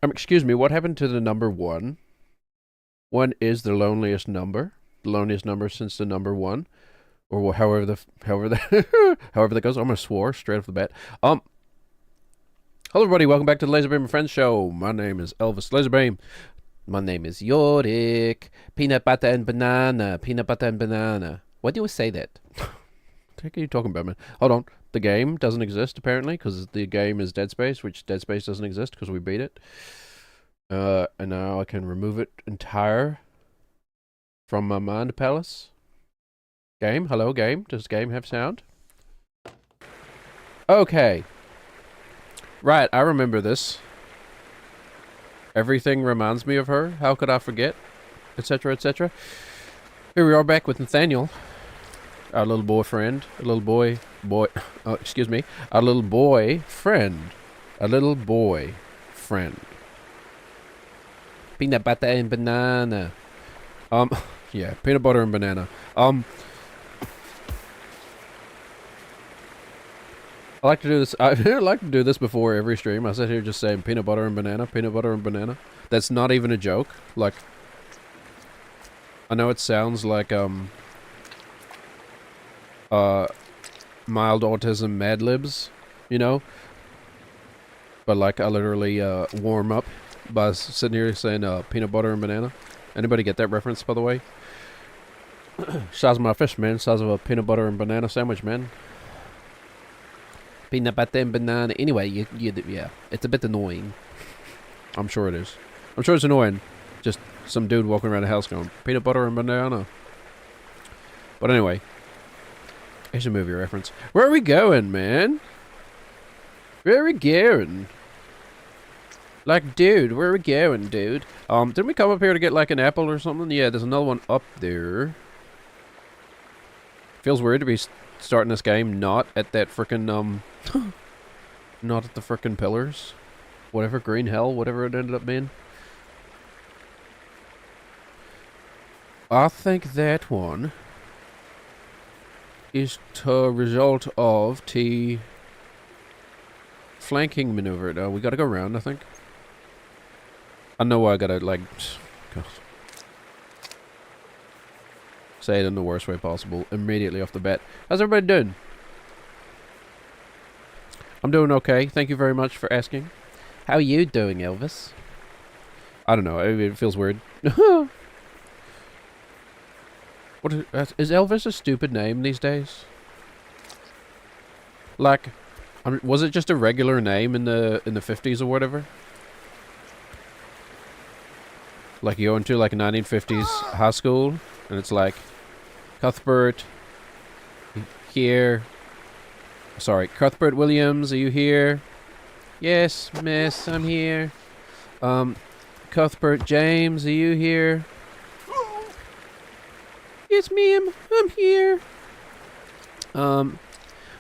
Excuse me, what happened to the number 1? 1 is the loneliest number. The loneliest number since the number 1. Or however that goes. I almost swore straight off the bat. Hello everybody, welcome back to the Laserbeam and Friends show. My name is Elvis Laserbeam. My name is Yorick. Peanut butter and banana. Peanut butter and banana. Why do you say that? What the heck are you talking about, man? Hold on. The game doesn't exist, apparently, because the game is Dead Space, which Dead Space doesn't exist because we beat it. And now I can remove it entire from my mind palace. Game? Hello, game? Does game have sound? Okay. Right, I remember this. Everything reminds me of her. How could I forget? Etc., etc. Here we are back with Nathaniel. Our little boyfriend. A little boy... excuse me. Our little boy friend. A little boy friend. Peanut butter and banana. Yeah, peanut butter and banana. I like to do this. I like to do this before every stream. I sit here just saying peanut butter and banana, peanut butter and banana. That's not even a joke. Like, I know it sounds like mild autism Mad Libs, you know. But like, I literally warm up by sitting here saying peanut butter and banana. Anybody get that reference, by the way? Size of my fish, man. Size of a peanut butter and banana sandwich, man. Peanut butter and banana. Anyway, yeah, it's a bit annoying. I'm sure it is. I'm sure it's annoying. Just some dude walking around the house going, peanut butter and banana. But anyway, here's a movie reference. Where are we going, man? Where are we going? Like, dude, where are we going, dude? Didn't we come up here to get like an apple or something? Yeah, there's another one up there. Feels weird to be starting this game not at that frickin' not at the frickin' pillars. Whatever, green hell, whatever it ended up being. I think that one is the result of the flanking maneuver. We gotta go around, I think. I know I gotta, like, say it in the worst way possible immediately off the bat. How's everybody doing? I'm doing okay. Thank you very much for asking. How are you doing, Elvis? I don't know. It feels weird. What is Elvis a stupid name these days? Like, was it just a regular name in the 50s or whatever? Like, you go into like a 1950s high school, and it's like, Cuthbert, here. Sorry, Cuthbert Williams, are you here? Yes, miss, I'm here. Cuthbert James, are you here? Yes, ma'am, I'm here.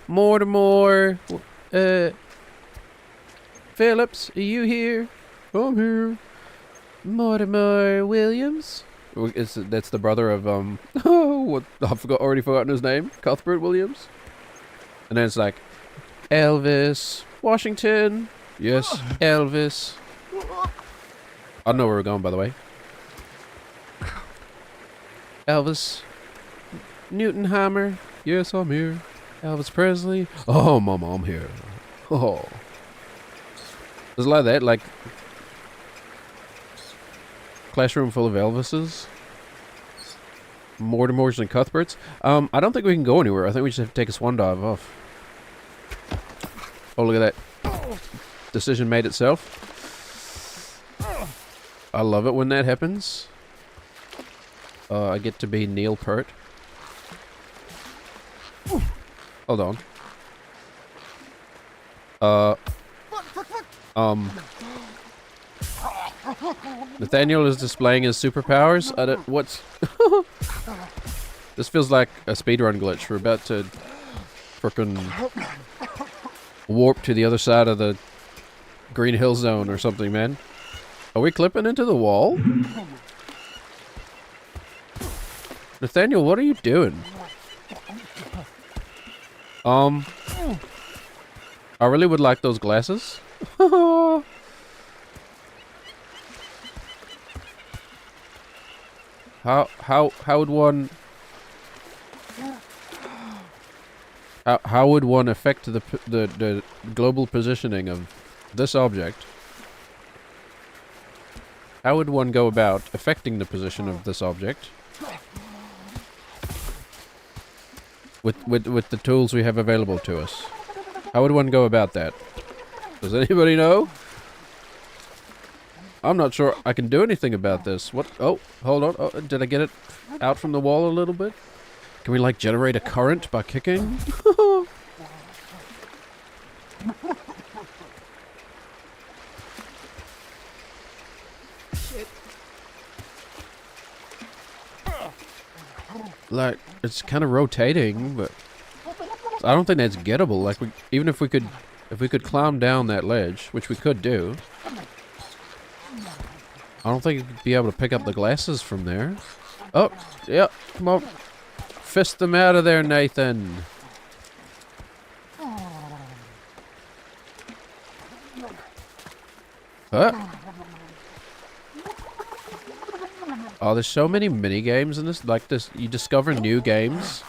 Mortimer, Phillips, are you here? I'm here. Mortimer Williams? That's the brother of, what, already forgotten his name? Cuthbert Williams? And then it's like, Elvis Washington. Yes, Elvis. I don't know where we're going, by the way. Elvis Newtonheimer. Yes, I'm here. Elvis Presley. Oh, mama, I'm here. Oh. There's a lot of that, like, classroom full of Elvises. Mortimers and Cuthberts. I don't think we can go anywhere. I think we just have to take a swan dive off. Oh, look at that. Decision made itself. I love it when that happens. I get to be Neil Peart. Hold on. Nathaniel is displaying his superpowers. What's... This feels like a speedrun glitch. We're about to frickin' warp to the other side of the Green Hill Zone or something, man. Are we clipping into the wall? Nathaniel, what are you doing? I really would like those glasses. How would one... How would one affect the global positioning of this object? How would one go about affecting the position of this object with the tools we have available to us? How would one go about that? Does anybody know? I'm not sure I can do anything about this. What? Oh, hold on. Oh, did I get it out from the wall a little bit? Can we, like, generate a current by kicking? Like, it's kind of rotating, but I don't think that's gettable. Like, even if we could climb down that ledge, which we could do, I don't think we'd be able to pick up the glasses from there. Oh, yeah, come on. Fist them out of there, Nathan. Huh? Oh, there's so many mini games in this. Like this, you discover new games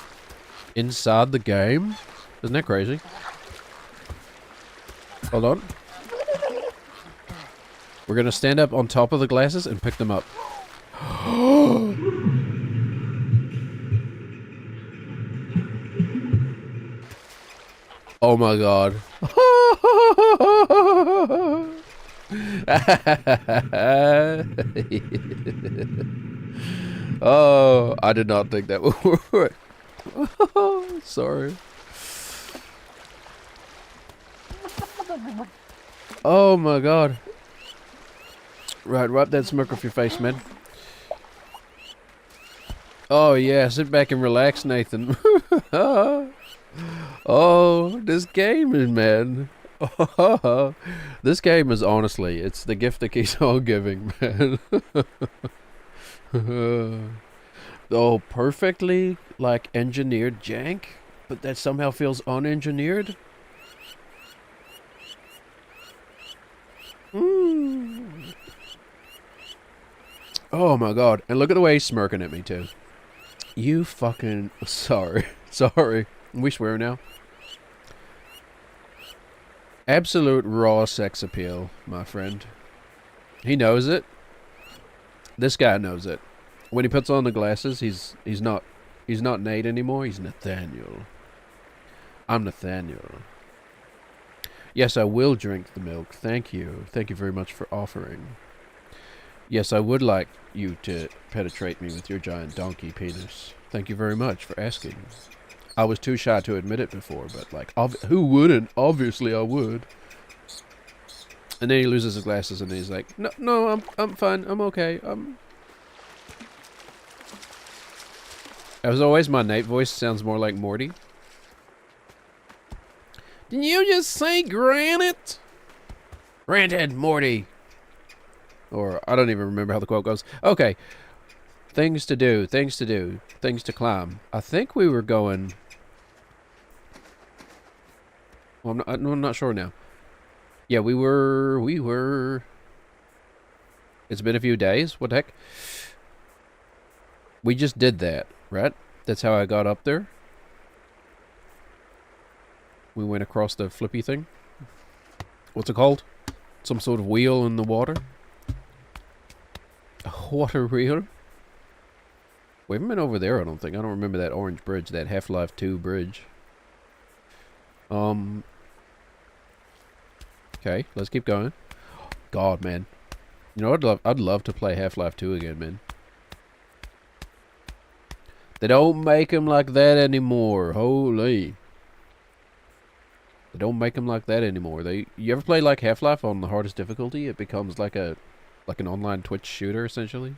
inside the game. Isn't that crazy? Hold on. We're gonna stand up on top of the glasses and pick them up. Oh my god. Oh, I did not think that would work. Sorry. Oh my god. Right, wipe that smirk off your face, man. Oh yeah, sit back and relax, Nathan. Oh, this game is, man. This game is, honestly, it's the gift that keeps on giving, man. Oh, perfectly, like, engineered jank, but that somehow feels unengineered. Oh my god, and look at the way he's smirking at me, too. You fucking... Sorry. Sorry. We swear now. Absolute raw sex appeal, my friend. He knows it. This guy knows it. When he puts on the glasses, he's not Nate anymore. He's Nathaniel. I'm Nathaniel. Yes, I will drink the milk. Thank you. Thank you very much for offering. Yes, I would like you to penetrate me with your giant donkey penis. Thank you very much for asking. I was too shy to admit it before, but, like, who wouldn't? Obviously I would. And then he loses his glasses and he's like, no, I'm fine. I'm okay. As always, my Nate voice sounds more like Morty. Did you just say granite? Granted, Morty. Or, I don't even remember how the quote goes. Okay. Things to do, things to do, things to climb. I think we were going... Well, I'm not sure now. Yeah, we were... It's been a few days. What the heck? We just did that, right? That's how I got up there. We went across the flippy thing. What's it called? Some sort of wheel in the water? A water wheel? We haven't been over there, I don't think. I don't remember that orange bridge, that Half-Life 2 bridge. Okay, let's keep going. God, man. You know, I'd love to play Half-Life 2 again, man. They don't make them like that anymore. Holy. They don't make them like that anymore. You ever play like Half-Life on the hardest difficulty? It becomes like an online Twitch shooter, essentially.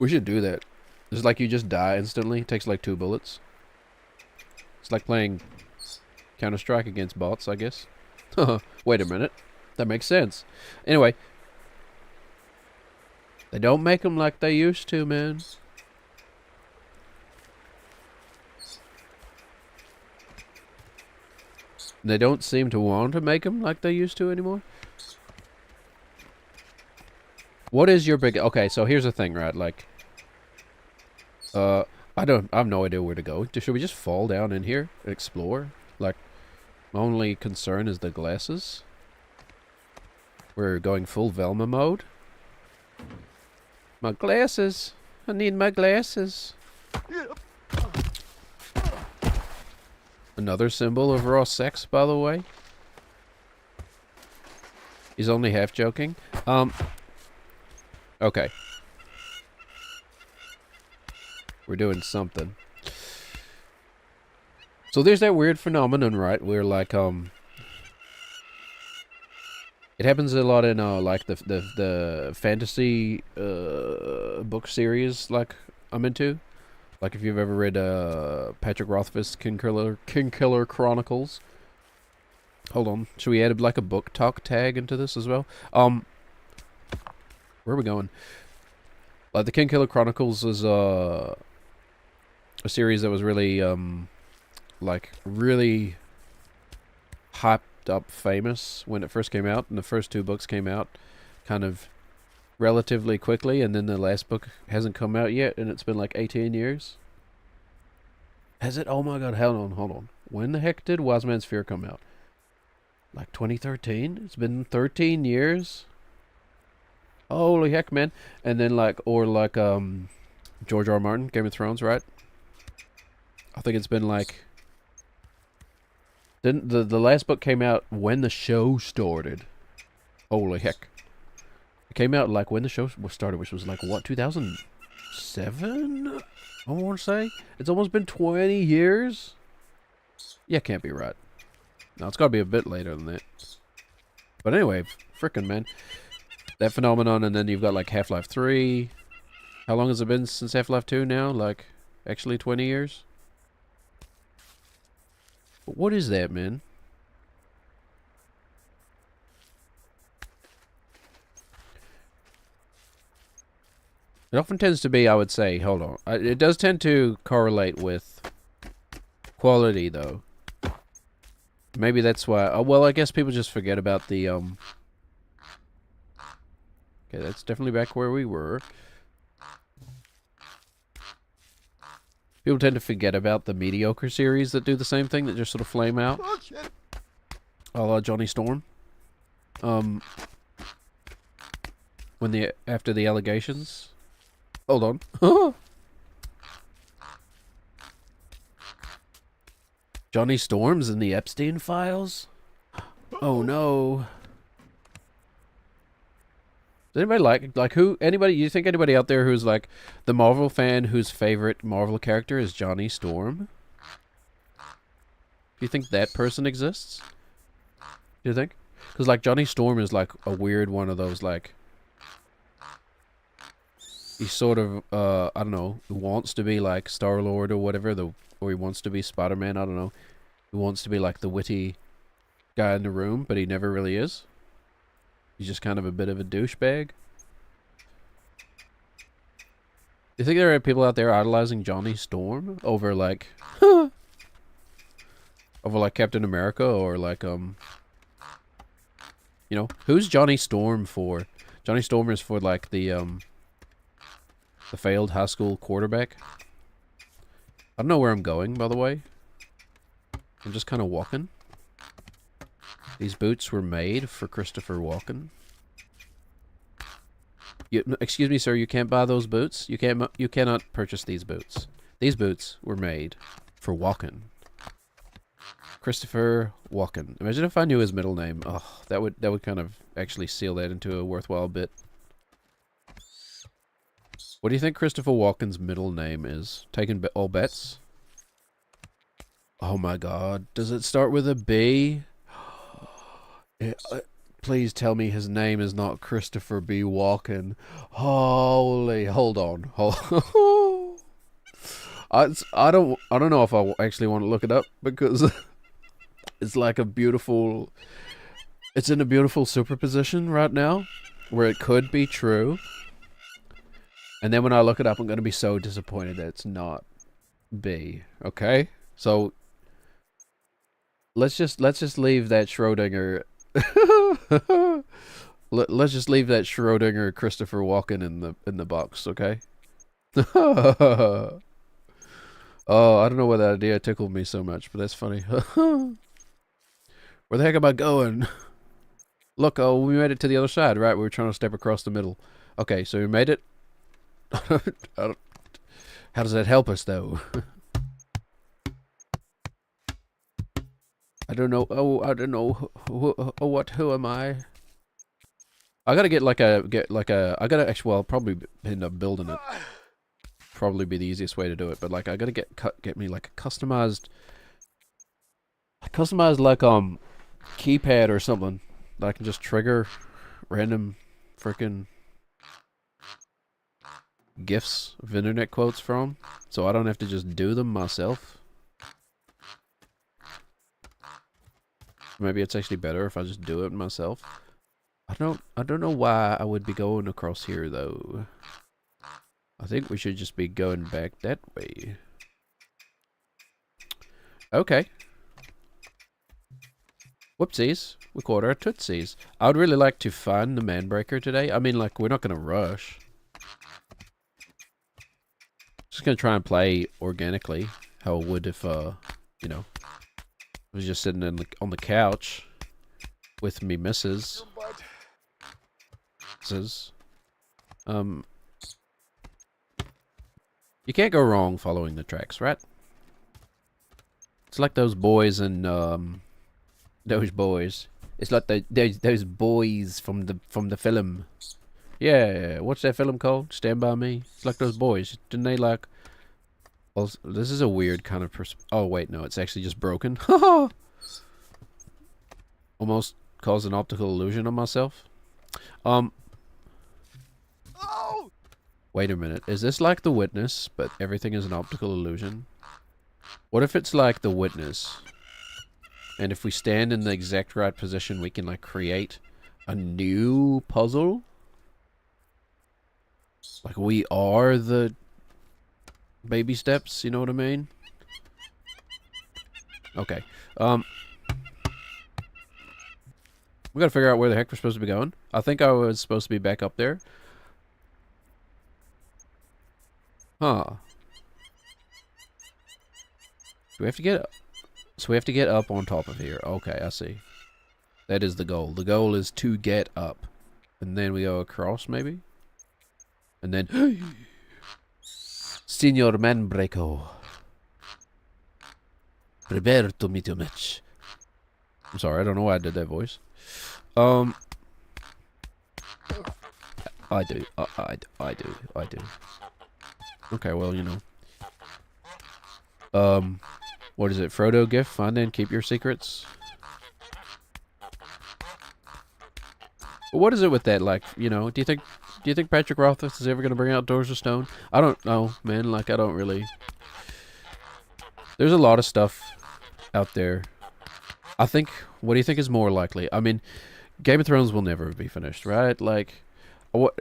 We should do that. It's like you just die instantly. It takes like 2 bullets. It's like playing Counter-Strike against bots, I guess. Wait a minute. That makes sense. Anyway. They don't make them like they used to, man. They don't seem to want to make them like they used to anymore. What is your big... Okay, so here's the thing, right? Like, I have no idea where to go. Should we just fall down in here and explore? Like, my only concern is the glasses. We're going full Velma mode. My glasses. I need my glasses. Another symbol of raw sex, by the way. He's only half joking. Okay. We're doing something. So there's that weird phenomenon, right? Where like it happens a lot in like the fantasy book series like I'm into. Like if you've ever read Patrick Rothfuss's King Killer Chronicles. Hold on. Should we add like a book talk tag into this as well? Where are we going? Like the King Killer Chronicles is a series that was really like really hyped up famous when it first came out, and the first two books came out kind of relatively quickly, and then the last book hasn't come out yet, and it's been like 18 years. Has it? Oh my god, hold on. When the heck did Wise Man's Fear come out? Like 2013? It's been 13 years? Holy heck, man. And then like, or like George R. R. Martin, Game of Thrones, right? I think it's been like... Didn't the last book came out when the show started. Holy heck. It came out like when the show started, which was like, what, 2007? I want to say. It's almost been 20 years? Yeah, can't be right. No, it's got to be a bit later than that. But anyway, frickin' man. That phenomenon, and then you've got like Half-Life 3. How long has it been since Half-Life 2 now? Like, actually 20 years? But what is that, man? It often tends to be, I would say, hold on. It does tend to correlate with quality, though. Maybe that's why... Oh, well, I guess people just forget about the, Okay, that's definitely back where we were. People tend to forget about the mediocre series that do the same thing, that just sort of flame out. A la Johnny Storm. When after the allegations. Hold on. Johnny Storm's in the Epstein files? Oh no. Does anybody like who, anybody, you think anybody out there who's like the Marvel fan whose favorite Marvel character is Johnny Storm? Do you think that person exists? Do you think? Because like Johnny Storm is like a weird one of those like, he's sort of, I don't know, wants to be like Star-Lord or whatever, or he wants to be Spider-Man, I don't know. He wants to be like the witty guy in the room, but he never really is. He's just kind of a bit of a douchebag. You think there are people out there idolizing Johnny Storm over like over like Captain America or like you know, who's Johnny Storm for? Johnny Storm is for like the failed high school quarterback. I don't know where I'm going, by the way. I'm just kind of walking. These boots were made for Christopher Walken. Excuse me, sir. You can't buy those boots. You cannot purchase these boots. These boots were made for Walken. Christopher Walken. Imagine if I knew his middle name. Oh, that would kind of actually seal that into a worthwhile bit. What do you think Christopher Walken's middle name is? Taking all bets? Oh my God! Does it start with a B? Please tell me his name is not Christopher B. Walken. Holy, hold on. I don't know if I actually want to look it up because it's like a beautiful, it's in a beautiful superposition right now where it could be true. And then when I look it up, I'm going to be so disappointed that it's not B. Okay? So let's just leave that Schrodinger Let's just leave that Schrodinger Christopher Walken in the box, okay? Oh, I don't know why that idea tickled me so much, but that's funny. Where the heck am I going? Look, oh, we made it to the other side, right? We were trying to step across the middle. Okay, so we made it. How does that help us, though? I don't know. Oh, I don't know. Who am I? I gotta get like a I gotta actually. Well, I'll probably end up building it. Probably be the easiest way to do it. But like, I gotta get me like a customized like keypad or something that I can just trigger random freaking GIFs of internet quotes from, so I don't have to just do them myself. Maybe it's actually better if I just do it myself. I don't know why I would be going across here though. I think we should just be going back that way. Okay. Whoopsies. We caught our tootsies. I would really like to find the manbreaker today. I mean, like, we're not gonna rush. Just gonna try and play organically, how I would if, you know, I was just sitting on the couch with me missus. You can't go wrong following the tracks, right? It's like those boys in, those boys. It's like those boys from the film. Yeah, what's that film called? Stand By Me? It's like those boys. Didn't they like... Well, this is a weird kind of oh, wait, no. It's actually just broken. Almost caused an optical illusion on myself. Wait a minute. Is this like The Witness, but everything is an optical illusion? What if it's like The Witness? And if we stand in the exact right position, we can like create a new puzzle? Like we are the baby steps, you know what I mean? Okay. We gotta figure out where the heck we're supposed to be going. I think I was supposed to be back up there. Huh. Do we have to get up? So we have to get up on top of here. Okay, I see. That is the goal. The goal is to get up. And then we go across, maybe? And then... Signor Manbreco. Prepare to meet your match. I'm sorry, I don't know why I did that voice. I do. I do. Okay, well, you know. What is it? Frodo gift? Find and keep your secrets? What is it with that? Like, you know, do you think Patrick Rothfuss is ever going to bring out Doors of Stone? I don't know, man. Like, I don't really... There's a lot of stuff out there. I think... What do you think is more likely? I mean, Game of Thrones will never be finished, right? Like, what...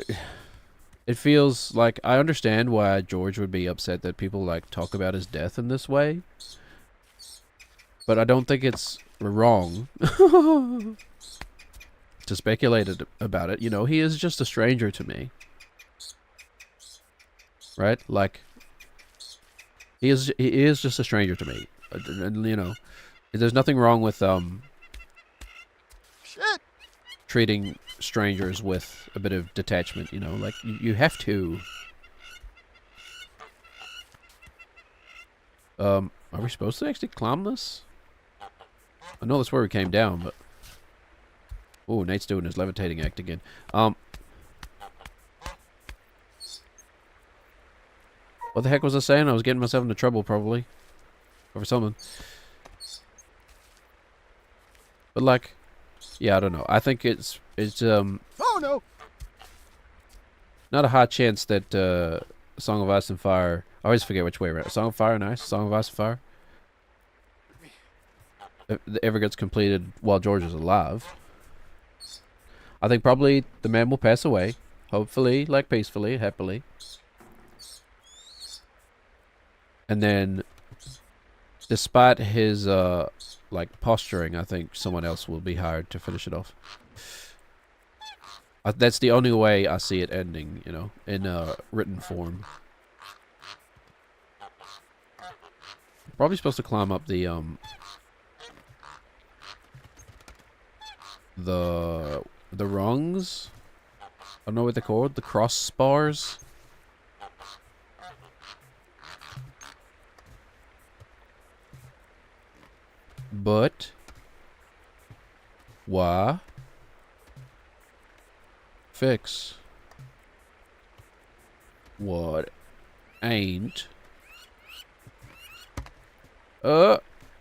It feels like... I understand why George would be upset that people, like, talk about his death in this way. But I don't think it's wrong to speculate about it. You know, he is just a stranger to me. Right? Like, he is just a stranger to me. And, you know, there's nothing wrong with, treating strangers with a bit of detachment, you know? Like, you have to. Are we supposed to actually climb this? I know that's where we came down, but... Oh, Nate's doing his levitating act again. What the heck was I saying? I was getting myself into trouble, probably. Over something. But, like... Yeah, I don't know. I think it's oh, no! Not a high chance that, Song of Ice and Fire... I always forget which way we're at. Song of Fire and Ice? Song of Ice and Fire? Ever gets completed while George is alive. I think probably the man will pass away. Hopefully, like peacefully, happily. And then, despite his, like, posturing, I think someone else will be hired to finish it off. That's the only way I see it ending, you know, in written form. Probably supposed to climb up the rungs. I don't know what they're called. The crossbars. But why fix what ain't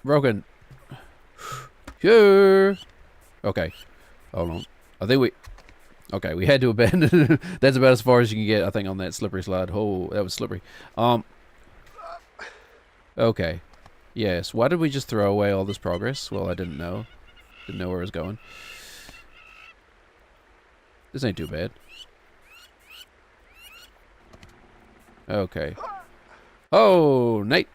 broken? Sure. Okay. Hold on. I think okay, we had to abandon. That's about as far as you can get, I think, on that slippery slide. Oh, that was slippery. Okay. Yes. Why did we just throw away all this progress? Well, I didn't know. Didn't know where it was going. This ain't too bad. Okay. Oh, Nate.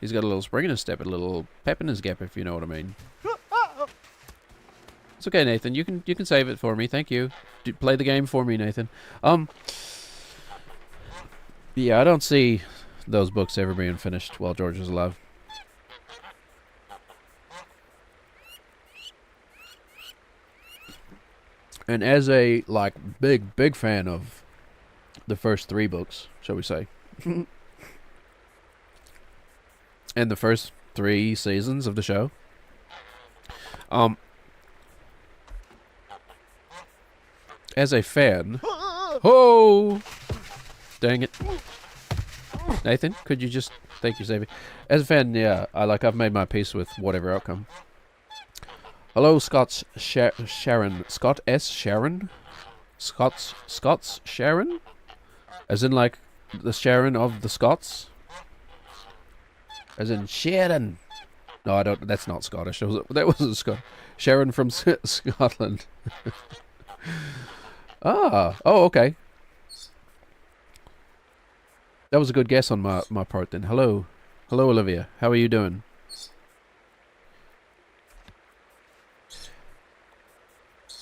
He's got a little spring in his step, a little pep in his gap, if you know what I mean. It's okay, Nathan. You can save it for me. Thank you. Play the game for me, Nathan. Yeah, I don't see those books ever being finished while George is alive. And as a, like, big fan of the first 3 books, shall we say, and the first 3 seasons of the show, as a fan, oh, dang it, Nathan, could you just, thank you, Xavier. As a fan, yeah, I've made my peace with whatever outcome. Hello, Scott's Sharon. Scott S. Sharon? Scott's Sharon? As in, like, the Sharon of the Scots? As in, Sharon. No, I don't, that's not Scottish. That wasn't Scott. Sharon from Scotland. Oh, okay. That was a good guess on my part then. Hello. Hello, Olivia. How are you doing?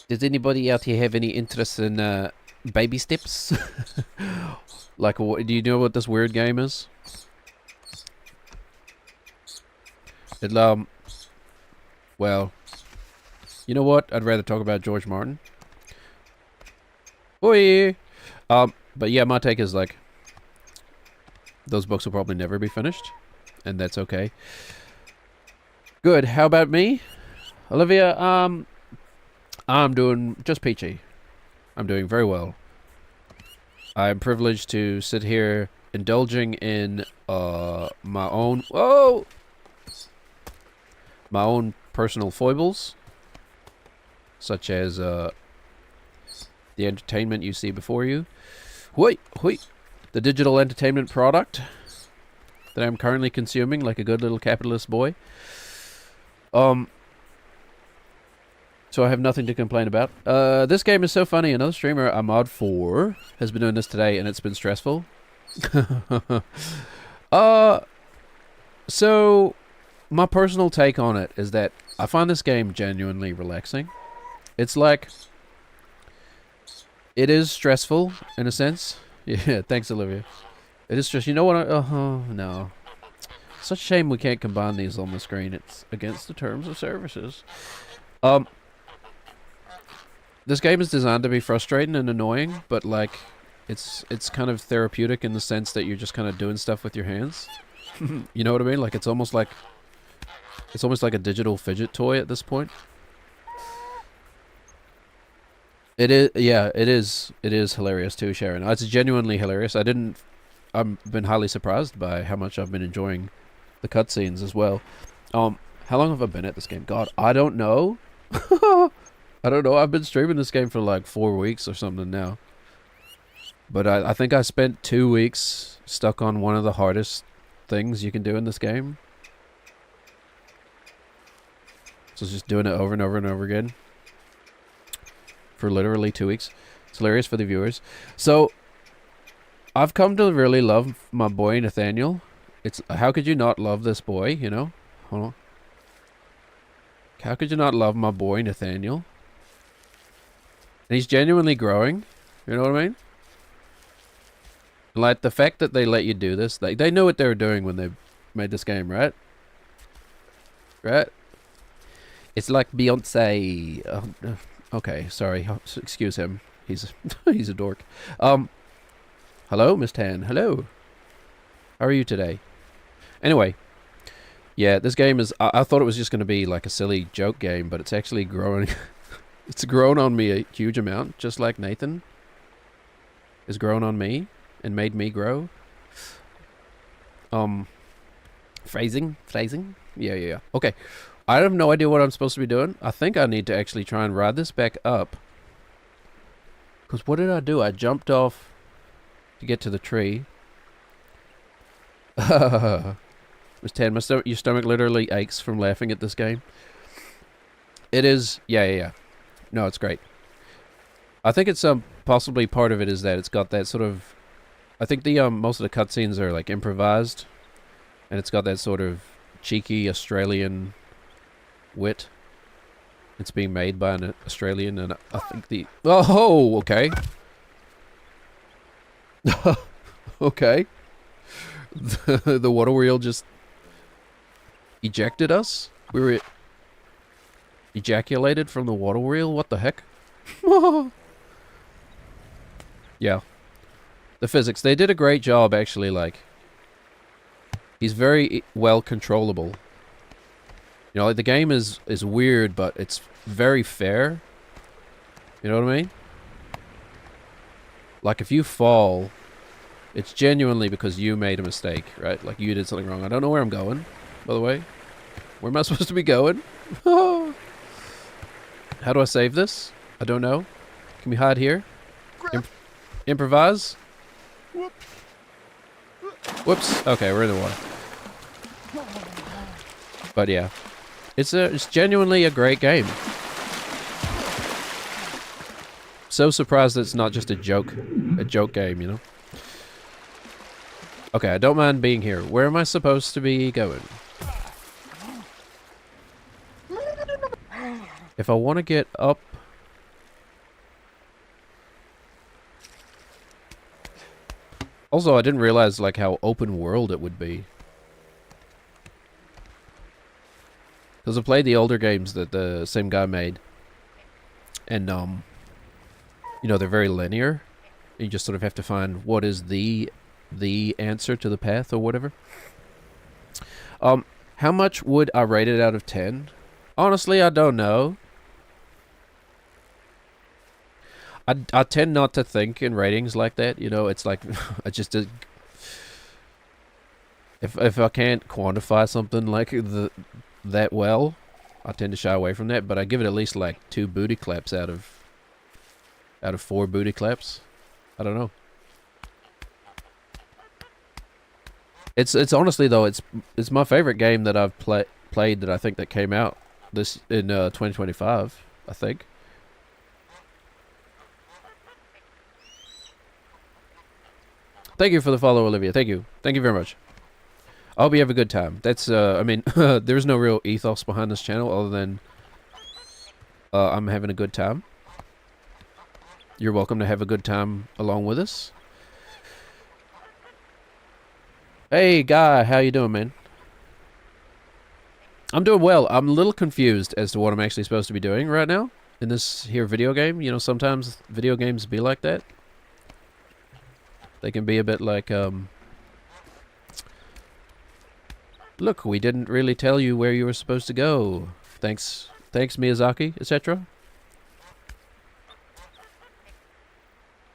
Does anybody out here have any interest in baby steps? Like, do you know what this weird game is? Well, you know what? I'd rather talk about George Martin. Oi! But yeah, my take is, like, those books will probably never be finished, and that's okay. Good. How about me? Olivia, I'm doing just peachy. I'm doing very well. I'm privileged to sit here indulging in my own personal foibles, such as the entertainment you see before you. The digital entertainment product that I'm currently consuming like a good little capitalist boy. So I have nothing to complain about. This game is so funny. Another streamer, Ahmad4, has been doing this today, and it's been stressful. So my personal take on it is that I find this game genuinely relaxing. It's like, it is stressful in a sense. Yeah, thanks, Olivia. It is stressful. You know what? No. Such a shame we can't combine these on the screen. It's against the terms of services. This game is designed to be frustrating and annoying, but like, it's kind of therapeutic in the sense that you're just kind of doing stuff with your hands. You know what I mean? Like, it's almost like a digital fidget toy at this point. It is, yeah, it is hilarious too, Sharon. It's genuinely hilarious. I've been highly surprised by how much I've been enjoying the cutscenes as well. How long have I been at this game? God, I don't know. I don't know. I've been streaming this game for like 4 weeks or something now. But I think I spent 2 weeks stuck on one of the hardest things you can do in this game. So just doing it over and over and over again. For literally 2 weeks. It's hilarious for the viewers. So, I've come to really love my boy Nathaniel. How could you not love this boy, you know? Hold on. How could you not love my boy Nathaniel? And he's genuinely growing. You know what I mean? Like, the fact that they let you do this, they knew what they were doing when they made this game, right? Right? It's like Beyonce. Okay, sorry. Excuse him. He's he's a dork. Hello, Miss Tan. Hello. How are you today? Anyway, yeah, this game is... I thought it was just going to be like a silly joke game, but it's actually growing... it's grown on me a huge amount, just like Nathan has grown on me and made me grow. Phrasing? Yeah. Okay. I have no idea what I'm supposed to be doing. I think I need to actually try and ride this back up. Because what did I do? I jumped off to get to the tree. Miss Tan, your stomach literally aches from laughing at this game. It is... Yeah. No, it's great. I think it's possibly part of it is that it's got that sort of... I think the most of the cutscenes are like improvised. And it's got that sort of cheeky Australian wit. It's being made by an Australian, and I think the... Oh, okay. Okay. The water wheel just ejected us? We were ejaculated from the water wheel? What the heck? Yeah. The physics. They did a great job, actually, like... He's very well controllable. You know, like, the game is weird, but it's very fair. You know what I mean? Like, if you fall, it's genuinely because you made a mistake, right? Like, you did something wrong. I don't know where I'm going, by the way. Where am I supposed to be going? How do I save this? I don't know. Can we hide here? Improvise? Whoops. Okay, we're in the water. But yeah. It's genuinely a great game. So surprised that it's not just a joke game, you know? Okay, I don't mind being here. Where am I supposed to be going? If I want to get up... Also, I didn't realize, like, how open world it would be. Because I played the older games that the same guy made. And, you know, they're very linear. You just sort of have to find what is the answer to the path or whatever. How much would I rate it out of 10? Honestly, I don't know. I tend not to think in ratings like that, you know. It's like I just if I can't quantify something like that well, I tend to shy away from that. But I give it at least like 2 booty claps out of 4 booty claps. I don't know. It's honestly though it's my favorite game that I've played that I think that came out this in 2025. I think. Thank you for the follow, Olivia. Thank you. Thank you very much. I hope you have a good time. That's, I mean, there's no real ethos behind this channel other than I'm having a good time. You're welcome to have a good time along with us. Hey, Guy. How you doing, man? I'm doing well. I'm a little confused as to what I'm actually supposed to be doing right now in this here video game. You know, sometimes video games be like that. They can be a bit like, look, we didn't really tell you where you were supposed to go. Thanks Miyazaki, etc.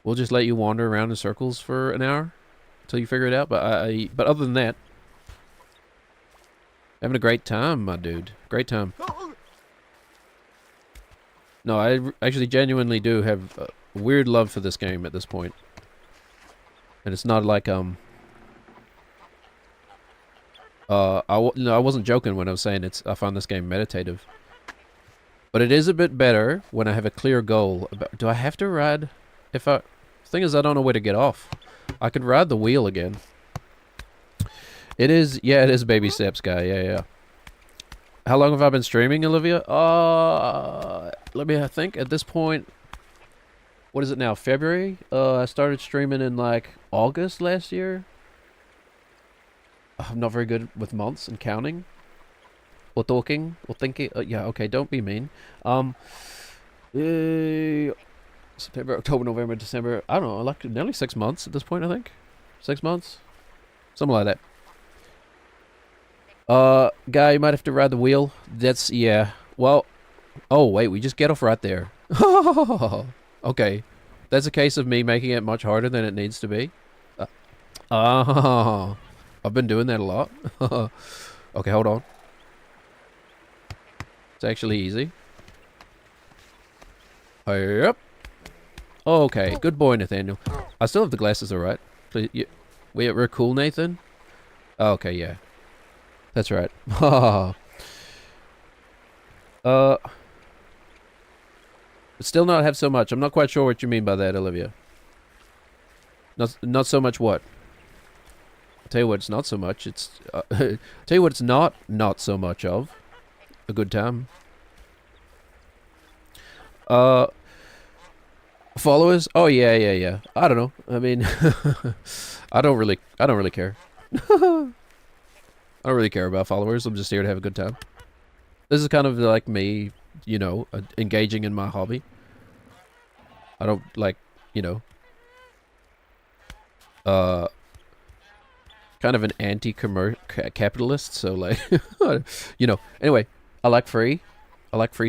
We'll just let you wander around in circles for an hour until you figure it out. But but other than that, having a great time, my dude. Great time. No, I actually genuinely do have a weird love for this game at this point. And it's not like, I wasn't joking when I was saying I found this game meditative. But it is a bit better when I have a clear goal. Do I have to ride? The thing is, I don't know where to get off. I could ride the wheel again. It is baby steps, guy. Yeah. How long have I been streaming, Olivia? Let me think. At this point, what is it now? February? I started streaming in like August last year. I'm not very good with months and counting. Or talking. Or thinking. Yeah, okay, don't be mean. September, October, November, December. I don't know, like nearly 6 months at this point, I think. 6 months? Something like that. Guy, you might have to ride the wheel. That's, yeah. Well, oh, wait, we just get off right there. Okay. That's a case of me making it much harder than it needs to be. Oh, I've been doing that a lot. Okay, hold on. It's actually easy. Yep. Okay, good boy, Nathaniel. I still have the glasses, alright. Please, we're cool, Nathan? Okay, yeah. That's right. Still not have so much. I'm not quite sure what you mean by that, Olivia. Not so much what? I'll tell you what it's not so much. It's tell you what it's not so much of. A good time. Followers? Oh yeah. I don't know. I mean I don't really care. I don't really care about followers. I'm just here to have a good time. This is kind of like me, you know, engaging in my hobby. I don't like, you know, kind of an anti-capitalist, so like, you know. Anyway, I like free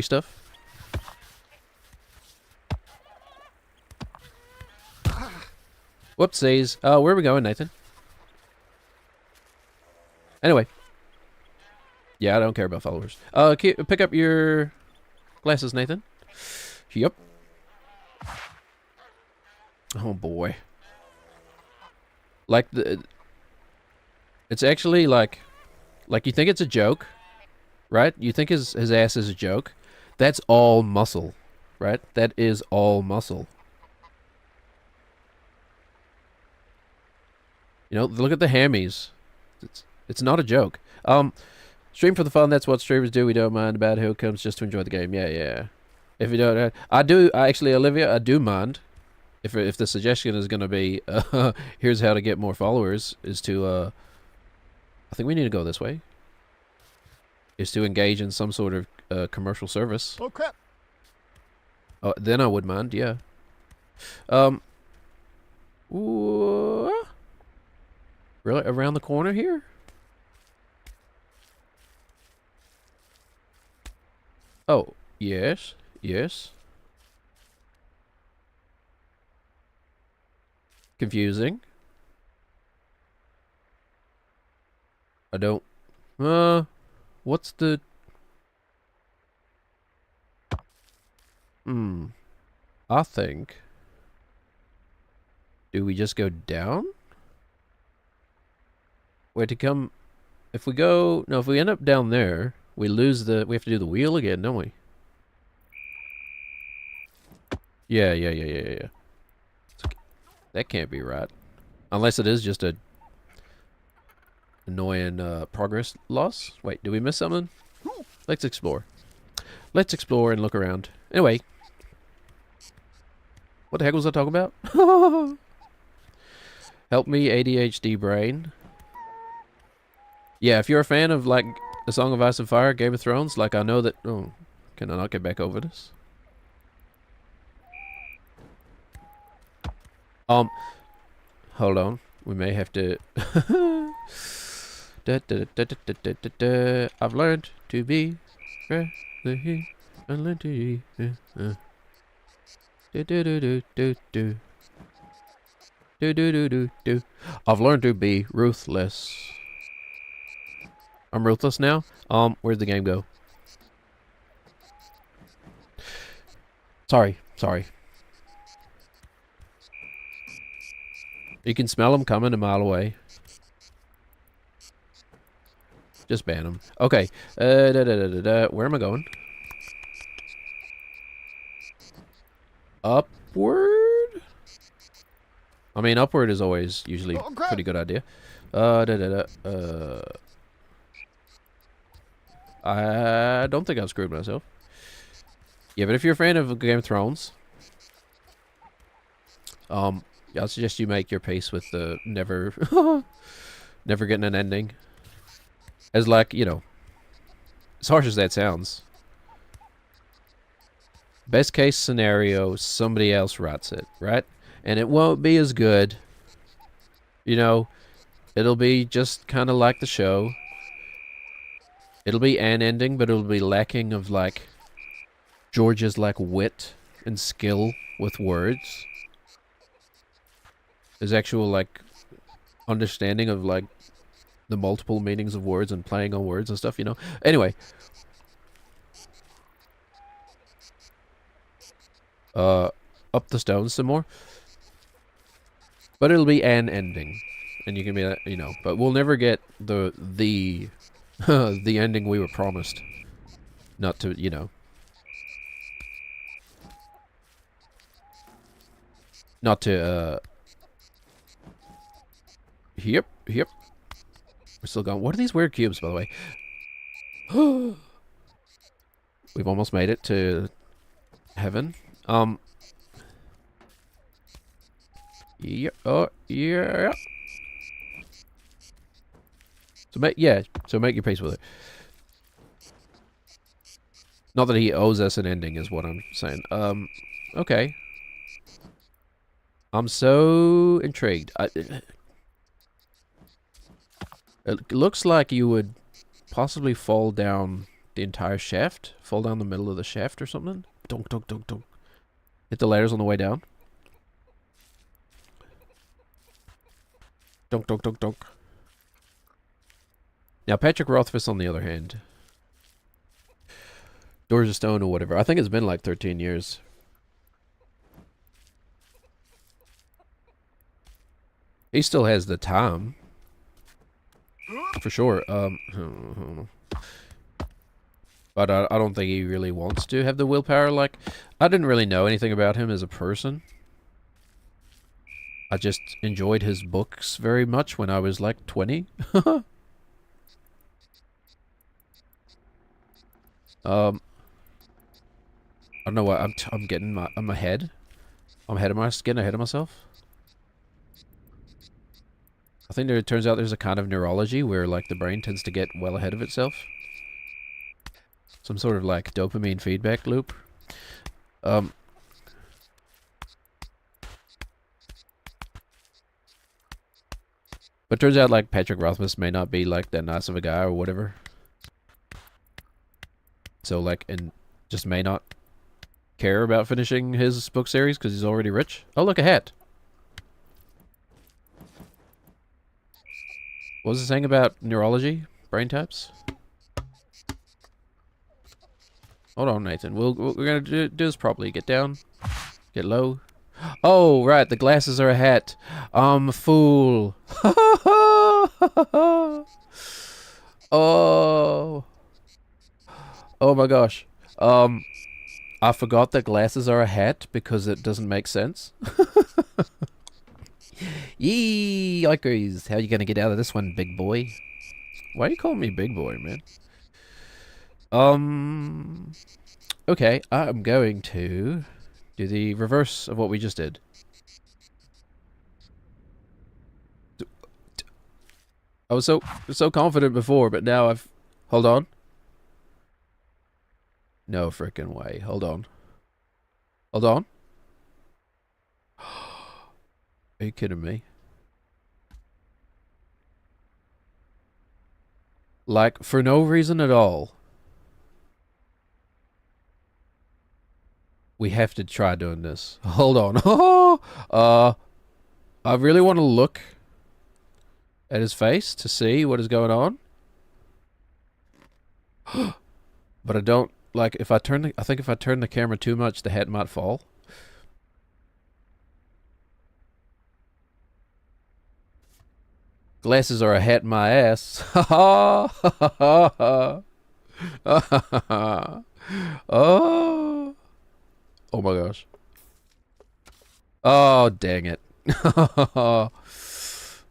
stuff. Whoopsies. Where are we going, Nathan? Anyway. Yeah, I don't care about followers. Pick up your glasses, Nathan. Yep. Oh boy. Like it's actually like you think it's a joke, right? You think his ass is a joke. That's all muscle, right? That is all muscle. You know, look at the hammies. It's not a joke. Stream for the fun. That's what streamers do. We don't mind about who comes just to enjoy the game. Yeah. If you don't, I do. Actually, Olivia, I do mind. If the suggestion is going to be, here's how to get more followers, is to, I think we need to go this way. Is to engage in some sort of commercial service. Oh crap! Oh, then I would mind. Yeah. Really, around the corner here? Oh, yes. Confusing. I don't... what's the... I think... Do we just go down? Wait, to come... If we go... No, if we end up down there, we lose the... We have to do the wheel again, don't we? Yeah. That can't be right. Unless it is just a... annoying, progress loss? Wait, did we miss something? Let's explore. Let's explore and look around. Anyway. What the heck was I talking about? Help me, ADHD brain. Yeah, if you're a fan of, like, A Song of Ice and Fire, Game of Thrones, like, I know that... Oh, can I not get back over this? Hold on. We may have to... I've learned to be... I've learned to be ruthless. I'm ruthless now? Where'd the game go? Sorry. You can smell them coming a mile away. Just ban them. Okay. Where am I going? Upward? I mean, upward is always usually a pretty good idea. I don't think I've screwed myself. Yeah, but if you're a fan of Game of Thrones, I'll suggest you make your peace with the never, never getting an ending. As like, you know, as harsh as that sounds, best case scenario, somebody else writes it, right? And it won't be as good. You know, it'll be just kind of like the show. It'll be an ending, but it'll be lacking of, like, George's, like, wit and skill with words. His actual, like, understanding of, like, the multiple meanings of words and playing on words and stuff, you know? Anyway. Up the stones some more. But it'll be an ending. And you can be, you know, but we'll never get the the ending we were promised. Not to, you know. Not to, Yep. We're still going. What are these weird cubes, by the way? We've almost made it to heaven. Yep. Oh, yeah. So make your peace with it. Not that he owes us an ending, is what I'm saying. Okay. I'm so intrigued. It looks like you would possibly fall down the entire shaft. Fall down the middle of the shaft or something. Dunk. Hit the ladders on the way down. Dunk. Now, Patrick Rothfuss, on the other hand. Doors of Stone or whatever. I think it's been like 13 years. He still has the time. For sure. But I don't think he really wants to have the willpower. Like, I didn't really know anything about him as a person. I just enjoyed his books very much when I was like 20. I don't know what I'm getting. I'm ahead. I'm ahead of getting ahead of myself. I think it turns out there's a kind of neurology where, like, the brain tends to get well ahead of itself. Some sort of, like, dopamine feedback loop. But it turns out, like, Patrick Rothfuss may not be, like, that nice of a guy or whatever. So, like, and just may not care about finishing his book series because he's already rich. Oh, look, a hat. What was it saying about neurology? Brain types? Hold on, Nathan. We're gonna do this properly. Get down. Get low. Oh, right. The glasses are a hat. Fool. Oh. Oh my gosh. I forgot that glasses are a hat because it doesn't make sense. Yee, yikers. How are you gonna get out of this one, big boy? Why are you calling me big boy, man? Okay, I'm going to do the reverse of what we just did. I was so confident before, but now I've... Hold on. No frickin' way. Hold on. Hold on. Are you kidding me? Like, for no reason at all. We have to try doing this. Hold on. I really want to look at his face to see what is going on. But I don't, like, if I turn the, I think if I turn the camera too much, the hat might fall. Glasses are a hat in my ass. Oh. Oh my gosh. Oh, dang it. Oh,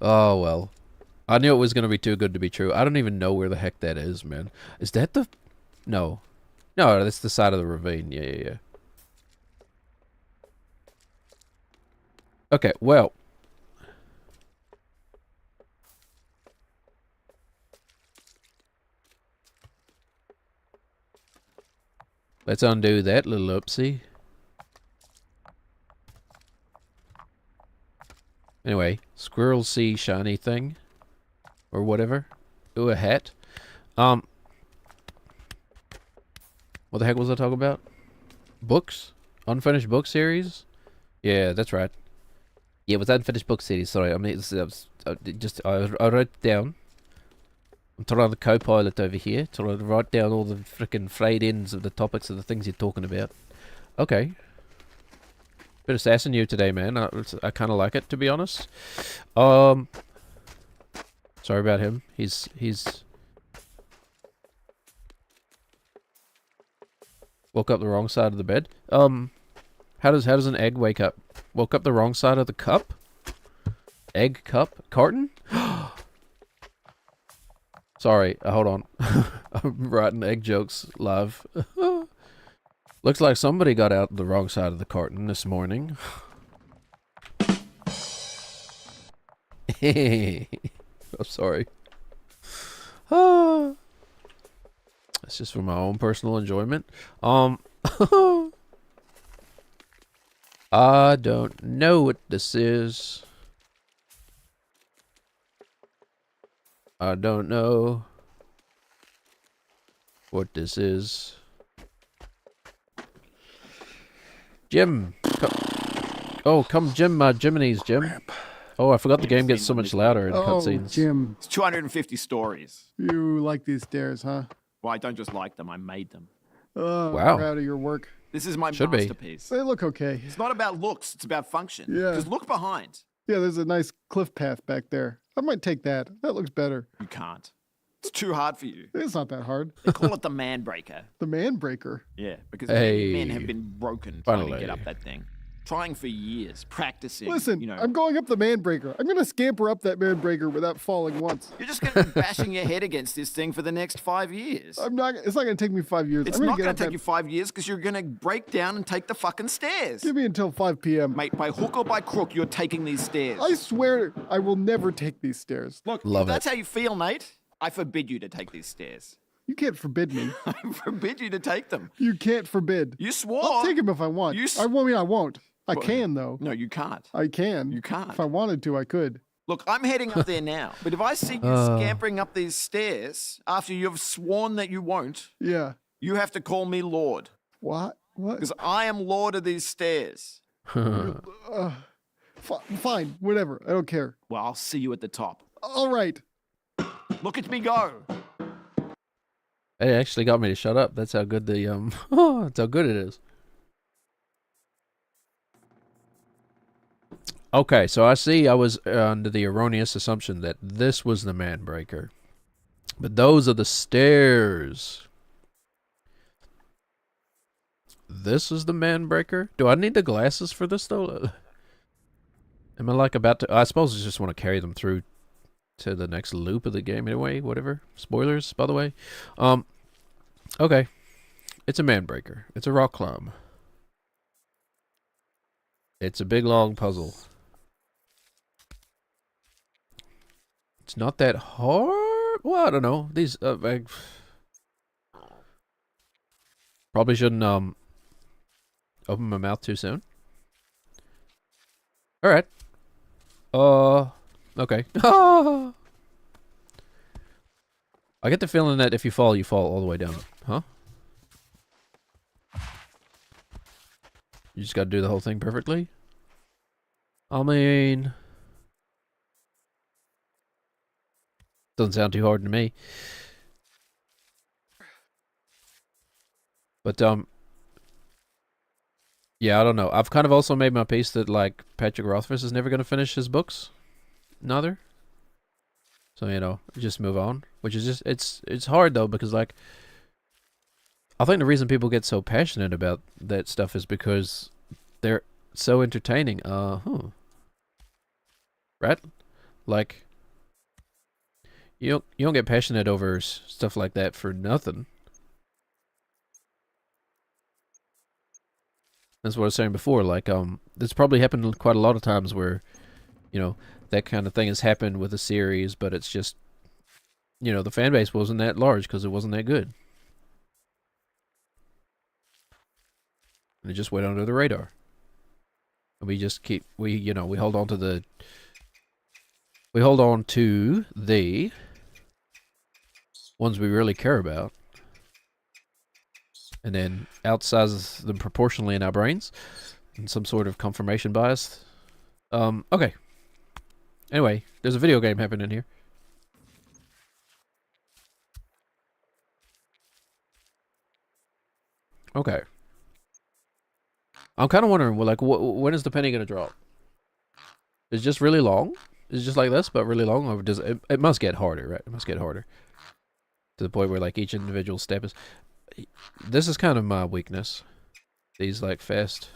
well. I knew it was going to be too good to be true. I don't even know where the heck that is, man. Is that the... No. No, that's the side of the ravine. Yeah. Okay, well. Let's undo that little oopsie. Anyway, squirrel see shiny thing. Or whatever. Ooh, a hat. What the heck was I talking about? Books? Unfinished book series? Yeah, that's right. Yeah, it was unfinished book series. Sorry, I mean, I wrote it down. I'm trying to co-pilot over here. Trying to write down all the freaking frayed ends of the topics of the things you're talking about. Okay. Bit of sass in you today, man. I kind of like it, to be honest. Sorry about him. He's woke up the wrong side of the bed. How does an egg wake up? Woke up the wrong side of the cup? Egg cup? Carton? Sorry, hold on. I'm writing egg jokes live. Looks like somebody got out the wrong side of the carton this morning. I'm sorry. It's just for my own personal enjoyment. I don't know what this is. I don't know what this is. Jim. Come Jim, my Jiminy's Jim. Oh, I forgot the game gets so much louder in cutscenes. Jim. It's 250 stories. You like these stairs, huh? Well, I don't just like them, I made them. Oh, Wow. I'm proud of your work. This is my Should be. masterpiece. They look okay. It's not about looks, it's about function. Yeah. Because look behind. Yeah, there's a nice cliff path back there. I might take that. That looks better. You can't. It's too hard for you. It's not that hard. They call it the man breaker. The man breaker. Yeah, because Hey. many men have been broken trying to Finally. get up that thing. Trying for years, practicing. Listen, you know. I'm going up the man breaker. I'm going to scamper up that man breaker without falling once. You're just going to be bashing your head against this thing for the next 5 years. It's not going to take me 5 years. It's I'm not get going up to take that- you 5 years because you're going to break down and take the fucking stairs. Give me until 5 p.m. Mate, by hook or by crook, you're taking these stairs. I swear I will never take these stairs. Look, Love if that's it. how you feel, Nate, I forbid you to take these stairs. You can't forbid me. I forbid you to take them. You can't forbid. You swore. I'll take them if I want. You s- I mean, I won't. I Well, can, though. No, you can't. I can. You can't. If I wanted to, I could. Look, I'm heading up there now. But if I see you scampering up these stairs after you've sworn that you won't, Yeah. you have to call me Lord. What? What? Because I am Lord of these stairs. Fine. Whatever. I don't care. Well, I'll see you at the top. All right. Look at me go. It actually got me to shut up. That's how good the that's how good it is. Okay, so I see I was under the erroneous assumption that this was the man breaker. But those are the stairs. This is the man breaker? Do I need the glasses for this though? Am I like about to I suppose I just want to carry them through to the next loop of the game anyway, whatever. Spoilers, by the way. Okay. It's a man breaker. It's a rock climb. It's a big long puzzle. It's not that hard. Well, I don't know. These I probably shouldn't open my mouth too soon. All right. Okay. I get the feeling that if you fall all the way down. Huh? You just gotta do the whole thing perfectly? I mean... Doesn't sound too hard to me. But, yeah, I don't know. I've kind of also made my peace that, like, Patrick Rothfuss is never gonna finish his books. Neither. So, you know, just move on. Which is just, it's hard though, because like, I think the reason people get so passionate about that stuff is because they're so entertaining. Right? Like, you don't get passionate over stuff like that for nothing. That's what I was saying before. Like, it's probably happened quite a lot of times where, you know, that kind of thing has happened with a series, but it's just, you know, the fan base wasn't that large because it wasn't that good. And it just went under the radar. And we just keep, we hold on to the ones we really care about. And then outsize them proportionally in our brains. And some sort of confirmation bias. Okay. Anyway, there's a video game happening here. Okay. I'm kind of wondering, well, like, when is the penny going to drop? Is it just really long? Is it just like this, but really long? Or does it must get harder, right? It must get harder. To the point where, like, each individual step is... This is kind of my weakness. These, like, fast...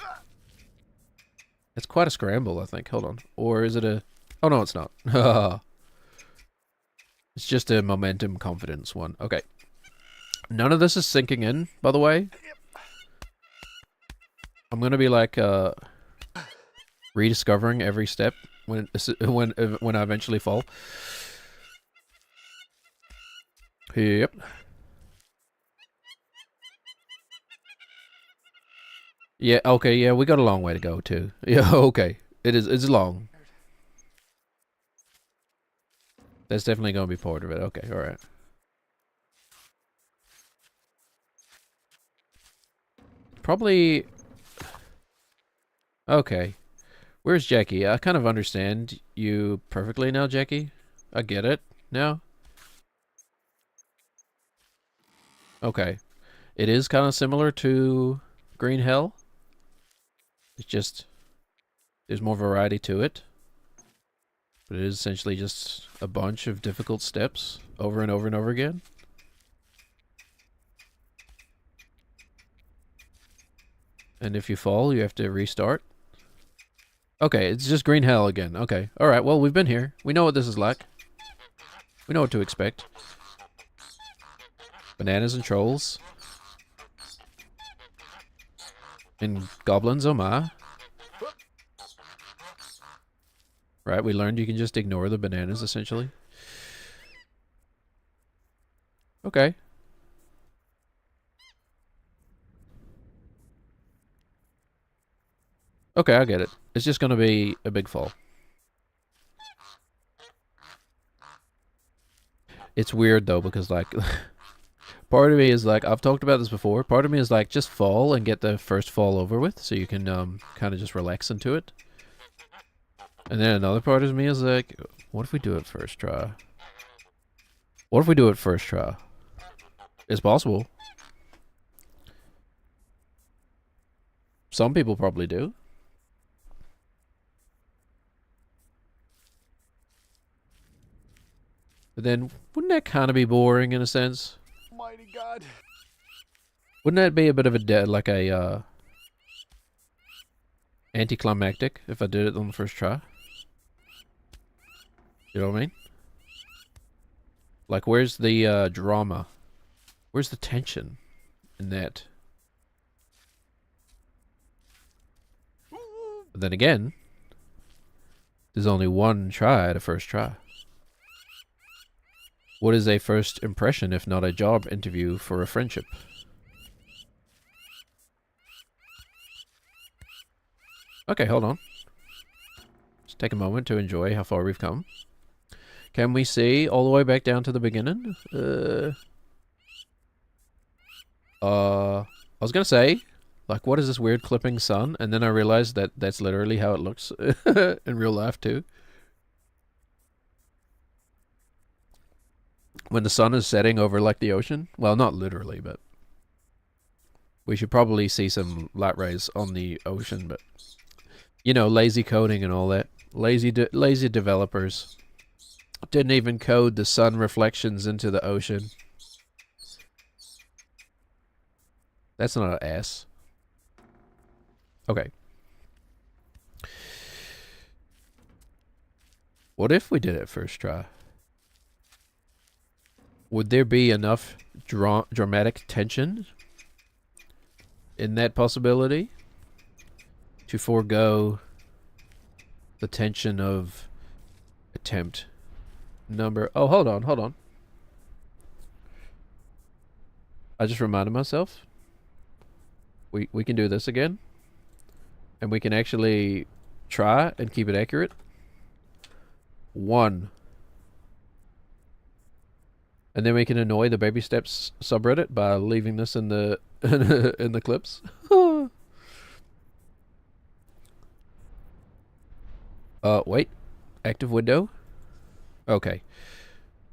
It's quite a scramble, I think. Hold on. Or is it a... Oh, no, it's not. It's just a momentum confidence one. Okay. None of this is sinking in, by the way. I'm going to be, like, rediscovering every step when I eventually fall. Yep. Yeah, okay, yeah, we got a long way to go, too. Yeah, okay. It's long. That's definitely going to be part of it. Okay, alright. Probably... Okay. Where's Jackie? I kind of understand you perfectly now, Jackie. I get it now. Okay. It is kind of similar to Green Hell. It's just... There's more variety to it. But it is essentially just a bunch of difficult steps over and over and over again. And if you fall, you have to restart. Okay, it's just Green Hell again. Okay, alright, well, we've been here. We know what this is like. We know what to expect. Bananas and trolls. And goblins, oh my. Right, we learned you can just ignore the bananas, essentially. Okay. Okay, I get it. It's just gonna be a big fall. It's weird, though, because, like... part of me is like, I've talked about this before, part of me is like, just fall and get the first fall over with, so you can, kind of just relax into it. And then another part of me is like, what if we do it first try? What if we do it first try? It's possible. Some people probably do. But then, wouldn't that kind of be boring in a sense? Mighty God. Wouldn't that be a bit of a, anticlimactic if I did it on the first try? You know what I mean? Like, where's the, drama? Where's the tension in that? But then again, there's only one try at a first try. What is a first impression if not a job interview for a friendship? Okay, hold on. Let's take a moment to enjoy how far we've come. Can we see all the way back down to the beginning? I was gonna say, like, what is this weird clipping sun? And then I realized that that's literally how it looks in real life too. When the sun is setting over, like, the ocean. Well, not literally, but... We should probably see some light rays on the ocean, but... You know, lazy coding and all that. Lazy developers. Didn't even code the sun reflections into the ocean. That's not an S. Okay. What if we did it first try? Would there be enough dramatic tension in that possibility? to forego the tension of attempt number. Oh, hold on, hold on. I just reminded myself. We can do this again. And we can actually try and keep it accurate. 1. And then we can annoy the Baby Steps subreddit by leaving this in the in the clips. Wait. Active window. Okay.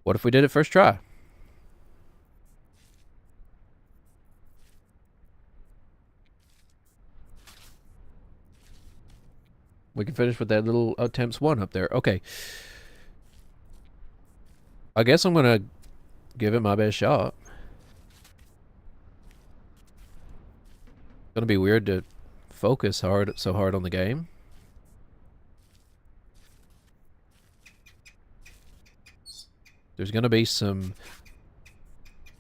What if we did it first try? We can finish with that little attempts 1 up there. Okay. I guess I'm gonna give it my best shot. It's gonna be weird to focus so hard on the game. There's gonna be some.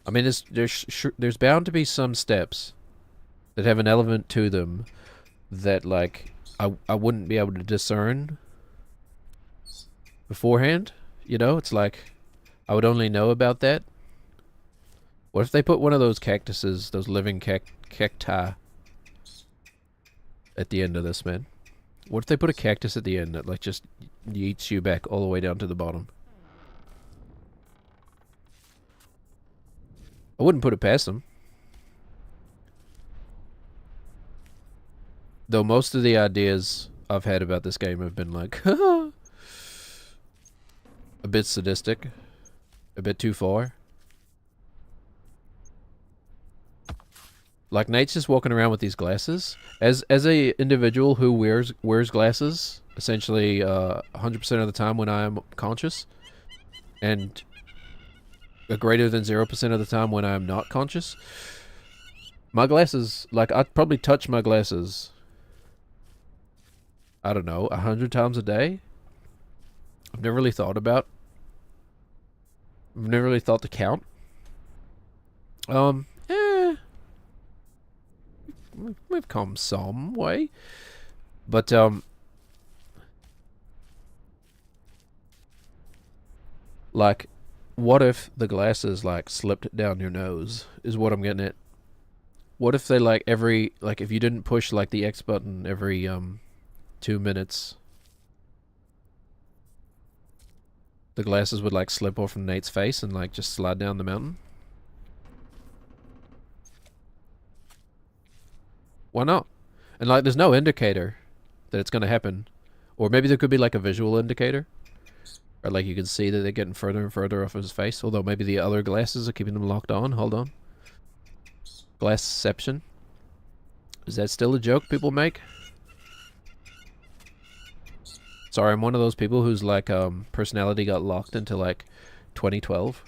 I mean, there's bound to be some steps that have an element to them that, like, I wouldn't be able to discern beforehand. You know, it's like I would only know about that. What if they put one of those cactuses, those living cacti, at the end of this, man? What if they put a cactus at the end that, like, just yeets you back all the way down to the bottom? I wouldn't put it past them. Though most of the ideas I've had about this game have been like, a bit sadistic, a bit too far. Like, Nate's just walking around with these glasses. As a individual who wears glasses, essentially 100% of the time when I am conscious, and a greater than 0% of the time when I am not conscious, my glasses, like, I'd probably touch my glasses, I don't know, 100 times a day. I've never really thought to count. We've come some way. But, like, what if the glasses, like, slipped down your nose, is what I'm getting at. What if they, like, if you didn't push, like, the X button every, 2 minutes, the glasses would, like, slip off from Nate's face and, like, just slide down the mountain? Why not? And, like, there's no indicator that it's going to happen. Or maybe there could be, like, a visual indicator. Or, like, you can see that they're getting further and further off his face. Although maybe the other glasses are keeping them locked on. Hold on. Glassception. Is that still a joke people make? Sorry, I'm one of those people whose, like, personality got locked into, like, 2012.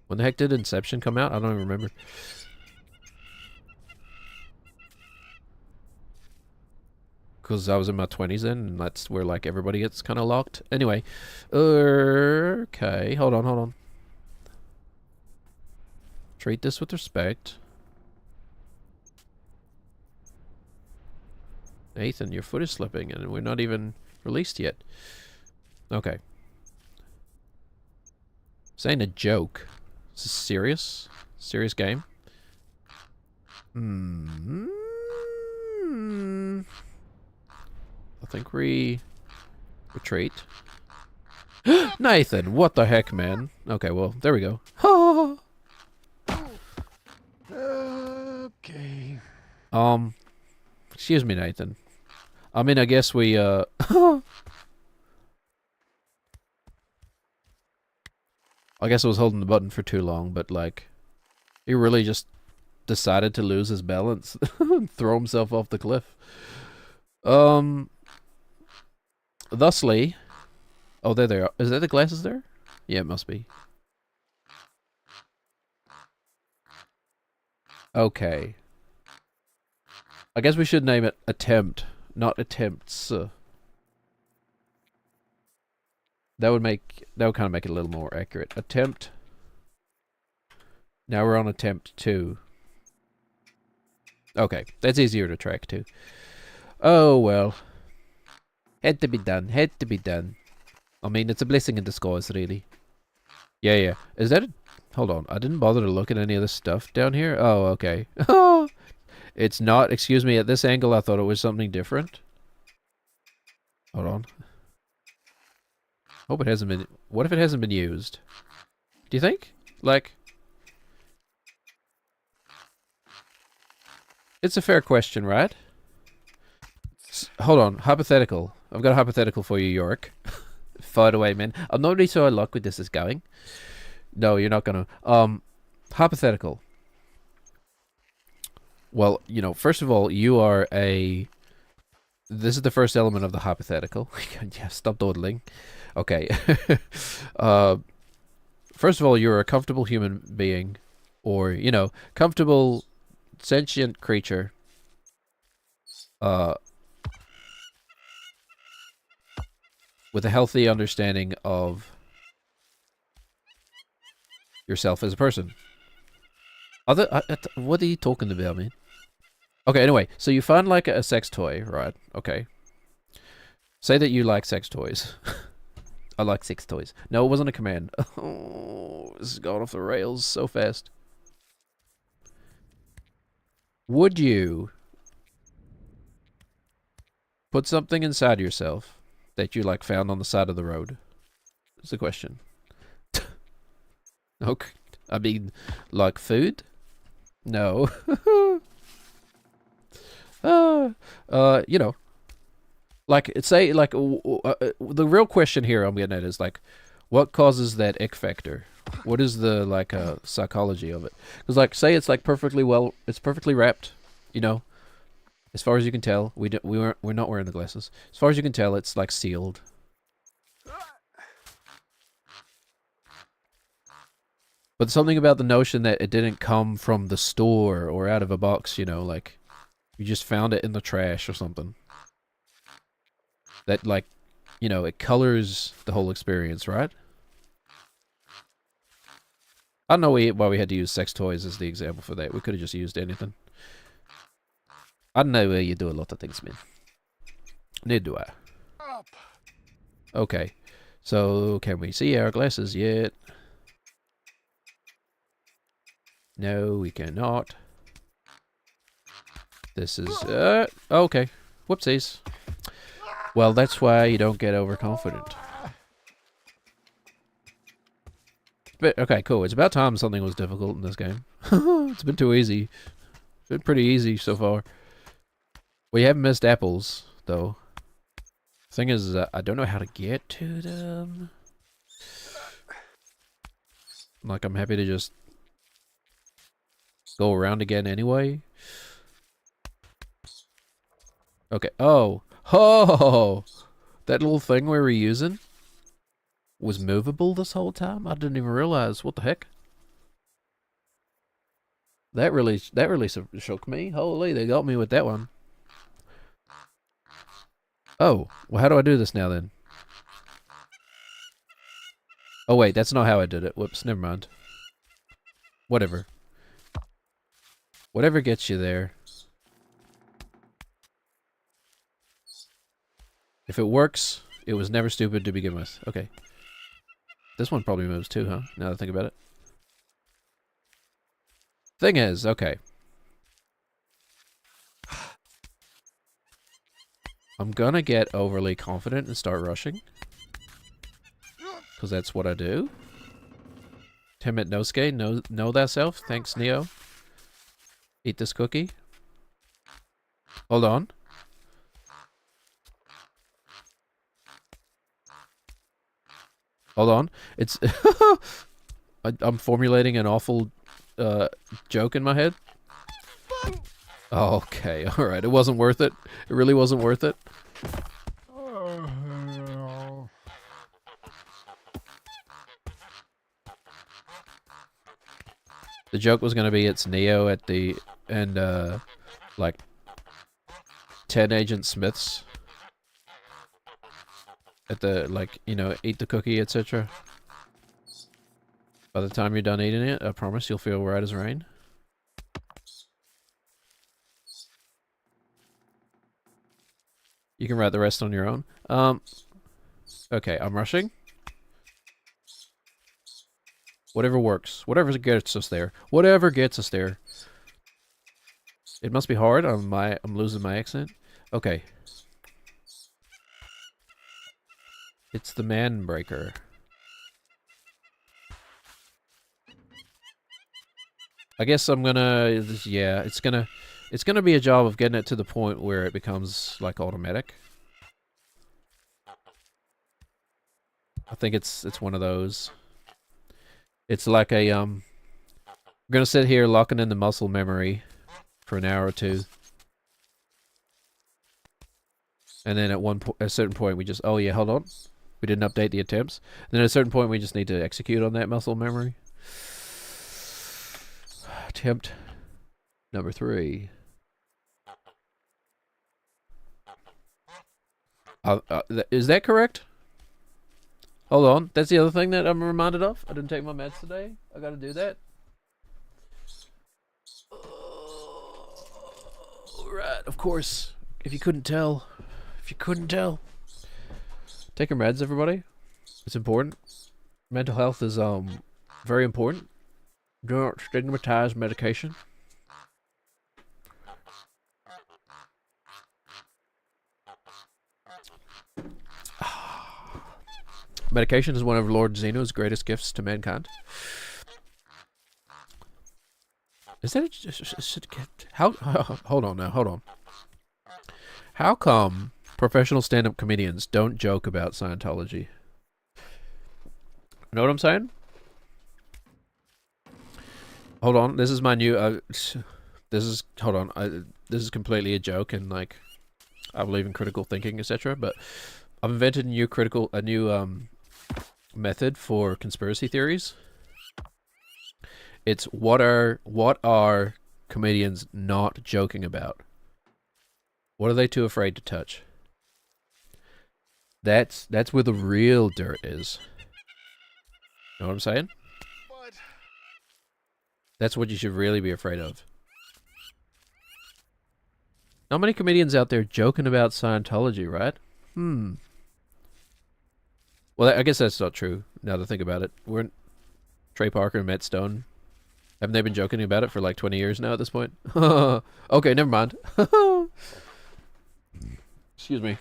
When the heck did Inception come out? I don't even remember. Because I was in my 20s then, and that's where, like, everybody gets kind of locked. Anyway. Okay. Hold on. Treat this with respect. Nathan, your foot is slipping, and we're not even released yet. Okay. This ain't a joke. This is serious. Serious game. I think we retreat. Nathan, what the heck, man? Okay, well, there we go. Okay. Excuse me, Nathan. I mean, I guess we, I guess I was holding the button for too long, but, like, he really just decided to lose his balance and throw himself off the cliff. Thusly... Oh, there they are. Is that the glasses there? Yeah, it must be. Okay. I guess we should name it Attempt, not Attempts. That would kind of make it a little more accurate. Attempt. Now we're on Attempt 2. Okay, that's easier to track too. Oh well. Had to be done. Had to be done. I mean, it's a blessing in disguise, really. Yeah, yeah. Is that a... Hold on. I didn't bother to look at any of this stuff down here. Oh, okay. It's not... Excuse me, at this angle I thought it was something different. Hold on. Hope it hasn't been... What if it hasn't been used? Do you think? Like... It's a fair question, right? Hold on. Hypothetical. I've got a hypothetical for you, York. Fire away, man. I'm not really sure how luck with this is going. No, you're not gonna. Hypothetical. Well, you know, first of all, you are a... This is the first element of the hypothetical. Yeah, stop dawdling. Okay. First of all, you're a comfortable human being. Or, you know, comfortable, sentient creature. With a healthy understanding of yourself as a person. What are you talking about, man? Okay, anyway, so you find like a sex toy, right? Okay. Say that you like sex toys. I like sex toys. No, it wasn't a command. Oh, this has gone off the rails so fast. Would you put something inside yourself that you like found on the side of the road? That's the question. Okay. I mean, like food? No. You know, like say like the real question here I'm getting at is like, what causes that ick factor? What is the like psychology of it? Because like say it's like it's perfectly wrapped, you know, as far as you can tell. We're not wearing the glasses. As far as you can tell, it's like sealed. But something about the notion that it didn't come from the store or out of a box, you know, like you just found it in the trash or something. That like, you know, it colors the whole experience, right? I don't know why we had to use sex toys as the example for that. We could have just used anything. I don't know where you do a lot of things, man. Neither do I. Okay. So, can we see our glasses yet? No, we cannot. This is, okay. Whoopsies. Well, that's why you don't get overconfident. But, okay, cool. It's about time something was difficult in this game. It's been too easy. It's been pretty easy so far. We haven't missed apples, though. Thing is, I don't know how to get to them. Like, I'm happy to just go around again anyway. Okay. Oh. Oh! That little thing we were using was movable this whole time? I didn't even realize. What the heck? That really shook me. Holy, they got me with that one. Oh, well, how do I do this now then? Oh wait, that's not how I did it. Whoops, never mind. Whatever. Whatever gets you there. If it works, it was never stupid to begin with. Okay. This one probably moves too, huh? Now that I think about it. Thing is, okay. I'm gonna get overly confident and start rushing. Because that's what I do. Timid Nosuke, know thyself. Thanks, Neo. Eat this cookie. Hold on. Hold on. It's... I'm formulating an awful joke in my head. Okay, alright. It wasn't worth it. It really wasn't worth it. The joke was gonna be it's Neo at the... and, like... 10 Agent Smiths. At the, like, you know, eat the cookie, etc. By the time you're done eating it, I promise you'll feel right as rain. You can write the rest on your own. Okay, I'm rushing. Whatever works. Whatever gets us there. Whatever gets us there. It must be hard. I'm losing my accent. Okay. It's the man breaker. I guess I'm gonna, yeah, it's gonna be a job of getting it to the point where it becomes like automatic. I think it's one of those. It's like a we're gonna sit here locking in the muscle memory for an hour or two, and then at a certain point we just, oh yeah, hold on, we didn't update the attempts. And then at a certain point we just need to execute on that muscle memory. Attempt number 3. Is that correct? Hold on. That's the other thing that I'm reminded of. I didn't take my meds today. I gotta do that. Right, of course. If you couldn't tell. Take your meds, everybody. It's important. Mental health is very important. Do not stigmatize medication. Medication is one of Lord Zeno's greatest gifts to mankind. Is that how? Hold on now. Hold on. How come professional stand-up comedians don't joke about Scientology? You know what I'm saying? Hold on. This is my new. Hold on. This is completely a joke, and like, I believe in critical thinking, etc. But I've invented a new method for conspiracy theories. It's what are comedians not joking about? What are they too afraid to touch? That's where the real dirt is. Know what I'm saying? What? That's what you should really be afraid of. Not many comedians out there joking about Scientology, right? Well, I guess that's not true, now that I think about it. Weren't Trey Parker and Matt Stone, haven't they been joking about it for like 20 years now at this point? Okay, never mind. Excuse me.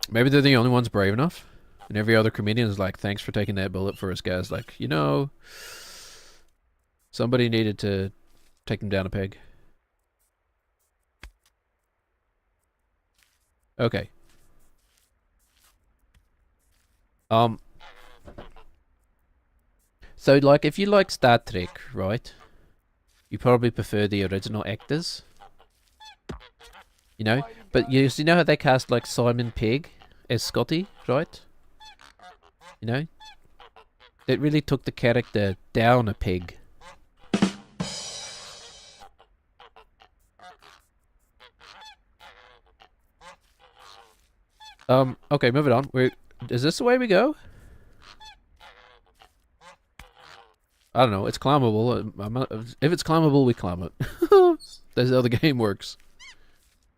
Maybe they're the only ones brave enough. And every other comedian is like, thanks for taking that bullet for us, guys. Like, you know, somebody needed to take them down a peg. Okay. So, like, if you like Star Trek, right? You probably prefer the original actors. You know? But you know how they cast, like, Simon Pegg as Scotty, right? You know? It really took the character down a peg. Okay, moving on. Is this the way we go? I don't know. It's climbable. If it's climbable, we climb it. That's how the game works.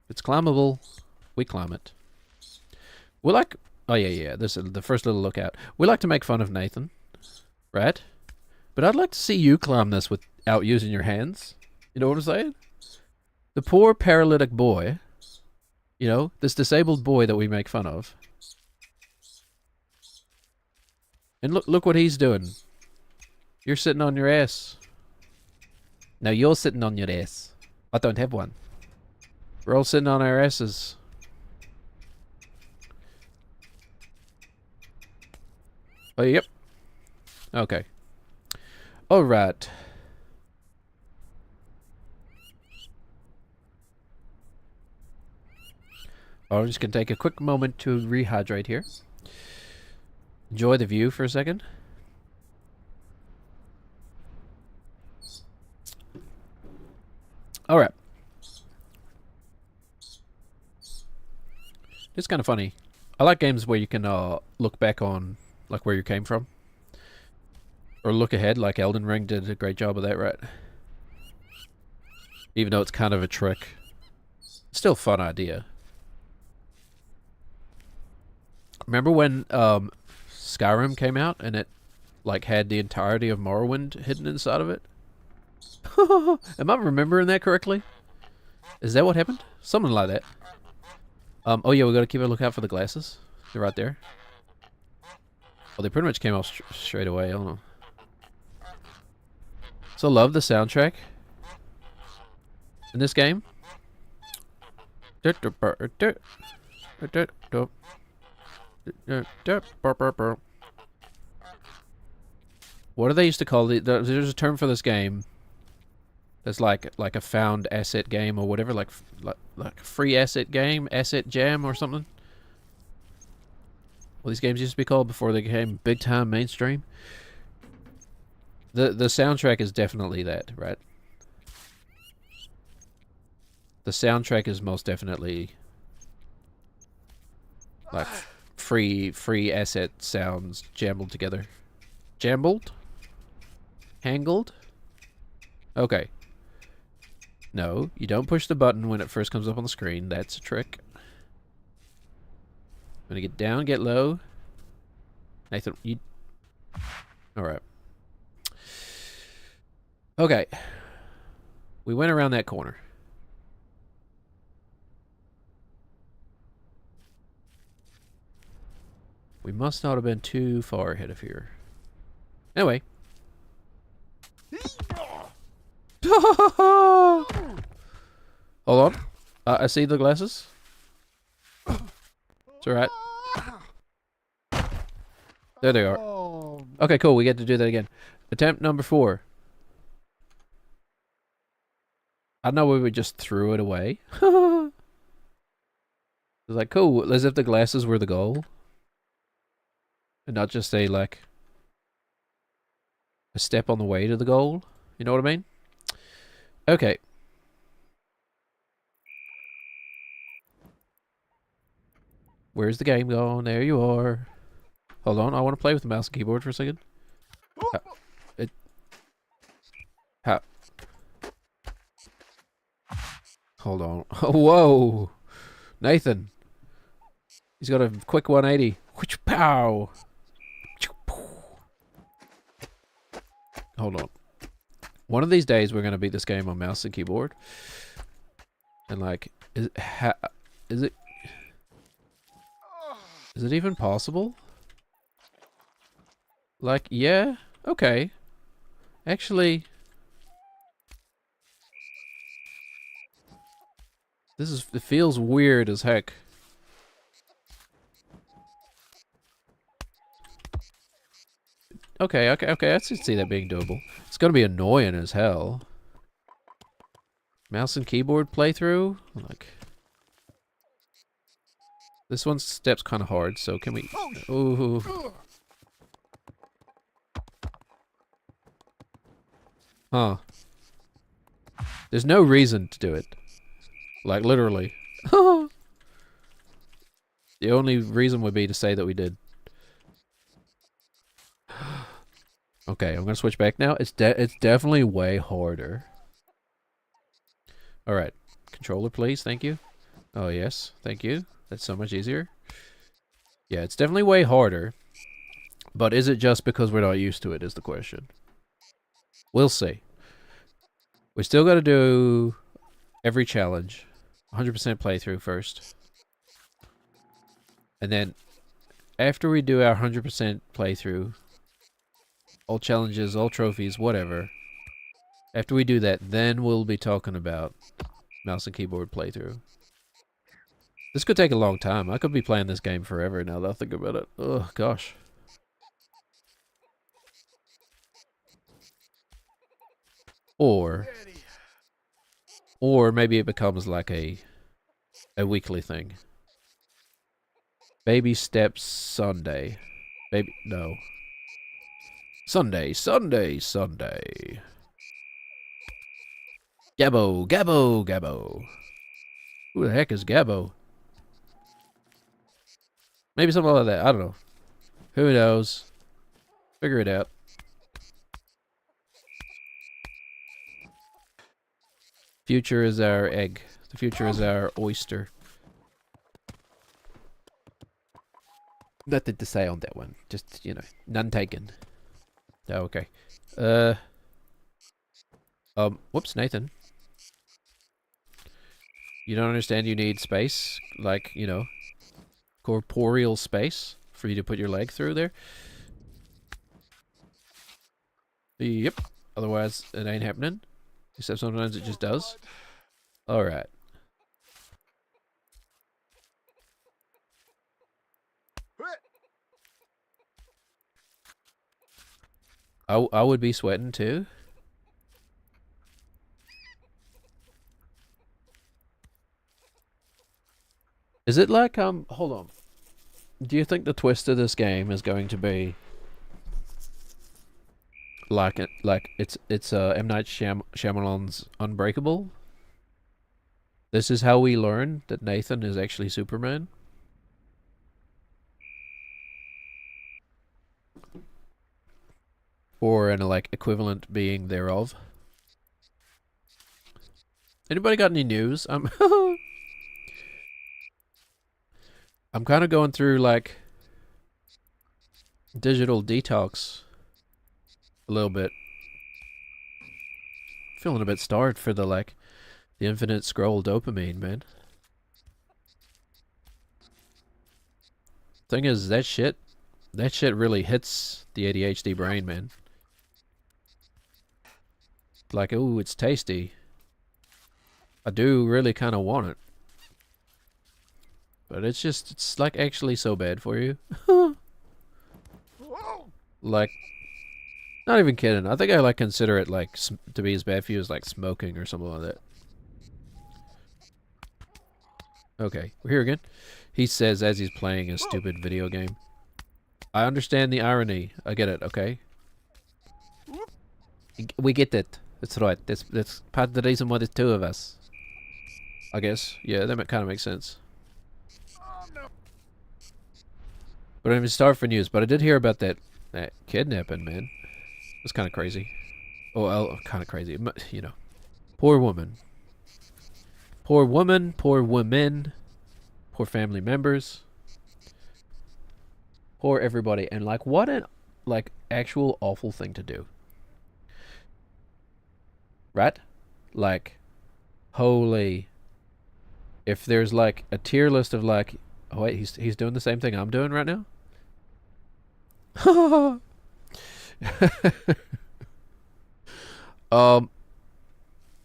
If it's climbable, we climb it. We like... Oh, yeah. This is the first little lookout. We like to make fun of Nathan. Right? But I'd like to see you climb this without using your hands. You know what I'm saying? The poor paralytic boy... You know, this disabled boy that we make fun of. And look what he's doing. You're sitting on your ass. Now you're sitting on your ass. I don't have one. We're all sitting on our asses. Oh, yep. Okay. Alright. I'm just going to take a quick moment to rehydrate here. Enjoy the view for a second. Alright. It's kind of funny. I like games where you can look back on like where you came from. Or look ahead, like Elden Ring did a great job of that, right? Even though it's kind of a trick. It's still a fun idea. Remember when Skyrim came out and it like had the entirety of Morrowind hidden inside of it? Am I remembering that correctly? Is that what happened? Something like that. Oh yeah, we gotta keep a lookout for the glasses. They're right there. Well, they pretty much came off straight away. I don't know. So love the soundtrack in this game. What do they used to call the? There's a term for this game. That's like a found asset game or whatever, like free asset game, asset jam or something. Well, these games used to be called before they became big time mainstream. The soundtrack is definitely that, right? The soundtrack is most definitely like free asset sounds jambled together. Jambled? Hangled? Okay. No, you don't push the button when it first comes up on the screen. That's a trick. I'm gonna get down, get low. Nathan, you... Alright. Okay. We went around that corner. We must not have been too far ahead of here. Anyway. Hold on. I see the glasses. It's alright. There they are. Okay, cool. We get to do that again. Attempt number 4. I know we just threw it away. It's like, cool. As if the glasses were the goal. And not just a step on the way to the goal. You know what I mean? Okay. Where's the game going? There you are. Hold on, I want to play with the mouse and keyboard for a second. Hold on. Whoa! Nathan. He's got a quick 180. Pow! Hold on. One of these days we're going to beat this game on mouse and keyboard. And like, is it even possible? Like, yeah? Okay. Actually, it feels weird as heck. Okay, I can see that being doable. It's gonna be annoying as hell. Mouse and keyboard playthrough? Like, this one step's kind of hard, so can we... Ooh. Huh. There's no reason to do it. Like, literally. The only reason would be to say that we did. Okay, I'm gonna switch back now. It's definitely way harder. Alright. Controller, please. Thank you. Oh, yes. Thank you. That's so much easier. Yeah, it's definitely way harder. But is it just because we're not used to it is the question. We'll see. We still gotta do every challenge. 100% playthrough first. And then, after we do our 100% playthrough, all challenges, all trophies, whatever. After we do that, then we'll be talking about mouse and keyboard playthrough. This could take a long time. I could be playing this game forever now that I think about it. Oh, gosh. Or maybe it becomes like a weekly thing. Baby steps Sunday. No. Sunday. Gabbo. Who the heck is Gabbo? Maybe something like that. I don't know. Who knows? Figure it out. Future is our egg. The future is our oyster. Nothing to say on that one. Just, you know, none taken. Oh, okay. Whoops, Nathan. You don't understand you need space? Like, you know, corporeal space for you to put your leg through there? Yep. Otherwise, it ain't happening. Except sometimes it just does. Alright. I would be sweating too. Is it like, hold on. Do you think the twist of this game is going to be like it's M. Night Shyamalan's Unbreakable? This is how we learn that Nathan is actually Superman? Or an like equivalent being thereof? Anybody got any news? I'm kind of going through like digital detox a little bit. Feeling a bit starved for the like the infinite scroll dopamine, man. Thing is, that shit really hits the ADHD brain, man. Like, ooh, it's tasty. I do really kind of want it. But it's like actually so bad for you. Like, not even kidding. I think I like consider it like to be as bad for you as like smoking or something like that. Okay, we're here again. He says as he's playing a stupid video game. I understand the irony. I get it, okay? We get it. That's right. That's part of the reason why there's two of us. I guess. Yeah, that kind of makes sense. But I didn't even start for news. But I did hear about that kidnapping, man. It's kind of crazy. Oh, kind of crazy. You know. Poor woman. Poor woman. Poor women. Poor family members. Poor everybody. And like, what an like actual awful thing to do. Right? Like, holy. If there's like a tier list of like, oh wait, he's doing the same thing I'm doing right now.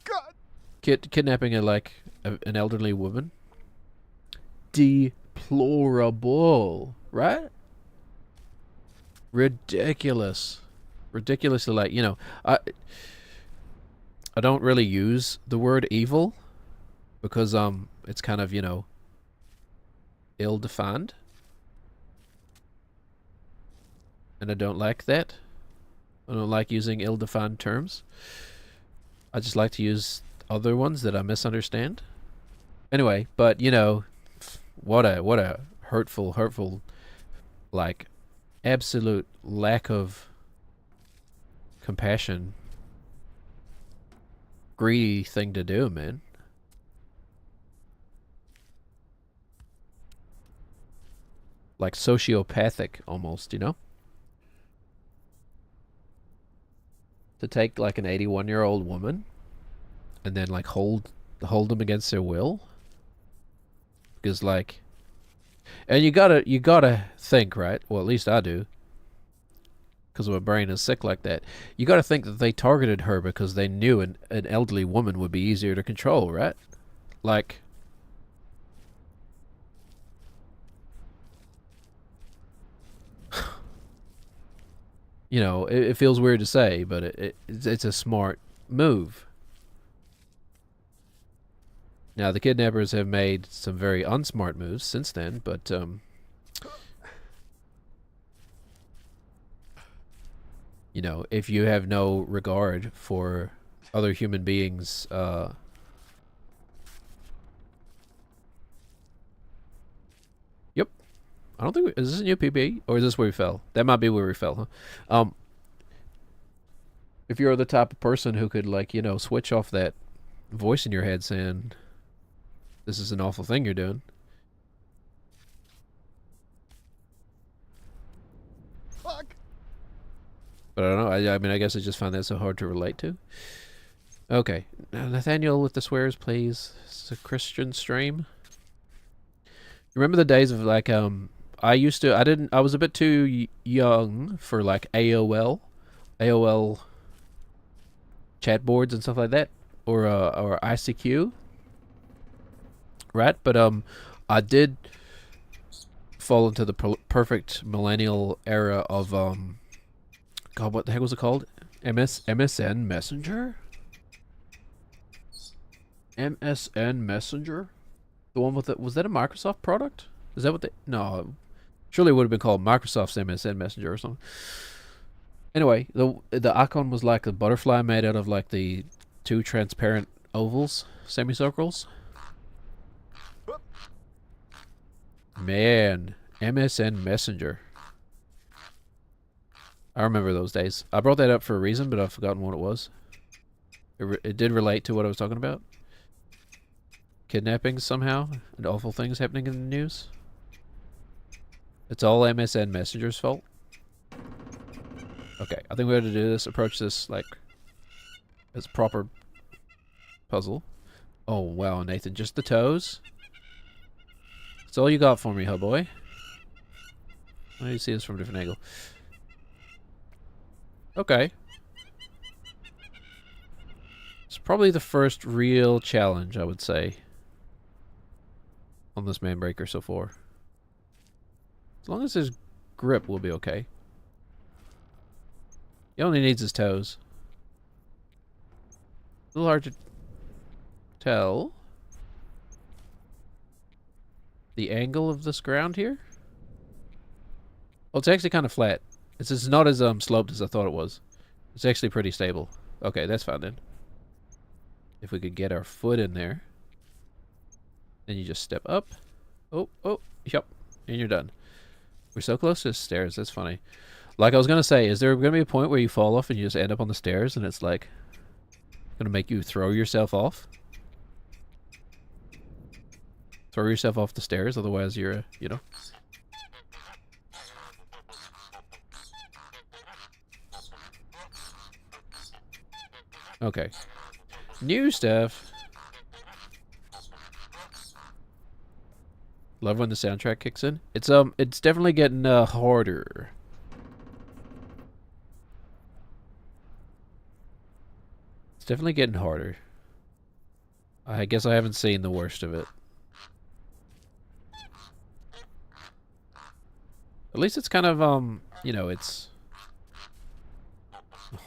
God. Kidnapping an elderly woman. Deplorable, right? Ridiculous. Ridiculously, like, you know, I don't really use the word evil because it's kind of, you know, ill-defined. And I don't like that. I don't like using ill-defined terms. I just like to use other ones that I misunderstand. Anyway, but you know, what a hurtful, like, absolute lack of compassion, greedy thing to do, man. Like sociopathic almost, you know? To take like an 81-year-old woman and then like hold them against their will. Because like, and you gotta think, right? Well, at least I do. Because my brain is sick like that. You gotta think that they targeted her because they knew an elderly woman would be easier to control, right? Like, you know, it feels weird to say, but it's a smart move. Now, the kidnappers have made some very unsmart moves since then, but, you know, if you have no regard for other human beings, yep. I don't think, is this a new PB? Or is this where we fell? That might be where we fell, huh? If you're the type of person who could, like, you know, switch off that voice in your head saying, this is an awful thing you're doing. But I don't know. I mean, I guess I just find that so hard to relate to. Okay. Now, Nathaniel with the swears, please. It's a Christian stream. Remember the days of like, I was a bit too young for like AOL chat boards and stuff like that, or ICQ, right? But I did fall into the perfect millennial era of God, what the heck was it called? MSN Messenger. MSN Messenger, the one with it. Was that a Microsoft product? Is that what they? No, surely it would have been called Microsoft's MSN Messenger or something. Anyway, the icon was like a butterfly made out of like the two transparent ovals, semicircles. Man, MSN Messenger. I remember those days. I brought that up for a reason, but I've forgotten what it was. It did relate to what I was talking about. Kidnappings somehow, and awful things happening in the news. It's all MSN Messenger's fault. Okay, I think we have to do this, approach this like as a proper puzzle. Oh wow, Nathan, just the toes? That's all you got for me, huh boy? Let me see this from a different angle. Okay. It's probably the first real challenge, I would say, on this Manbreaker so far. As long as his grip will be okay. He only needs his toes. A little hard to tell the angle of this ground here. Well, it's actually kind of flat. It's not as sloped as I thought it was. It's actually pretty stable. Okay, that's fine then. If we could get our foot in there. Then you just step up. Oh, yep. And you're done. We're so close to the stairs. That's funny. Like I was going to say, is there going to be a point where you fall off and you just end up on the stairs and it's like going to make you throw yourself off? Throw yourself off the stairs, otherwise you're, you know. Okay. New stuff. Love when the soundtrack kicks in. It's definitely getting harder. It's definitely getting harder. I guess I haven't seen the worst of it. At least it's kind of you know, it's.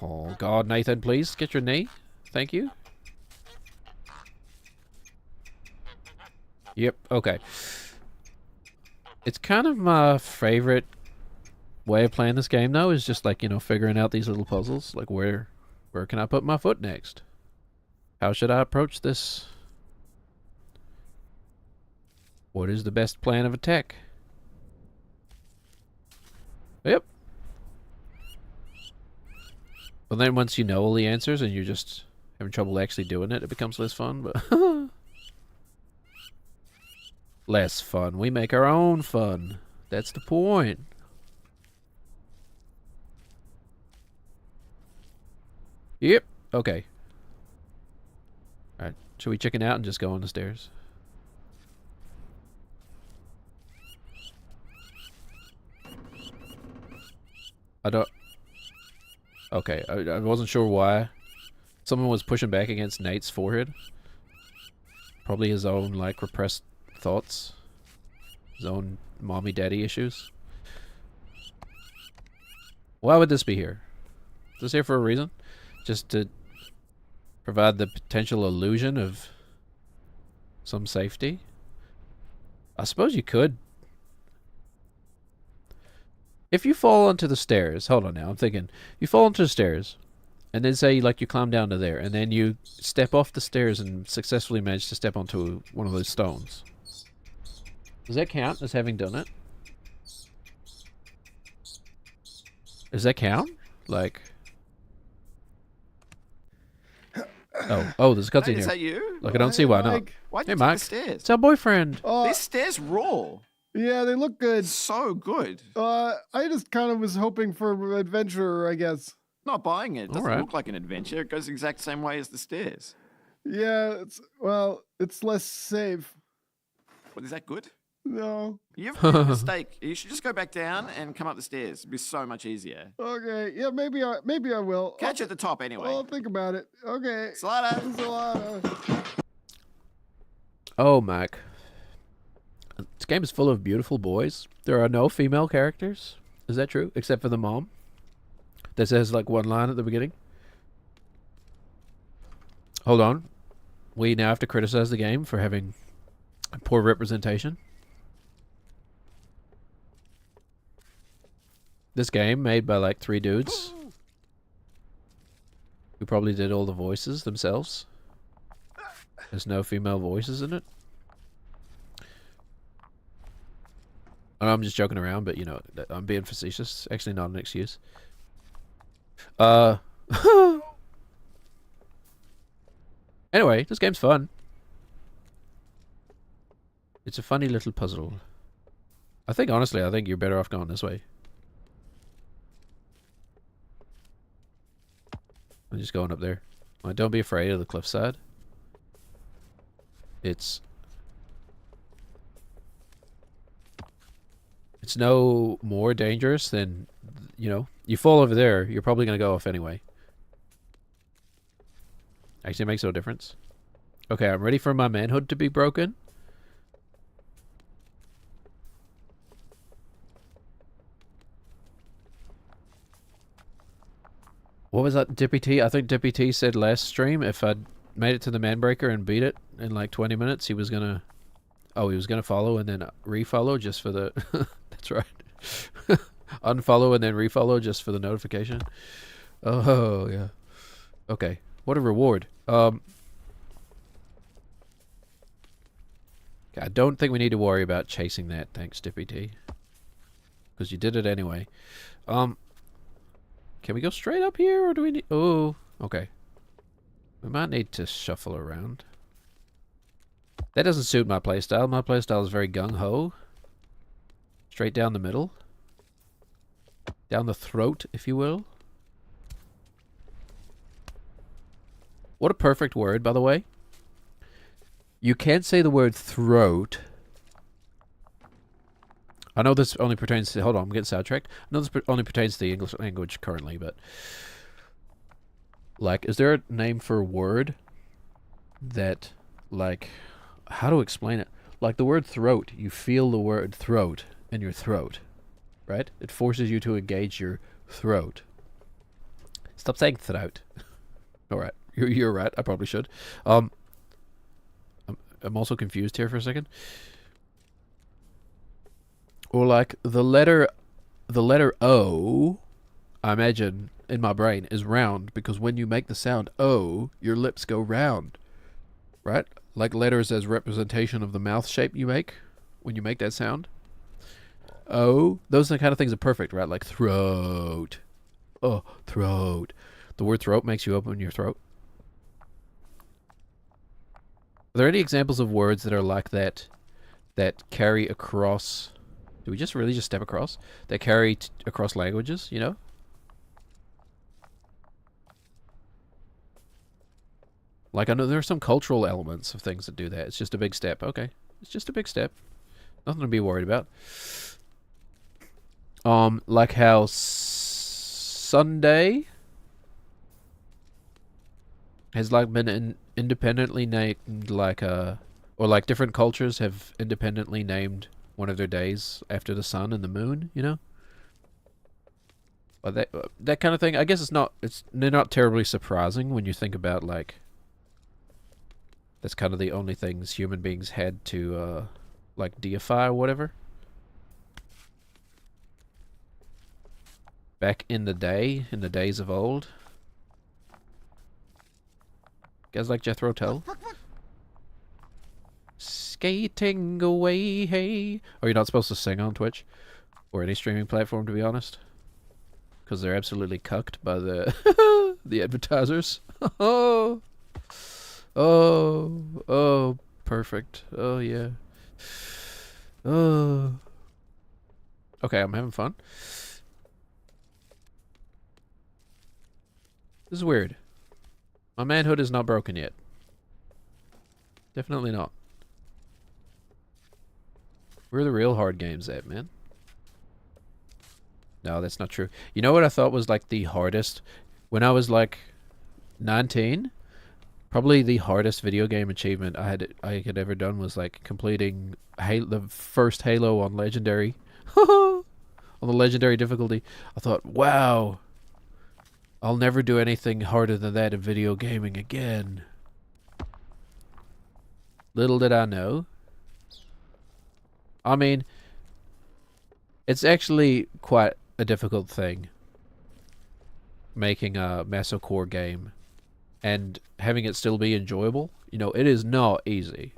Oh God, Nathan, please get your knee. Thank you. Yep. Okay. It's kind of my favorite way of playing this game, though, is just like, you know, figuring out these little puzzles. Like, where can I put my foot next? How should I approach this? What is the best plan of attack? Yep. But then once you know all the answers and you're just having trouble actually doing it, it becomes less fun, but... Less fun. We make our own fun. That's the point. Yep. Okay. Alright. Should we chicken out and just go on the stairs? I don't... Okay. I wasn't sure why. Someone was pushing back against Nate's forehead. Probably his own, like, repressed thoughts, his own mommy daddy issues. Why would this be here? Is this here for a reason? Just to provide the potential illusion of some safety? I suppose you could. If you fall onto the stairs, hold on now, I'm thinking, you fall onto the stairs and then say like you climb down to there and then you step off the stairs and successfully manage to step onto one of those stones. Does that count as having done it? Does that count? Like... Oh, there's a cutscene Hey, here. is that you? Like, I don't see why not. Why'd Hey, you take Mike. the stairs? It's our boyfriend. These stairs rule. Yeah, they look good. So good. I just kind of was hoping for adventure, I guess. Not buying it. It doesn't Alright. look like an adventure. It goes the exact same way as the stairs. Yeah, it's less safe. What, is that good? No. You've made a mistake. You should just go back down and come up the stairs. It'd be so much easier. Okay. Yeah, maybe I will. Catch you at the top anyway. I'll think about it. Okay. Slider. Oh, Mac. This game is full of beautiful boys. There are no female characters. Is that true? Except for the mom. That says like one line at the beginning. Hold on. We now have to criticize the game for having poor representation. This game made by like 3 dudes who probably did all the voices themselves. There's no female voices in it. I know I'm just joking around, but you know, I'm being facetious. Actually, not an excuse. Anyway, this game's fun. It's a funny little puzzle. Honestly, I think you're better off going this way. I'm just going up there. Don't be afraid of the cliffside. It's no more dangerous than, you know, you fall over there, you're probably going to go off anyway. Actually, it makes no difference. Okay, I'm ready for my manhood to be broken. What was that, Dippy T? I think Dippy T said last stream if I'd made it to the Manbreaker and beat it in like 20 minutes, he was gonna... Oh, he was gonna follow and then refollow just for the... That's right. Unfollow and then refollow just for the notification. Oh, yeah. Okay. What a reward. I don't think we need to worry about chasing that, thanks, Dippy T. Because you did it anyway. Can we go straight up here, or do we need... Oh, okay. We might need to shuffle around. That doesn't suit my playstyle. My playstyle is very gung-ho. Straight down the middle. Down the throat, if you will. What a perfect word, by the way. You can't say the word throat. I know this only pertains to... Hold on, I'm getting sidetracked. I know this only pertains to the English language currently, but... Like, is there a name for a word that, like... How to explain it? Like, the word throat. You feel the word throat in your throat. Right? It forces you to engage your throat. Stop saying throat. Alright. You're right. I probably should. I'm also confused here for a second. Or like the letter O, I imagine in my brain is round because when you make the sound O, your lips go round. Right? Like letters as representation of the mouth shape you make when you make that sound. O, those kind of things are perfect, right? Like throat. Oh, throat. The word throat makes you open your throat. Are there any examples of words that are like that carry across... Do we just really just step across? That carry across languages, you know? Like, I know there are some cultural elements of things that do that. It's just a big step. Okay. It's just a big step. Nothing to be worried about. Like how Sunday has like been independently named, like, or like different cultures have independently named one of their days after the sun and the moon, you know? But that kind of thing, I guess they're not terribly surprising when you think about, like, that's kind of the only things human beings had to, like, deify or whatever. Back in the days of old. You guys like Jethro Tull? Skating away, hey. Oh, you're not supposed to sing on Twitch or any streaming platform, to be honest, because they're absolutely cucked by the the advertisers. Oh, perfect. Oh yeah. Oh. Okay, I'm having fun. This is weird. My manhood is not broken yet. Definitely not. Where are the real hard games at, man? No, that's not true. You know what I thought was like the hardest? When I was like 19, probably the hardest video game achievement I had ever done was like completing the first Halo on Legendary. On the Legendary difficulty. I thought, wow, I'll never do anything harder than that in video gaming again. Little did I know. I mean, it's actually quite a difficult thing making a Masocore game and having it still be enjoyable. You know, it is not easy.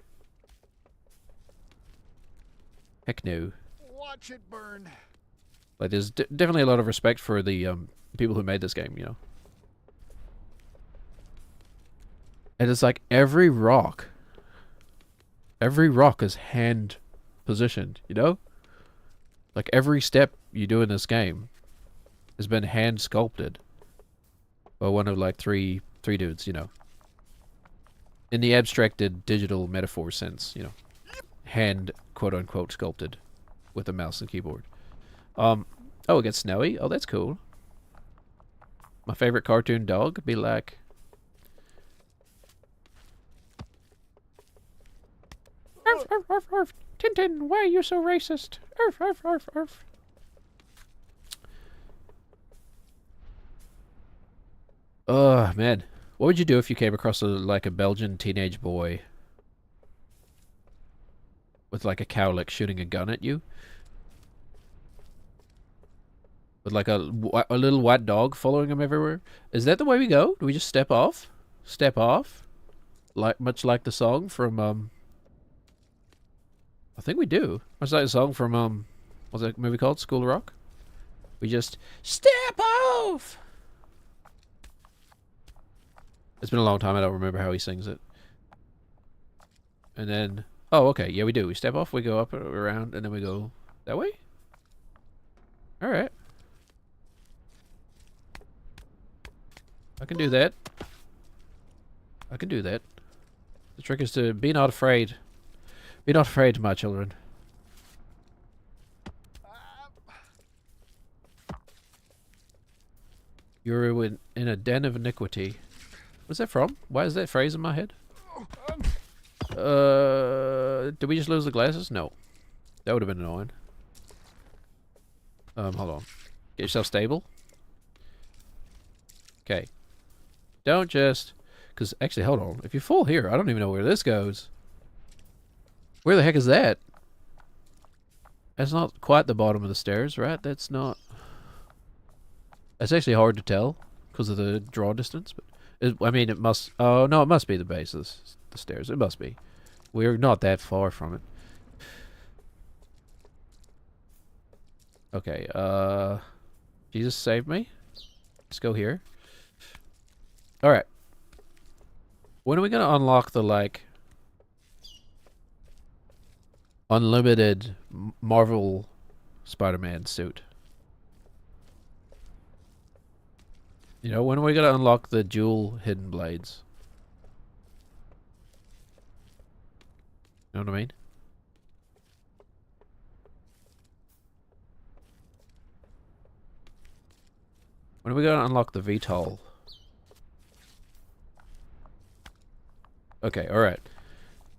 Heck no. Watch it burn. Like, there's definitely a lot of respect for the people who made this game, you know. And it's like every rock is hand positioned, you know? Like every step you do in this game has been hand sculpted by one of like three dudes, you know. In the abstracted digital metaphor sense, you know. Hand quote unquote sculpted with a mouse and keyboard. Oh, it gets snowy. Oh, that's cool. My favorite cartoon dog be like, "Arf, arf, arf, arf. Tintin, why are you so racist? Arf, arf, arf, arf." Oh, man. What would you do if you came across like a Belgian teenage boy with like a cowlick shooting a gun at you? With like a little white dog following him everywhere? Is that the way we go? Do we just step off? Step off? Like much like the song from I think we do. Much like the song from what's that movie called? School of Rock? We just step off. It's been a long time, I don't remember how he sings it. And then oh, okay, yeah we do. We step off, we go up around, and then we go that way? Alright. I can do that. I can do that. The trick is to be not afraid. Be not afraid, my children. You're in a den of iniquity. What's that from? Why is that phrase in my head? Did we just lose the glasses? No. That would have been annoying. Hold on. Get yourself stable. Okay. Don't just... Because, actually, hold on. If you fall here, I don't even know where this goes. Where the heck is that? That's not quite the bottom of the stairs, right? That's not... That's actually hard to tell because of the draw distance. But I mean, it must... Oh, no, it must be the base of the stairs. It must be. We're not that far from it. Okay, Jesus save me. Let's go here. Alright. When are we gonna unlock the, like... unlimited Marvel Spider-Man suit? You know, when are we gonna unlock the dual hidden blades? You know what I mean? When are we gonna unlock the VTOL? Okay, alright.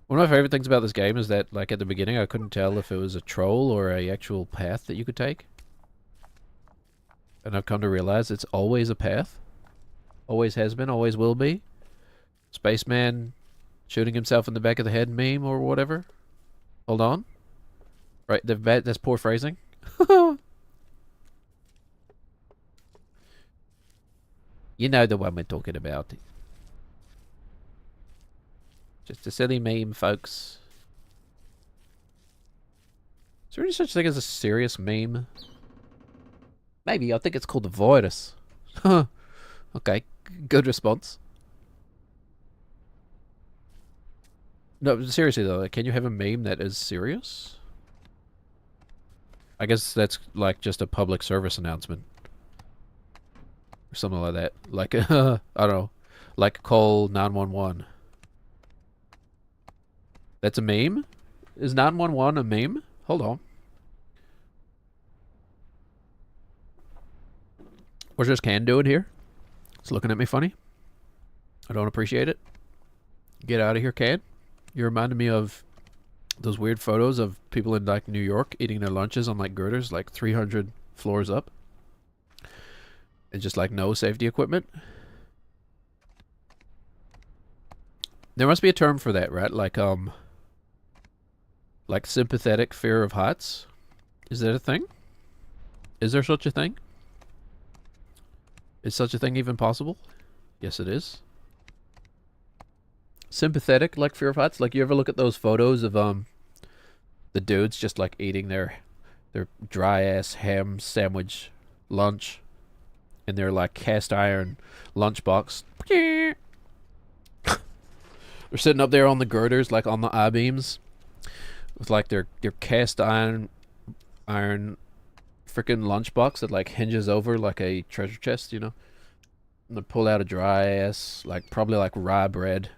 One of my favorite things about this game is that, like, at the beginning I couldn't tell if it was a troll or a actual path that you could take. And I've come to realize it's always a path. Always has been, always will be. Spaceman shooting himself in the back of the head meme or whatever. Hold on. Right, that's poor phrasing. You know the one we're talking about. Just a silly meme, folks. Is there any such thing as a serious meme? Maybe. I think it's called the virus. Okay, good response. No, seriously though, can you have a meme that is serious? I guess that's like just a public service announcement. something like that. Like, I don't know. Like, call 911. That's a meme? Is 911 a meme? Hold on. What's this can doing here? It's looking at me funny. I don't appreciate it. Get out of here, can. You reminded me of those weird photos of people in like New York eating their lunches on like girders like 300 floors up. And just like no safety equipment. There must be a term for that, right? Like sympathetic fear of heights. Is that a thing? Is there such a thing? Is such a thing even possible? Yes, it is. Sympathetic, like fear of heights. Like you ever look at those photos of the dudes just like eating their dry ass ham sandwich lunch in their like cast iron lunchbox. They're sitting up there on the girders, like on the I-beams, with like their cast iron freaking lunchbox that like hinges over like a treasure chest, you know. And they pull out a dry ass, like probably like rye bread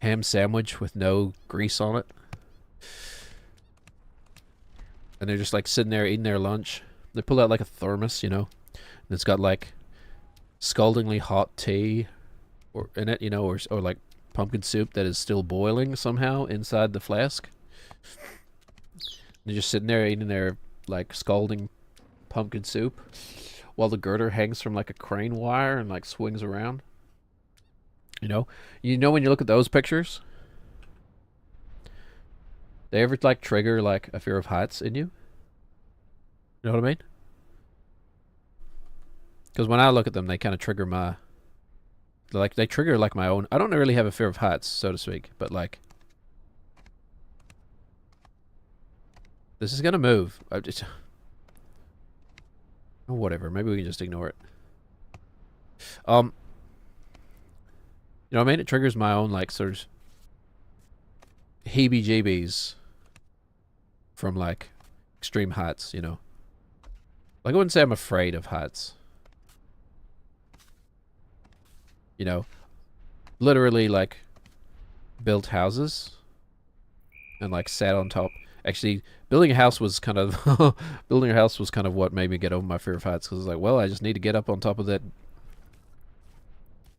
ham sandwich with no grease on it. And they're just like sitting there eating their lunch. They pull out like a thermos, you know, and it's got like scaldingly hot tea or in it, you know, or like pumpkin soup that is still boiling somehow inside the flask. They're just sitting there eating their like scalding pumpkin soup while the girder hangs from like a crane wire and like swings around. You know when you look at those pictures, they ever like trigger like a fear of heights in you? You know what I mean? Because when I look at them, they kind of trigger they trigger like my own. I don't really have a fear of heights, so to speak, but like this is gonna move. I just oh, whatever. Maybe we can just ignore it. You know what I mean? It triggers my own like sort of heebie-jeebies from like extreme heights, you know. Like I wouldn't say I'm afraid of heights. You know, literally like built houses and like sat on top. Actually, building a house was kind of what made me get over my fear of heights, because it's like, well, I just need to get up on top of that.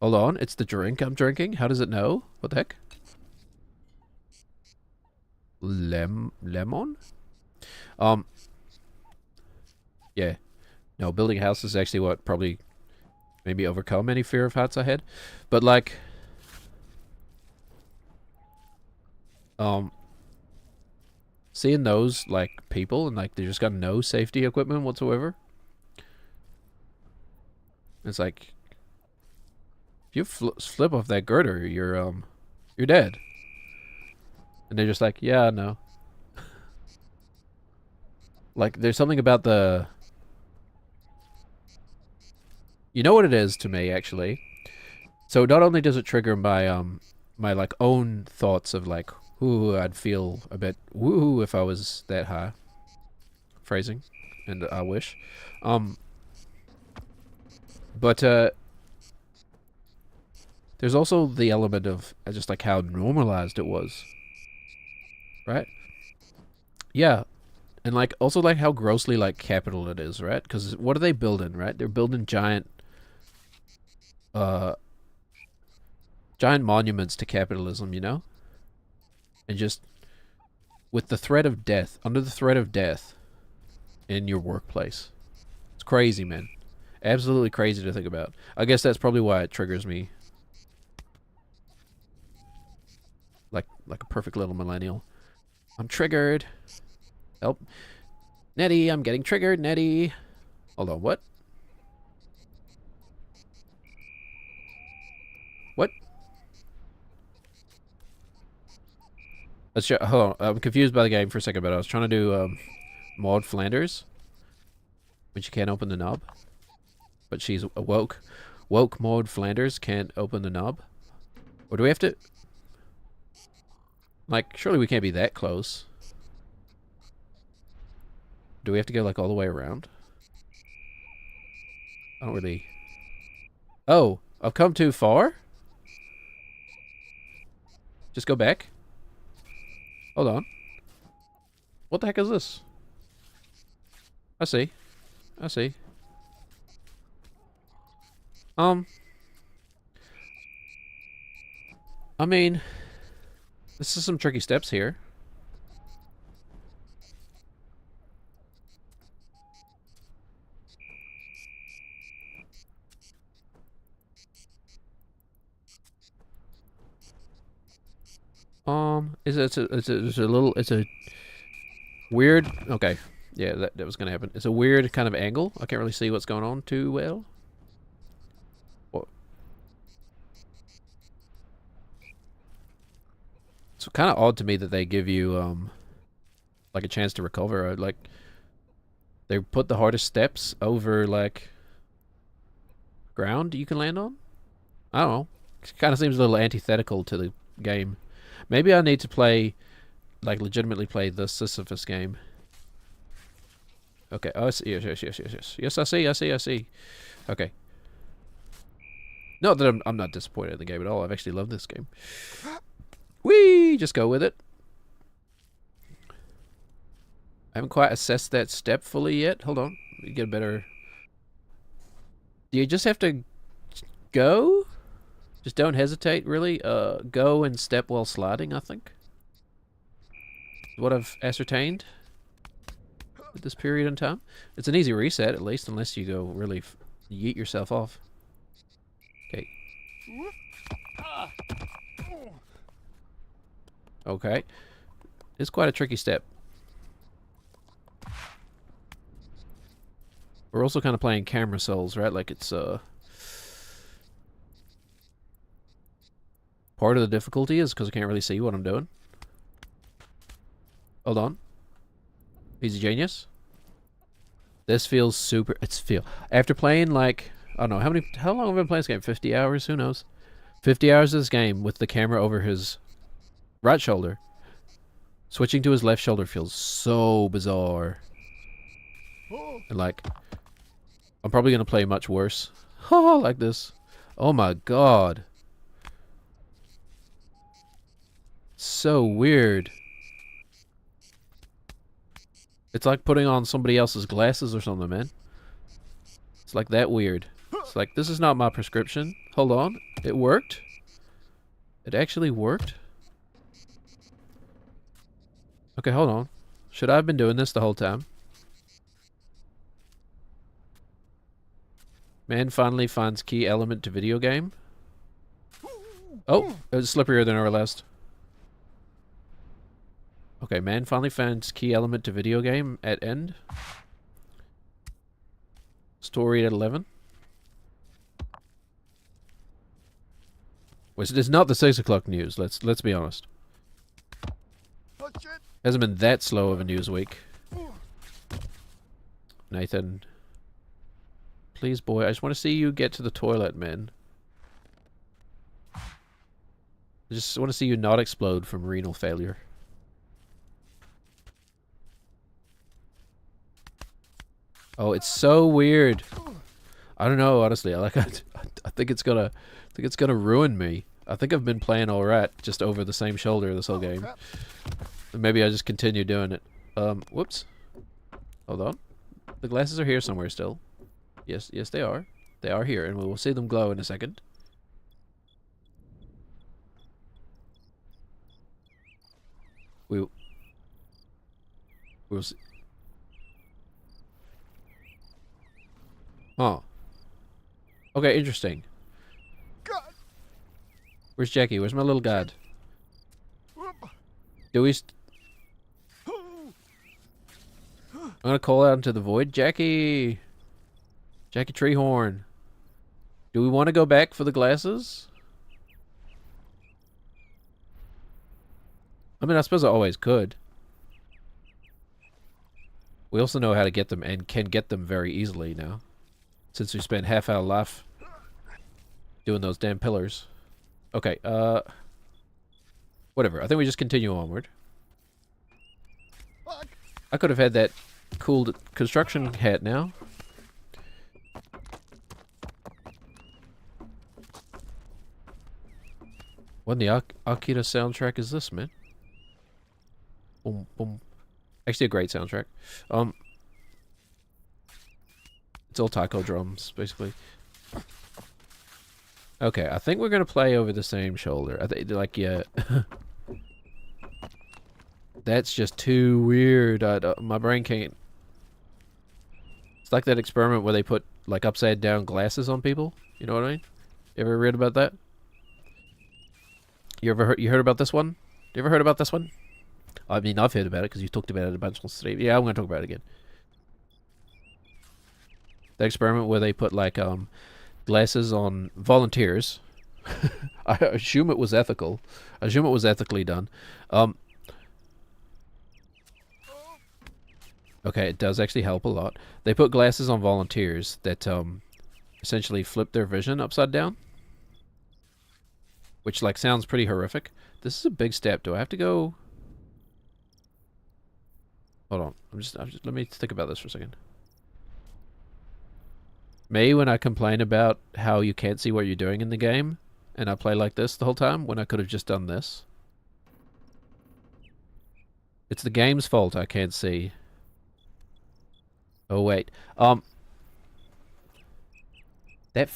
Hold on, it's the drink I'm drinking. How does it know? What the heck? Lemon? Yeah. No, building a house is actually what probably made me overcome any fear of heights I had. But like seeing those like people and like they just got no safety equipment whatsoever. It's like if you slip off that girder, you're dead. And they're just like, yeah, no. Like there's something about the, you know what it is to me actually. So not only does it trigger my my like own thoughts of like, ooh, I'd feel a bit woo if I was that high. Phrasing, and I wish. But there's also the element of just like how normalized it was. Right? Yeah. And like also like how grossly like capital it is, right? Because what are they building, right? They're building giant monuments to capitalism, you know? And just with the threat of death, under the threat of death in your workplace. It's crazy, man. Absolutely crazy to think about. I guess that's probably why it triggers me. Like a perfect little millennial. I'm triggered. Help. Nettie, I'm getting triggered, Nettie. Hold on, what? What? Let's show, hold on, I'm confused by the game for a second, but I was trying to do Maud Flanders. When she can't open the knob. But she's woke. Woke Maud Flanders can't open the knob. Or do we have to... Like, surely we can't be that close. Do we have to go, like, all the way around? I don't really... Oh, I've come too far? Just go back? Hold on. What the heck is this? I see. I see. I mean, this is some tricky steps here. It's a weird. Okay, yeah, that was gonna happen. It's a weird kind of angle. I can't really see what's going on too well. What? It's kind of odd to me that they give you like a chance to recover. Like they put the hardest steps over like ground you can land on. I don't know. It kind of seems a little antithetical to the game. Maybe I need to play, like, legitimately play the Sisyphus game. Okay. Oh, I see. Yes. Yes, I see. Okay. Not that I'm not disappointed in the game at all. I've actually loved this game. Whee! Just go with it. I haven't quite assessed that step fully yet. Hold on. Let me get a better... Do you just have to go? Just don't hesitate, really. Go and step while sliding, I think. What I've ascertained at this period in time. It's an easy reset, at least, unless you go really yeet yourself off. Okay. Okay. It's quite a tricky step. We're also kind of playing camera souls, right? Like it's, part of the difficulty is because I can't really see what I'm doing. Hold on. He's a genius. This feels super... After playing, like... I don't know, how long have I been playing this game? 50 hours? Who knows? 50 hours of this game with the camera over his right shoulder. Switching to his left shoulder feels so bizarre. And, like... I'm probably going to play much worse. Like this. Oh my god. So weird. It's like putting on somebody else's glasses or something, man. It's like that weird. It's like, this is not my prescription. Hold on. It worked. It actually worked. Okay, hold on. Should I have been doing this the whole time? Man finally finds key element to video game. Oh, it was slipperier than I realized. Okay, man finally finds key element to video game at end. Story at 11. Which is not the 6 o'clock news, let's be honest. Hasn't been that slow of a news week. Nathan. Please, boy, I just want to see you get to the toilet, man. I just want to see you not explode from renal failure. Oh, it's so weird. I don't know, honestly. I think it's gonna ruin me. I think I've been playing alright, just over the same shoulder this whole game. And maybe I just continue doing it. Whoops. Hold on. The glasses are here somewhere still. Yes, they are. They are here, and we will see them glow in a second. We'll see. Oh. Okay, interesting. Where's Jackie? Where's my little god? Do we... I'm gonna call out into the void. Jackie! Jackie Treehorn. Do we want to go back for the glasses? I mean, I suppose I always could. We also know how to get them and can get them very easily now. Since we spent half our life doing those damn pillars. Okay, whatever. I think we just continue onward. I could have had that cool construction hat now. What in the Akira soundtrack is this, man? Boom, boom. Actually, a great soundtrack. It's all taiko drums, basically. Okay, I think we're gonna play over the same shoulder. I think, like, yeah. That's just too weird. My brain can't. It's like that experiment where they put, like, upside down glasses on people. You know what I mean? You ever read about that? You heard about this one? You ever heard about this one? I mean, I've heard about it because you talked about it a bunch on stream. Yeah, I'm gonna talk about it again. The experiment where they put, like, glasses on volunteers. I assume it was ethical. I assume it was ethically done. Okay, it does actually help a lot. They put glasses on volunteers that essentially flip their vision upside down, which, like, sounds pretty horrific. This is a big step. Do I have to go? Hold on. I'm just let me think about this for a second. Me, when I complain about how you can't see what you're doing in the game, and I play like this the whole time, when I could have just done this. It's the game's fault I can't see. Oh, wait. That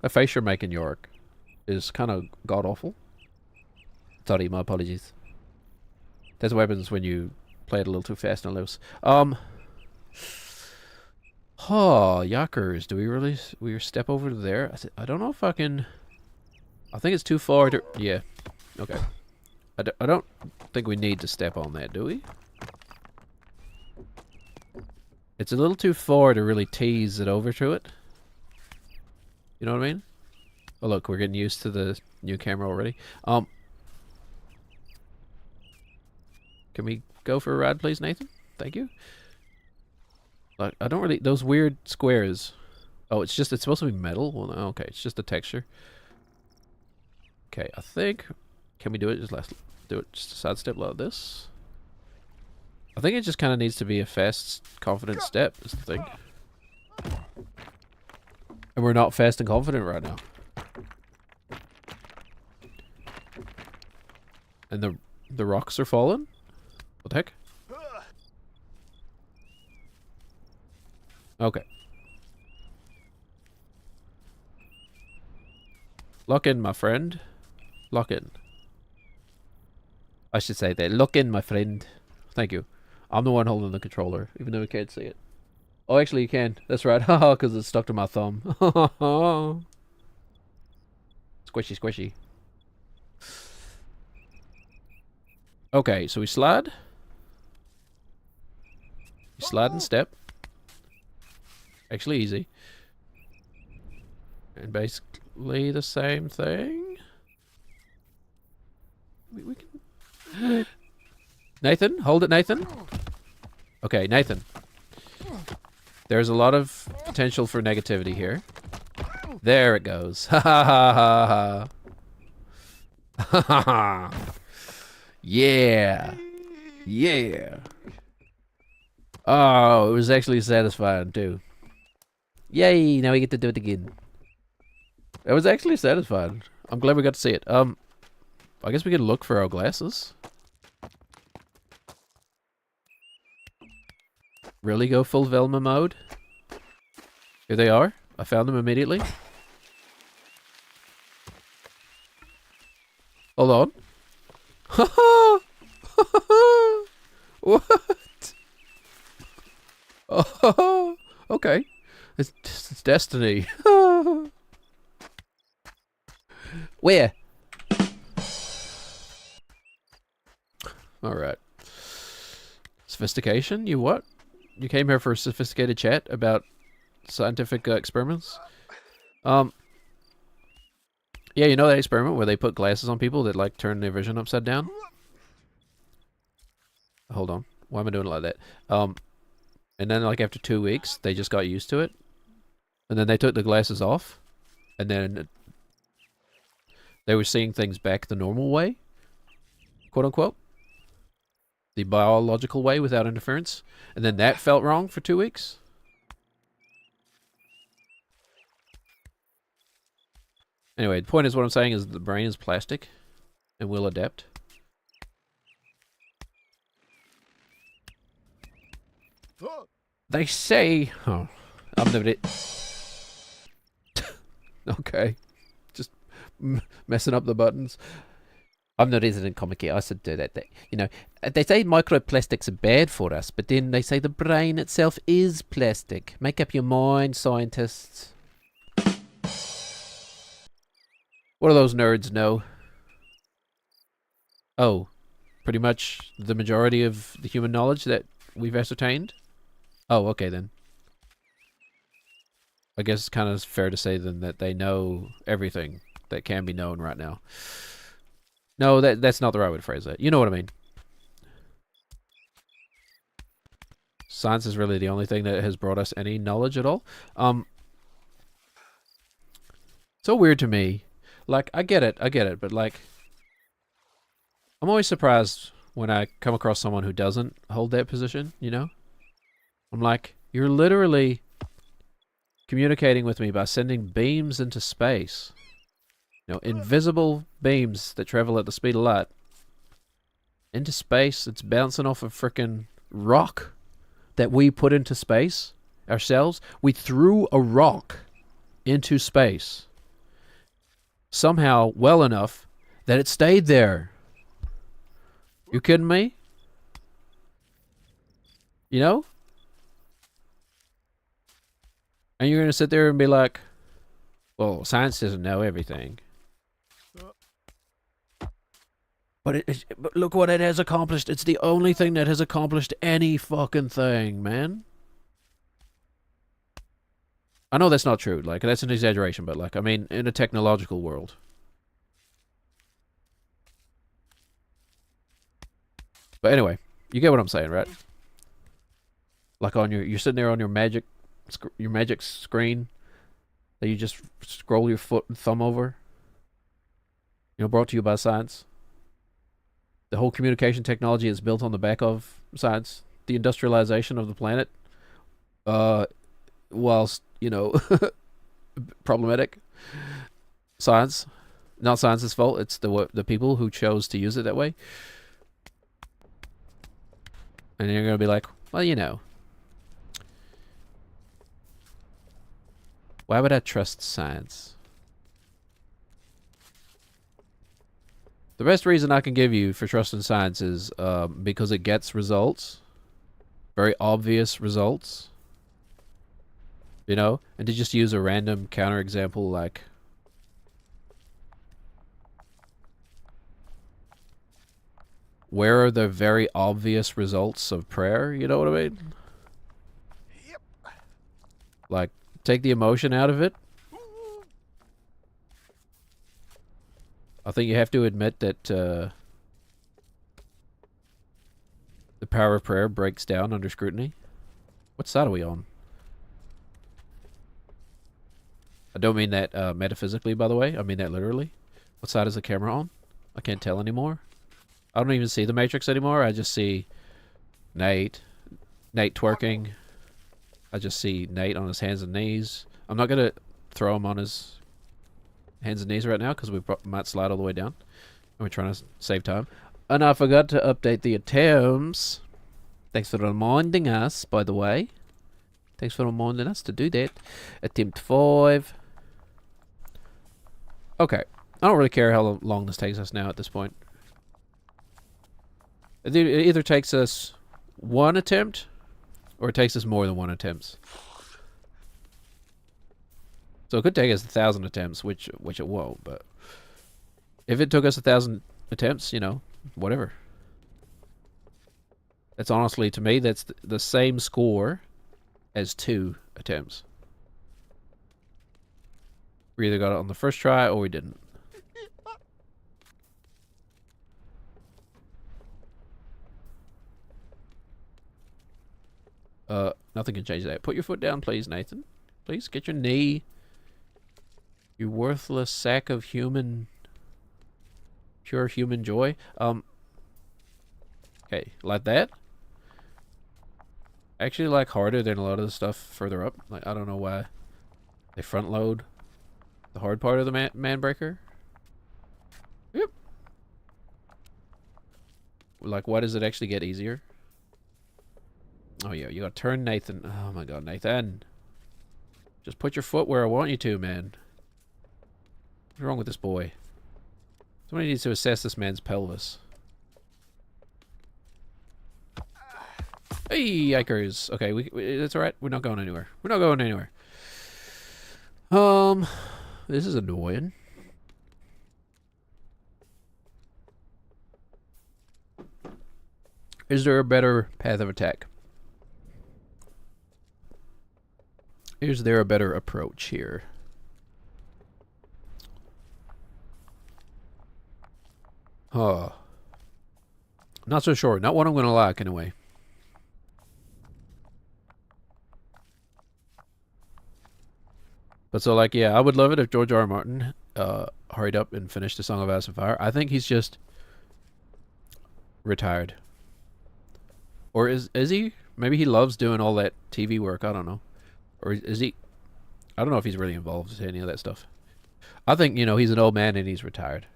face you're making, York, is kind of god-awful. Sorry, my apologies. That's what happens when you play it a little too fast and loose. Oh, yuckers. Do we step over to there? I don't know if I can... I think it's too far to... Yeah. Okay. I don't think we need to step on that, do we? It's a little too far to really tease it over to it. You know what I mean? Oh, look, we're getting used to the new camera already. Can we go for a ride, please, Nathan? Thank you. Like, I don't really... Those weird squares. Oh, it's supposed to be metal? Well, no, okay, it's just a texture. Okay, I think... Can we do it? Do it just a sidestep like this. I think it just kind of needs to be a fast, confident step, is the thing. And we're not fast and confident right now. And the rocks are falling? What the heck? Okay. Lock in, my friend. Lock in. I should say that. Lock in, my friend. Thank you. I'm the one holding the controller, even though we can't see it. Oh, actually, you can. That's right. Haha, because it's stuck to my thumb. Squishy, squishy. Okay, so we slide. We slide and step. Actually easy. And basically the same thing. We can... Nathan, hold it, Nathan. Okay, Nathan. There's a lot of potential for negativity here. There it goes. Ha ha ha ha. Ha ha ha. Yeah. Yeah. Oh, it was actually satisfying too. Yay, now we get to do it again. It was actually satisfying. I'm glad we got to see it. I guess we could look for our glasses. Really go full Velma mode? Here they are. I found them immediately. Hold on. Ha ha! What? Oh, okay. It's destiny. Where? Alright. Sophistication? You what? You came here for a sophisticated chat about scientific experiments? Yeah, you know that experiment where they put glasses on people that, like, turn their vision upside down? Hold on. Why am I doing it like that? And then, like, after 2 weeks, they just got used to it. And then they took the glasses off. And then they were seeing things back the normal way. Quote unquote. The biological way without interference. And then that felt wrong for 2 weeks. Anyway, the point is, what I'm saying is the brain is plastic and will adapt. They say... Oh, I've never did... Okay. Just messing up the buttons. I'm not resident comic here. I said that. You know, they say microplastics are bad for us, but then they say the brain itself is plastic. Make up your mind, scientists. What do those nerds know? Oh, pretty much the majority of the human knowledge that we've ascertained? Oh, okay then. I guess it's kind of fair to say then that they know everything that can be known right now. No, that's not the right way to phrase that. You know what I mean. Science is really the only thing that has brought us any knowledge at all. So weird to me. Like, I get it, but like, I'm always surprised when I come across someone who doesn't hold that position, you know? I'm like, you're literally communicating with me by sending beams into space. You know, invisible beams that travel at the speed of light. Into space, it's bouncing off a frickin' rock that we put into space ourselves. We threw a rock into space. Somehow, well enough, that it stayed there. You kidding me? You know? And you're gonna sit there and be like, well, science doesn't know everything. But but look what it has accomplished. It's the only thing that has accomplished any fucking thing, man. I know that's not true. Like, that's an exaggeration, but like, I mean, in a technological world. But anyway, you get what I'm saying, right? Like on you're sitting there on your magic screen that you just scroll your foot and thumb over. You know, brought to you by science. The whole communication technology is built on the back of science. The industrialization of the planet, whilst, you know, problematic. Science, not science's fault. It's the people who chose to use it that way. And you're going to be like, well, you know, why would I trust science? The best reason I can give you for trusting science is because it gets results. Very obvious results. You know? And to just use a random counterexample like... Where are the very obvious results of prayer? You know what I mean? Yep. Like, take the emotion out of it. I think you have to admit that the power of prayer breaks down under scrutiny. What side are we on? I don't mean that metaphysically, by the way. I mean that literally. What side is the camera on? I can't tell anymore. I don't even see the Matrix anymore. I just see Nate twerking. I just see Nate on his hands and knees. I'm not going to throw him on his hands and knees right now because we might slide all the way down. And we're trying to save time. And I forgot to update the attempts. Thanks for reminding us, by the way. Thanks for reminding us to do that. Attempt 5. Okay. I don't really care how long this takes us now at this point. It either takes us one attempt, or it takes us more than one attempt. So it could take us 1,000 attempts, which it won't, but if it took us 1,000 attempts, you know, whatever. That's honestly, to me, that's the same score as 2 attempts. We either got it on the first try or we didn't. Nothing can change that. Put your foot down, please, Nathan. Please, get your knee. You worthless sack of pure human joy. Okay, like that. Actually, like harder than a lot of the stuff further up. Like, I don't know why they front load. The hard part of the man breaker? Yep. Like, why does it actually get easier? Oh, yeah, you gotta turn Nathan. Oh, my God, Nathan. Just put your foot where I want you to, man. What's wrong with this boy? Somebody needs to assess this man's pelvis. Hey, yikers. Okay, that's alright. We're not going anywhere. We're not going anywhere. This is annoying. Is there a better path of attack? Is there a better approach here? Oh. Not so sure. Not one I'm gonna like, anyway. But so, like, yeah, I would love it if George R. R. Martin hurried up and finished the Song of Ice and Fire. I think he's just retired. Or is he? Maybe he loves doing all that TV work. I don't know. Or is he? I don't know if he's really involved in any of that stuff. I think, you know, he's an old man and he's retired.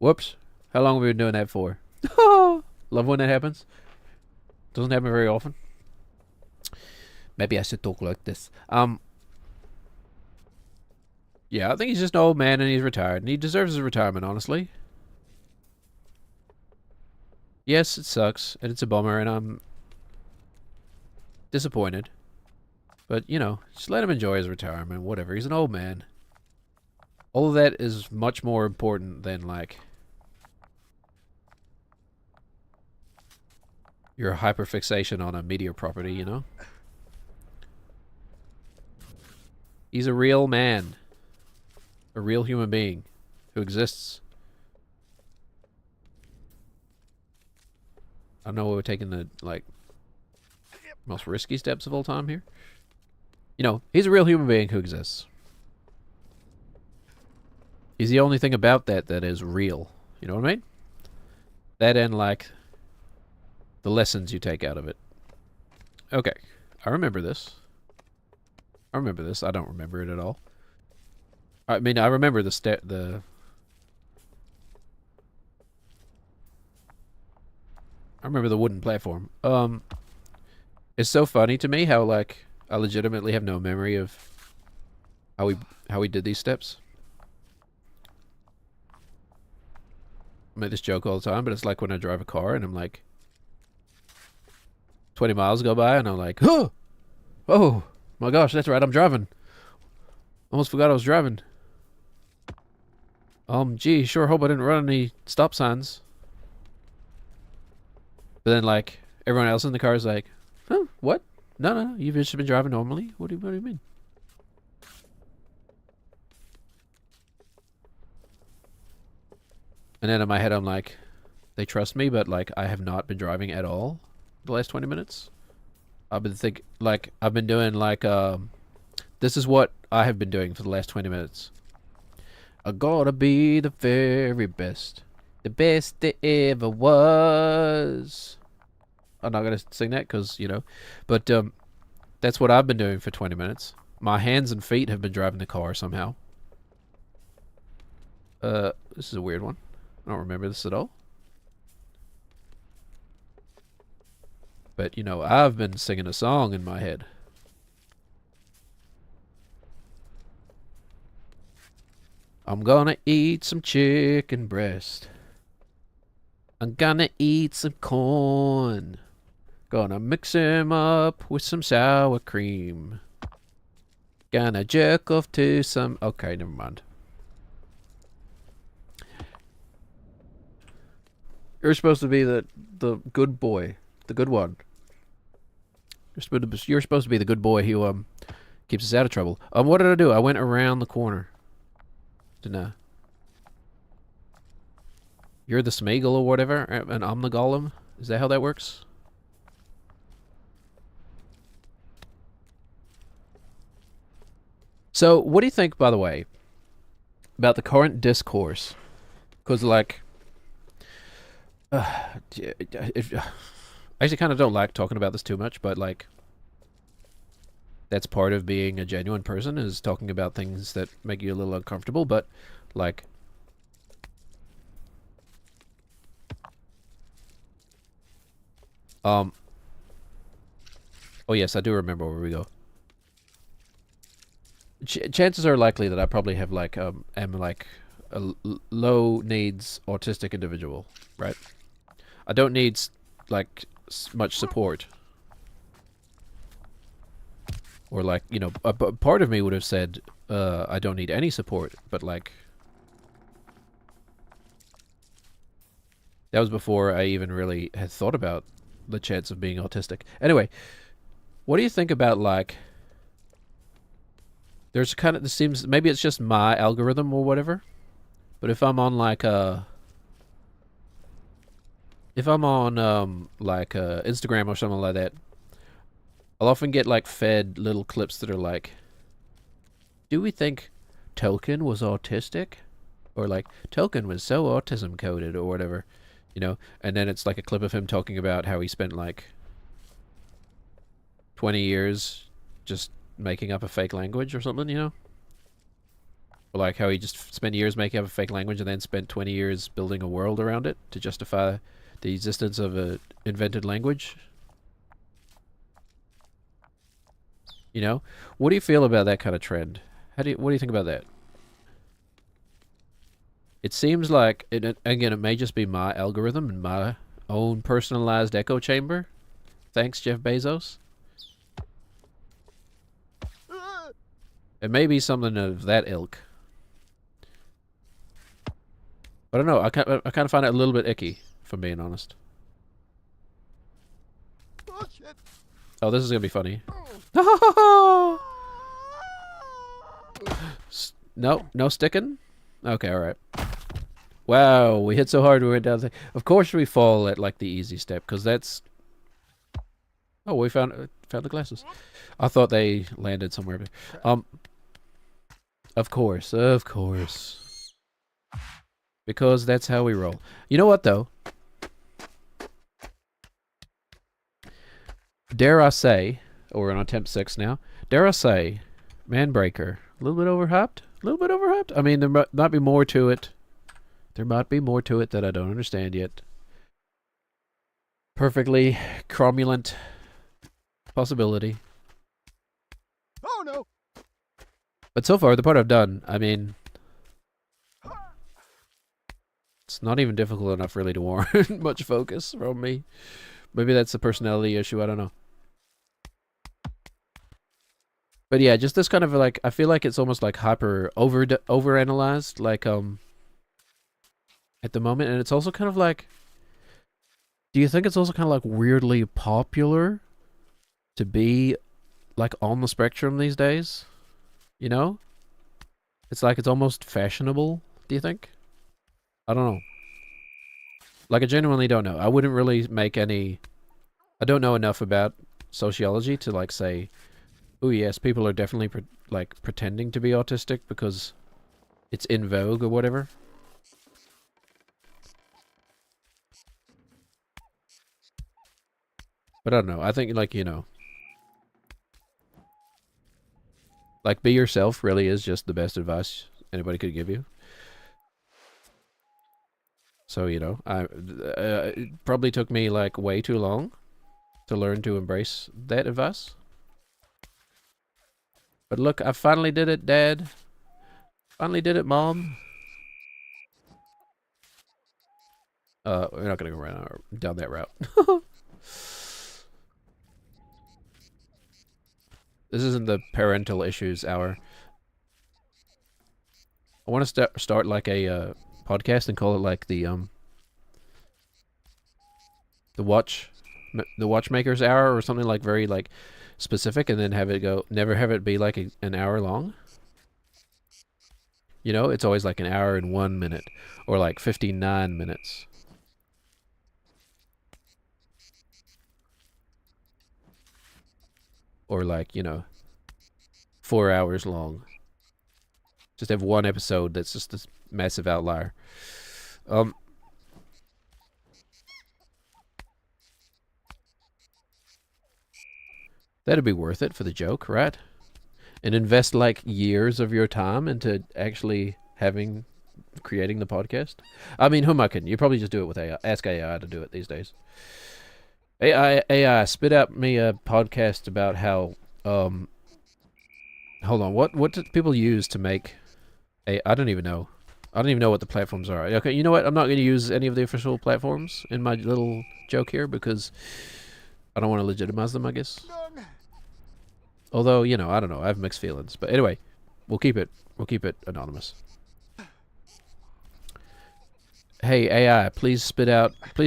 Whoops. How long have we been doing that for? Love when that happens. Doesn't happen very often. Maybe I should talk like this. Yeah, I think he's just an old man and he's retired. And he deserves his retirement, honestly. Yes, it sucks. And it's a bummer. And I'm disappointed. But, you know, just let him enjoy his retirement. Whatever. He's an old man. All of that is much more important than, like, your hyperfixation on a meteor property, you know? He's a real man. A real human being who exists. I know we're taking the, like, most risky steps of all time here. You know, he's a real human being who exists. He's the only thing about that that is real. You know what I mean? That and, like, the lessons you take out of it. Okay. I remember this. I remember this. I don't remember it at all. I mean, I remember I remember the wooden platform. It's so funny to me how, like, I legitimately have no memory of how we did these steps. I make this joke all the time, but it's like when I drive a car and I'm like 20 miles go by and I'm like, oh my gosh, that's right, I'm driving. Almost forgot I was driving. Gee, sure hope I didn't run any stop signs. But then, like, everyone else in the car is like, huh, what? No, you've just been driving normally? What do you mean? And then in my head, I'm like, they trust me, but, like, I have not been driving at all the last 20 minutes. I've been doing, like, this is what I have been doing for the last 20 minutes. I gotta be the very best. The best there ever was. I'm not gonna sing that because, you know. But, that's what I've been doing for 20 minutes. My hands and feet have been driving the car somehow. This is a weird one. I don't remember this at all. But, you know, I've been singing a song in my head. I'm gonna eat some chicken breast. I'm gonna eat some corn. Gonna mix him up with some sour cream. Gonna jerk off to some... Okay, never mind. You're supposed to be the good boy. The good one. You're supposed to be the good boy who keeps us out of trouble. What did I do? I went around the corner. Didn't I? You're the Smeagol or whatever, and I'm the Golem. Is that how that works? So, what do you think, by the way, about the current discourse? Because, like, I actually kind of don't like talking about this too much, but, like, that's part of being a genuine person, is talking about things that make you a little uncomfortable, but like oh yes, I do remember where we go. Chances are likely that I probably have like am like a low needs autistic individual, right? I don't need like much support. Or like, you know, a part of me would have said, I don't need any support, but like, that was before I even really had thought about the chance of being autistic. Anyway, what do you think about like, there's kind of, this seems, maybe it's just my algorithm or whatever, but if I'm on like Instagram or something like that, I'll often get like fed little clips that are like, do we think Tolkien was autistic? Or like, Tolkien was so autism coded or whatever, you know? And then it's like a clip of him talking about how he spent like 20 years just making up a fake language or something, you know? Or like how he just spent years making up a fake language and then spent 20 years building a world around it to justify the existence of a invented language. You know, what do you feel about that kind of trend? What do you think about that? It seems like again, it may just be my algorithm and my own personalized echo chamber. Thanks, Jeff Bezos. It may be something of that ilk. I don't know. I kind of find it a little bit icky, if I'm being honest. Oh, shit. Oh, this is gonna be funny. No, no sticking? Okay, alright. Wow, we hit so hard we went down the... Of course we fall at, like, the easy step, because that's... Oh, we found the glasses. I thought they landed somewhere. Of course. Because that's how we roll. You know what, though? Dare I say... Oh, we're on attempt 6 now. Dare I say... Manbreaker. A little bit overhyped? A little bit overhyped? I mean, there might be more to it. There might be more to it that I don't understand yet. Perfectly cromulent possibility. Oh, no. But so far, the part I've done, I mean... It's not even difficult enough, really, to warrant much focus from me. Maybe that's a personality issue, I don't know. But yeah, just this kind of like, I feel like it's almost like overanalyzed, like at the moment, and it's also kind of like, do you think it's also kind of like weirdly popular to be like on the spectrum these days? You know? It's like it's almost fashionable, do you think? I don't know. Like I genuinely don't know. I wouldn't really make any, I don't know enough about sociology to like say, oh yes, people are definitely pretending to be autistic because it's in vogue or whatever. But I don't know. I think like, you know, like be yourself really is just the best advice anybody could give you. So, you know, it probably took me like way too long to learn to embrace that advice. But look, I finally did it, Dad. Finally did it, Mom. We're not gonna go down that route. This isn't the parental issues hour. I want to start like a podcast and call it like the watchmaker's hour or something like very like specific, and then have it go, never have it be like an hour long. You know, it's always like an hour and 1 minute or like 59 minutes. Or like, you know, 4 hours long. Just have one episode that's just this massive outlier. That'd be worth it for the joke, right? And invest like years of your time into actually creating the podcast. I mean, who am I kidding? You probably just do it with AI. Ask AI to do it these days. AI, spit out me a podcast about how. Hold on. What do people use to make a? I don't even know. I don't even know what the platforms are. Okay, you know what? I'm not going to use any of the official platforms in my little joke here because I don't want to legitimize them, I guess. Although, you know, I don't know. I have mixed feelings. But anyway, we'll keep it anonymous. Hey, AI, please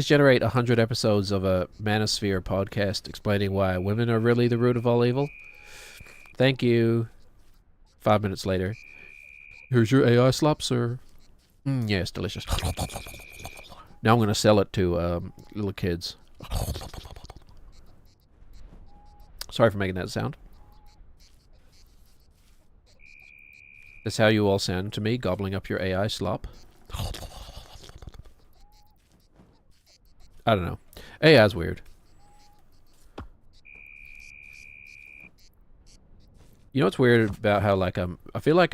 generate 100 episodes of a Manosphere podcast explaining why women are really the root of all evil. Thank you. 5 minutes later. Here's your AI slop, sir. Yes, delicious. Now I'm going to sell it to little kids. Sorry for making that sound. That's how you all sound to me, gobbling up your AI slop. I don't know. AI's weird. You know what's weird about how, like, I feel like,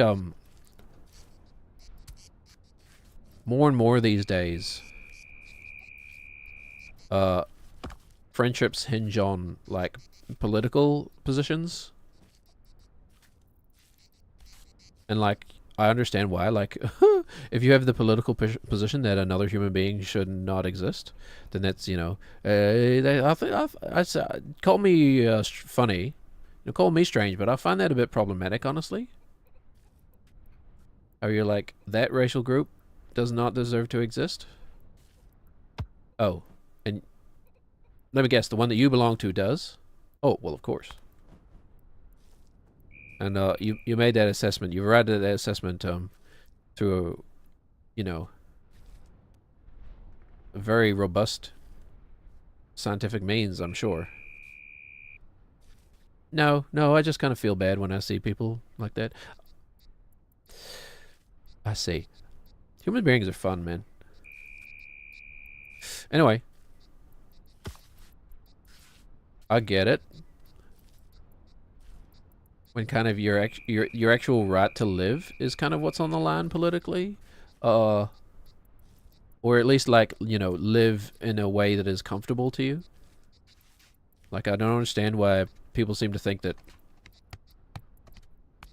more and more these days, friendships hinge on, like, political positions. And, like, I understand why. Like, if you have the political position that another human being should not exist, then that's, you know, call me funny, call me strange, but I find that a bit problematic, honestly. How you're like, that racial group does not deserve to exist? Oh, and let me guess, the one that you belong to does? Oh, well, of course. And you made that assessment. You arrived at that assessment through, you know, a very robust scientific means, I'm sure. No, I just kind of feel bad when I see people like that. I see. Human beings are fun, man. Anyway. I get it. When kind of your actual right to live is kind of what's on the line politically. Or at least, like, you know, live in a way that is comfortable to you. Like, I don't understand why people seem to think that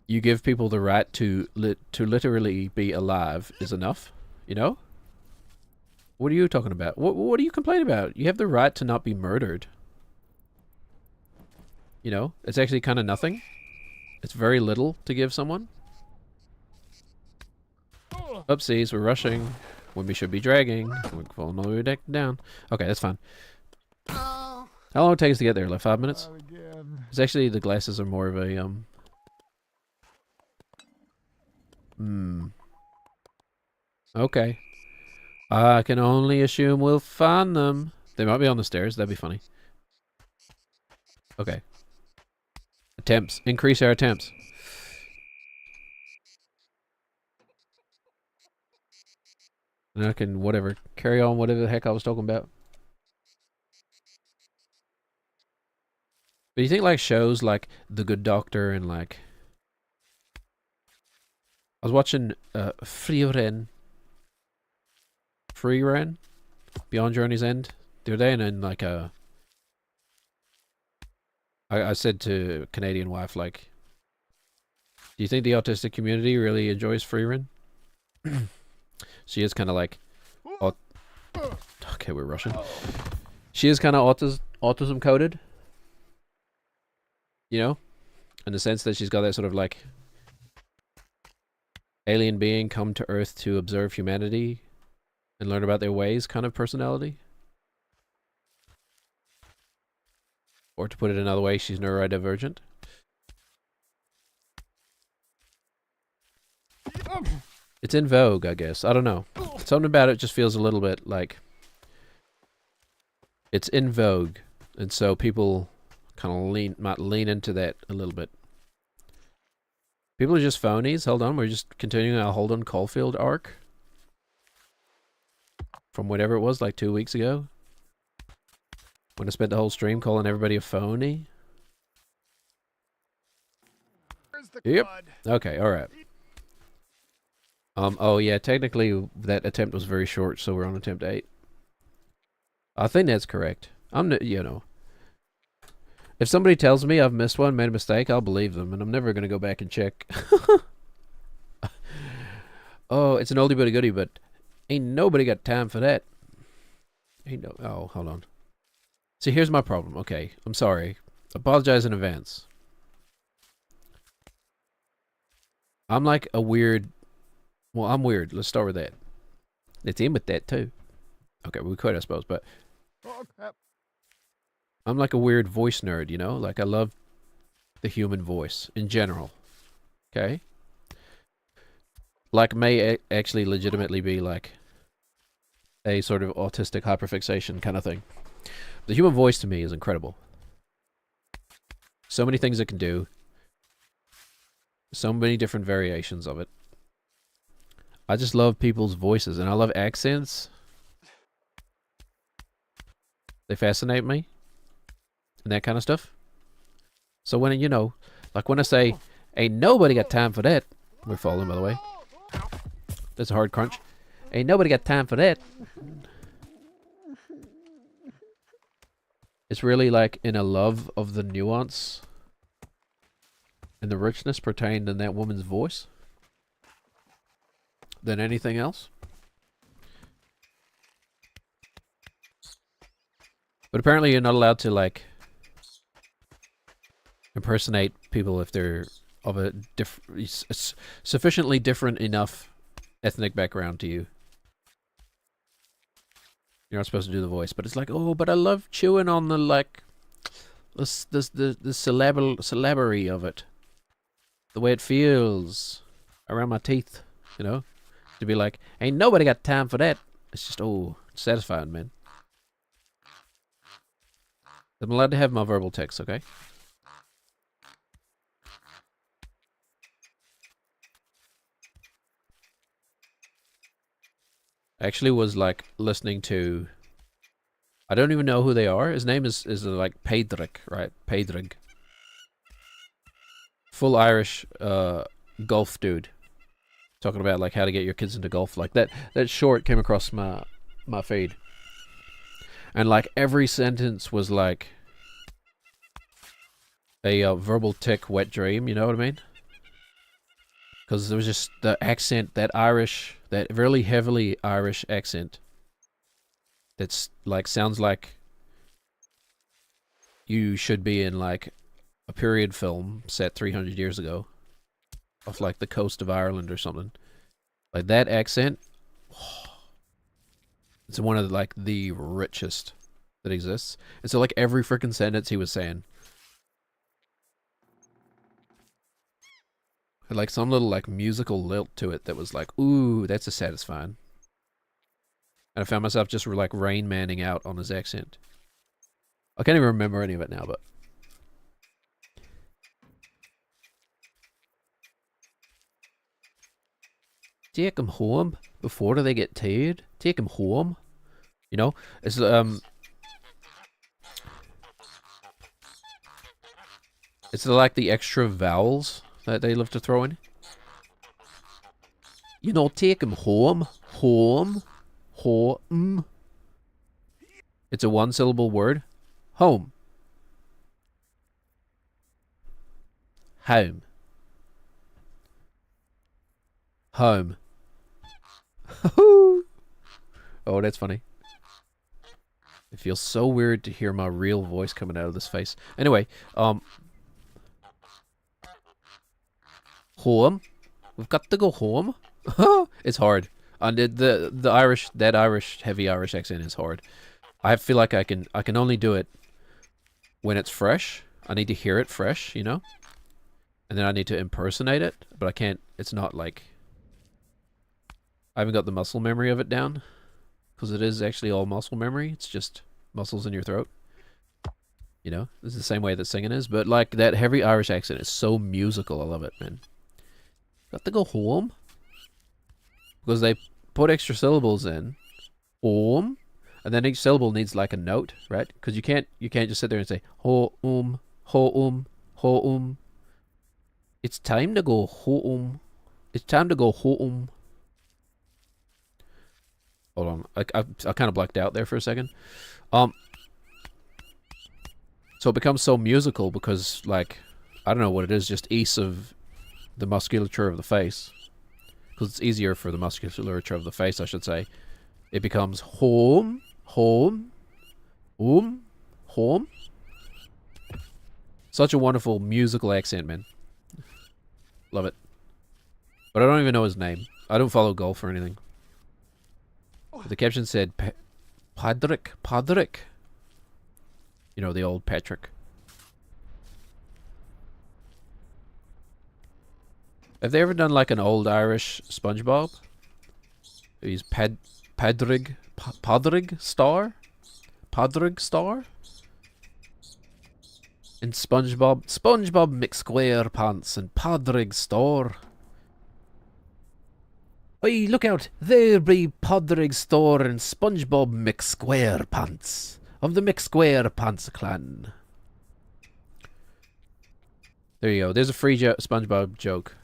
you give people the right to literally be alive is enough, you know? What are you talking about? What are you complaining about? You have the right to not be murdered. You know? It's actually kind of nothing. It's very little to give someone. Oopsies, we're rushing when we should be dragging. We're falling all the way down. Okay, that's fine. How long will it take us to get there? Like 5 minutes? Because actually the glasses are more of a, Okay. I can only assume we'll find them. They might be on the stairs. That'd be funny. Okay. Attempts. Increase our attempts. And I can, whatever, carry on whatever the heck I was talking about. But you think, like, shows like The Good Doctor and, like... I was watching Free Ren? Beyond Journey's End the other day, and then, like, I said to Canadian wife, like, do you think the autistic community really enjoys Free Ren? She is kind of like... Okay, we're rushing. She is kind of autism coded. You know? In the sense that she's got that sort of, like, alien being come to Earth to observe humanity and learn about their ways kind of personality. Or to put it another way, she's neurodivergent. It's in vogue, I guess. I don't know. Something about it just feels a little bit like... It's in vogue. And so people kind of might lean into that a little bit. People are just phonies. Hold on, we're just continuing our Holden Caulfield arc. From whatever it was, like 2 weeks ago. When I spent the whole stream calling everybody a phony. Where's the Yep. crud? Okay, alright. Oh yeah, technically that attempt was very short, so we're on attempt 8. I think that's correct. You know. If somebody tells me I've missed one, made a mistake, I'll believe them, and I'm never going to go back and check. Oh, it's an oldie but a goodie, but ain't nobody got time for that. Oh, hold on. See, here's my problem. Okay, I'm sorry. Apologize in advance. I'm like a weird... Well, I'm weird. Let's start with that. Let's end with that, too. Okay, we could, I suppose, but... Oh, crap. I'm like a weird voice nerd, you know? Like, I love the human voice in general. Okay? Like, may actually legitimately be like a sort of autistic hyperfixation kind of thing. The human voice to me is incredible. So many things it can do. So many different variations of it. I just love people's voices, and I love accents. They fascinate me. And that kind of stuff. So when, you know, like when I say, ain't nobody got time for that. We're falling, by the way. That's a hard crunch. Ain't nobody got time for that. It's really like in a love of the nuance and the richness pertained in that woman's voice than anything else. But apparently you're not allowed to, like, impersonate people if they're of a sufficiently different enough ethnic background to you. You're not supposed to do the voice, but it's like, oh, but I love chewing on the, like, the syllabary of it. The way it feels around my teeth, you know? To be like, ain't nobody got time for that. It's just, oh, satisfying, man. I'm allowed to have my verbal text, okay? I actually was, like, listening to... I don't even know who they are. His name is like, Padraig, right? Padraig. Full Irish, golf dude. Talking about, like, how to get your kids into golf. Like, that short came across my feed. And, like, every sentence was, like, a verbal tick wet dream, you know what I mean? Because there was just the accent, that Irish, that really heavily Irish accent. That's, like, sounds like you should be in, like, a period film set 300 years ago. Off, like, the coast of Ireland or something. Like, that accent, it's one of, like, the richest that exists. And so, like, every freaking sentence he was saying had, like, some little, like, musical lilt to it that was like, ooh, that's a satisfying. And I found myself just, like, Rain Manning out on his accent. I can't even remember any of it now, but... Take them home before they get tired. Take them home. You know? It's, it's like the extra vowels that they love to throw in. You know, take them home. Home. Home. It's a one-syllable word. Home. Home. Home. Oh, that's funny. It feels so weird to hear my real voice coming out of this face. Anyway, home. We've got to go home. It's hard. And the Irish, that Irish, heavy Irish accent is hard. I feel like I can only do it when it's fresh. I need to hear it fresh, you know? And then I need to impersonate it, but I can't, it's not like, I haven't got the muscle memory of it down, because it is actually all muscle memory. It's just muscles in your throat. You know, it's the same way that singing is, but like that heavy Irish accent is so musical. I love it, man. Got to go home, because they put extra syllables in. Home, and then each syllable needs like a note, right? Because you can't just sit there and say ho. It's time to go home. It's time to go home. Hold on. I kind of blacked out there for a second. So it becomes so musical because, like, I don't know what it is, just ease of the musculature of the face. Because it's easier for the musculature of the face, I should say. It becomes home, home, home, home. Such a wonderful musical accent, man. Love it. But I don't even know his name. I don't follow golf or anything. But the caption said, Padrick. You know, the old Patrick. Have they ever done like an old Irish SpongeBob? He's Padrig Star? Padrig Star? And SpongeBob McSquarepants and Padrig Store. Hey, look out! There be Padrig Store and SpongeBob McSquarepants of the McSquarepants clan. There you go. There's a free SpongeBob joke.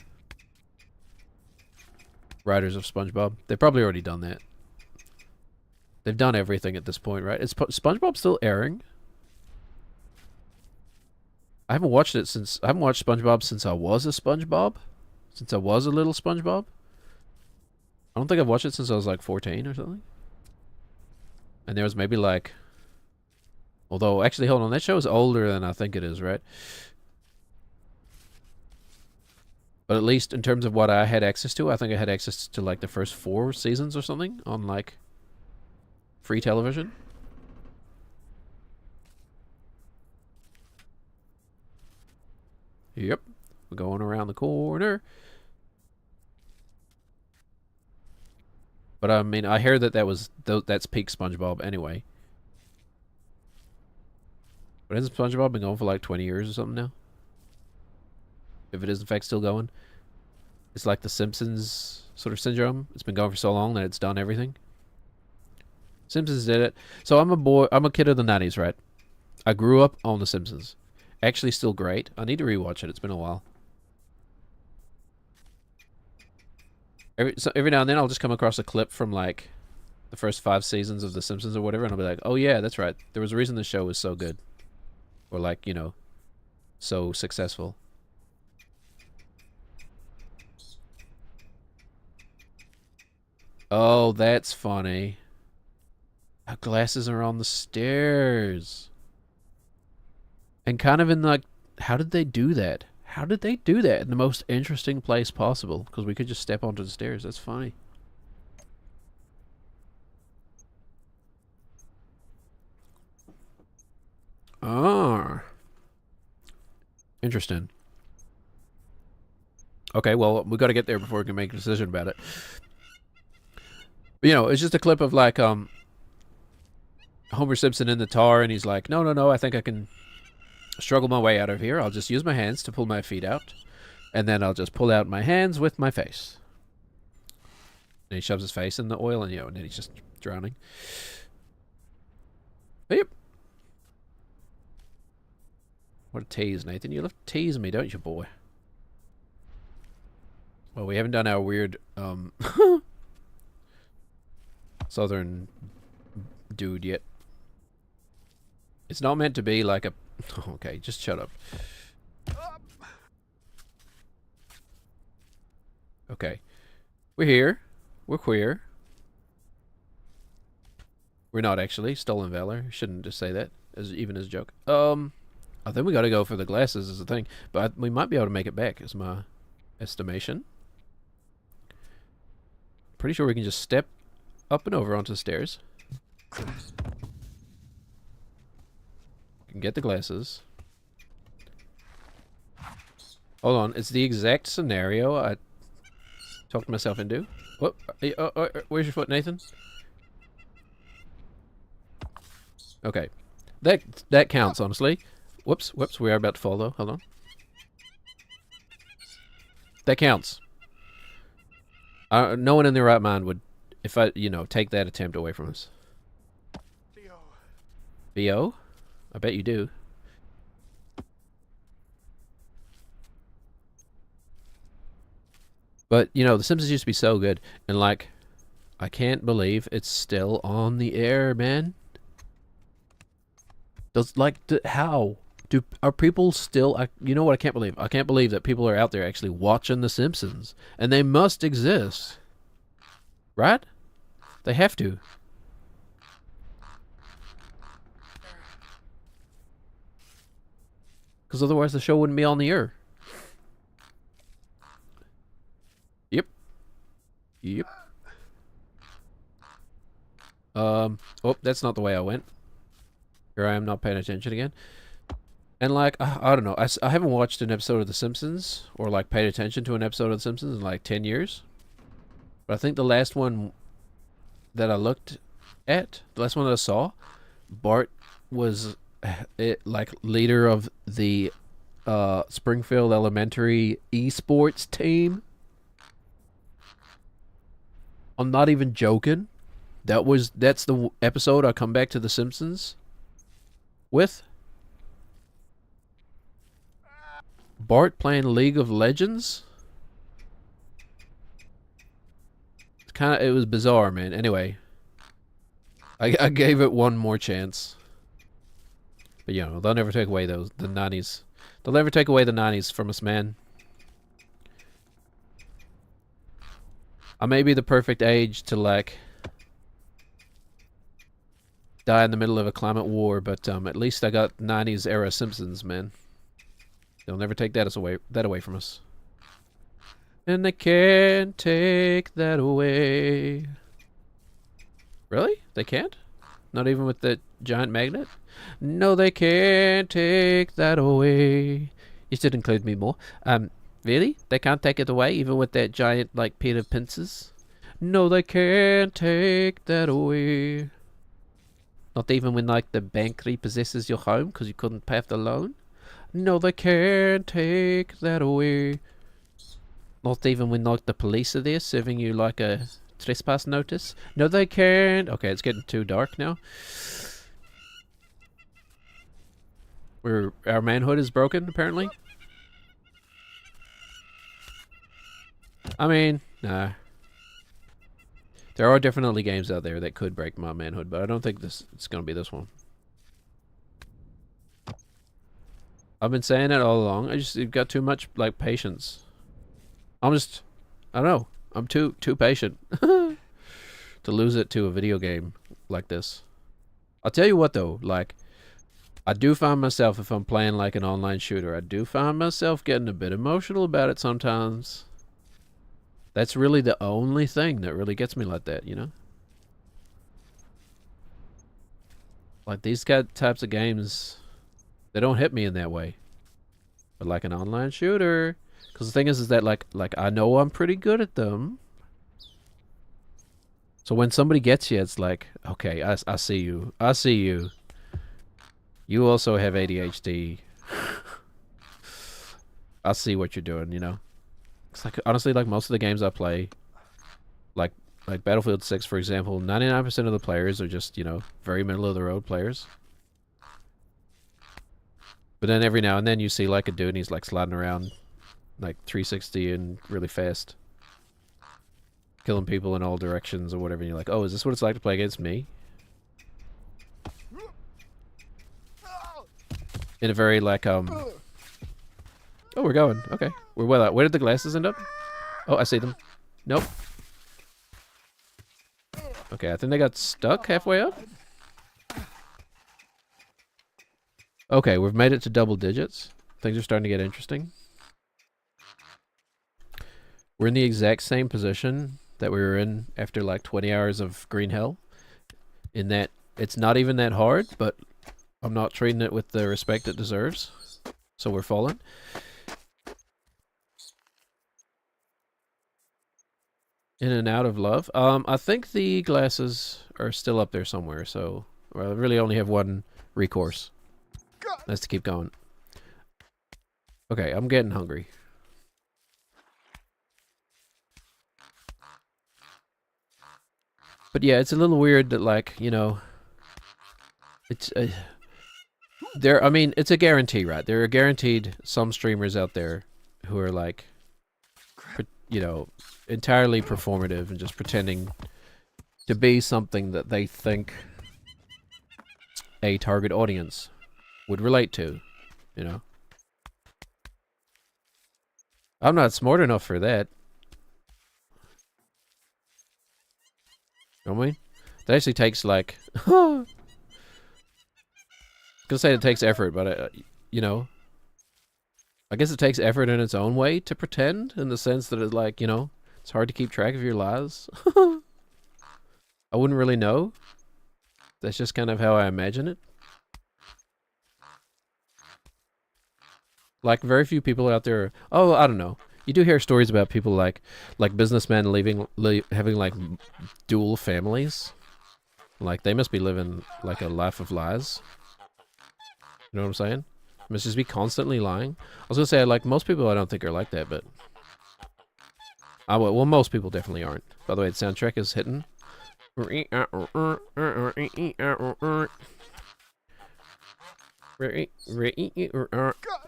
Writers of SpongeBob. They've probably already done that. They've done everything at this point, right? Is SpongeBob still airing? I haven't watched SpongeBob since I was a SpongeBob. Since I was a little SpongeBob. I don't think I've watched it since I was like 14 or something. And there was maybe like... Although, actually, hold on. That show is older than I think it is, right? But at least in terms of what I had access to, I think I had access to like the first 4 seasons or something on like free television. Yep. We're going around the corner. But I mean, I heard that that's peak SpongeBob anyway. But hasn't SpongeBob been going for like 20 years or something now? If it is in fact still going. It's like the Simpsons sort of syndrome. It's been going for so long that it's done everything. Simpsons did it. So I'm a kid of the 90s, right? I grew up on the Simpsons. Actually still great. I need to rewatch it. It's been a while. Every now and then I'll just come across a clip from like the first 5 seasons of The Simpsons or whatever, and I'll be like, oh yeah, that's right. There was a reason the show was so good. Or like, you know, so successful. Oh, that's funny. Our glasses are on the stairs. And kind of in like, how did they do that? How did they do that in the most interesting place possible? Because we could just step onto the stairs. That's funny. Ah. Interesting. Okay, well, we got to get there before we can make a decision about it. But, you know, it's just a clip of like Homer Simpson in the tar, and he's like, no, I think I can struggle my way out of here. I'll just use my hands to pull my feet out, and then I'll just pull out my hands with my face. And he shoves his face in the oil, and you know, and then he's just drowning. Yep. What a tease, Nathan. You love to tease me, don't you, boy? Well, we haven't done our weird southern dude yet. It's not meant to be like a... Okay, just shut up. Okay. We're here. We're queer. We're not actually. Stolen valor. Shouldn't just say that, even as a joke. I think we gotta go for the glasses as a thing. But we might be able to make it back, is my estimation. Pretty sure we can just step up and over onto the stairs. Can get the glasses. Hold on, it's the exact scenario I talked myself into. Whoop! Where's your foot, Nathan? Okay, that counts, honestly. Whoops! We are about to fall though. Hold on. That counts. No one in their right mind would, if I, you know, take that attempt away from us. BO? I bet you do. But, you know, The Simpsons used to be so good. And, like, I can't believe it's still on the air, man. How? Are people still... you know what I can't believe? I can't believe that people are out there actually watching The Simpsons. And they must exist. Right? They have to. Because otherwise the show wouldn't be on the air. Yep. Yep. Oh, that's not the way I went. Here I am not paying attention again. And like, I don't know. I haven't watched an episode of The Simpsons or like paid attention to an episode of The Simpsons in like 10 years. But I think the last one that I looked at, the last one that I saw, Bart was like leader of the Springfield Elementary esports team. I'm not even joking. That's the episode I come back to The Simpsons with. Bart playing League of Legends. It was bizarre, man. Anyway, I gave it one more chance. But you know, they'll never take away the 90s. They'll never take away the 90s from us, man. I may be the perfect age to like die in the middle of a climate war, but at least I got 90s era Simpsons, man. They'll never take that away from us. And they can't take that away. Really? They can't? Not even with that giant magnet? No, they can't take that away. You should include me more. Really? They can't take it away even with that giant, like, pit of pincers? No, they can't take that away. Not even when, like, the bank repossesses your home because you couldn't pay off the loan? No, they can't take that away. Not even when, like, the police are there serving you, like, a trespass notice? No, they can't. Okay, it's getting too dark now. Our manhood is broken, apparently. I mean, nah. There are definitely games out there that could break my manhood, but I don't think it's gonna be this one. I've been saying it all along. You've got too much, like, patience. I don't know. I'm too patient to lose it to a video game like this. I'll tell you what though, like, I do find myself, if I'm playing like an online shooter, I do find myself getting a bit emotional about it sometimes. That's really the only thing that really gets me like that, you know? Like these types of games, they don't hit me in that way. But like an online shooter, because the thing is that like I know I'm pretty good at them. So when somebody gets you, it's like, okay, I see you. I see you. You also have ADHD. I see what you're doing, you know? It's like, honestly, like most of the games I play, like Battlefield 6, for example, 99% of the players are just, you know, very middle of the road players. But then every now and then you see like a dude and he's like sliding around like 360 and really fast, killing people in all directions or whatever, and you're like, oh, is this what it's like to play against me? In a very like oh, we're going. Okay, we're well out. Where did the glasses end up? Oh, I see them. Nope. Okay, I think they got stuck halfway up. Okay, we've made it to double digits. Things are starting to get interesting. We're in the exact same position that we were in after like 20 hours of green hell. In that it's not even that hard, but I'm not treating it with the respect it deserves. So we're falling. In and out of love. I think the glasses are still up there somewhere, so I really only have one recourse. That's to keep going. Okay, I'm getting hungry. But yeah, it's a little weird that, like, you know, it's I mean, it's a guarantee, right? There are guaranteed some streamers out there who are like, you know, entirely performative and just pretending to be something that they think a target audience would relate to, you know. I'm not smart enough for that. You know what I mean? That actually takes, like... I was gonna say it takes effort, but, you know... I guess it takes effort in its own way to pretend, in the sense that it's like, you know, it's hard to keep track of your lies. I wouldn't really know. That's just kind of how I imagine it. Like, very few people out there... Oh, I don't know. You do hear stories about people like businessmen having like dual families. Like, they must be living like a life of lies. You know what I'm saying? Must just be constantly lying. I was gonna say, like, most people I don't think are like that, but well, most people definitely aren't. By the way, the soundtrack is hitting.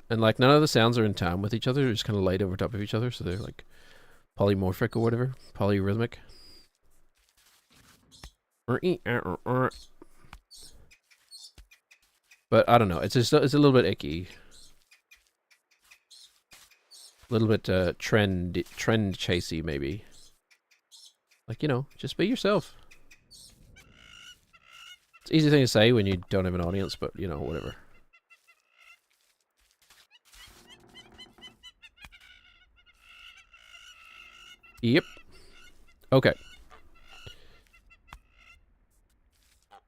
And like none of the sounds are in time with each other, they're just kind of laid over top of each other, so they're like polymorphic or whatever, polyrhythmic. But I don't know, it's a little bit icky, a little bit trend chasey maybe. Like, you know, just be yourself. It's an easy thing to say when you don't have an audience, but you know, whatever. Yep. Okay.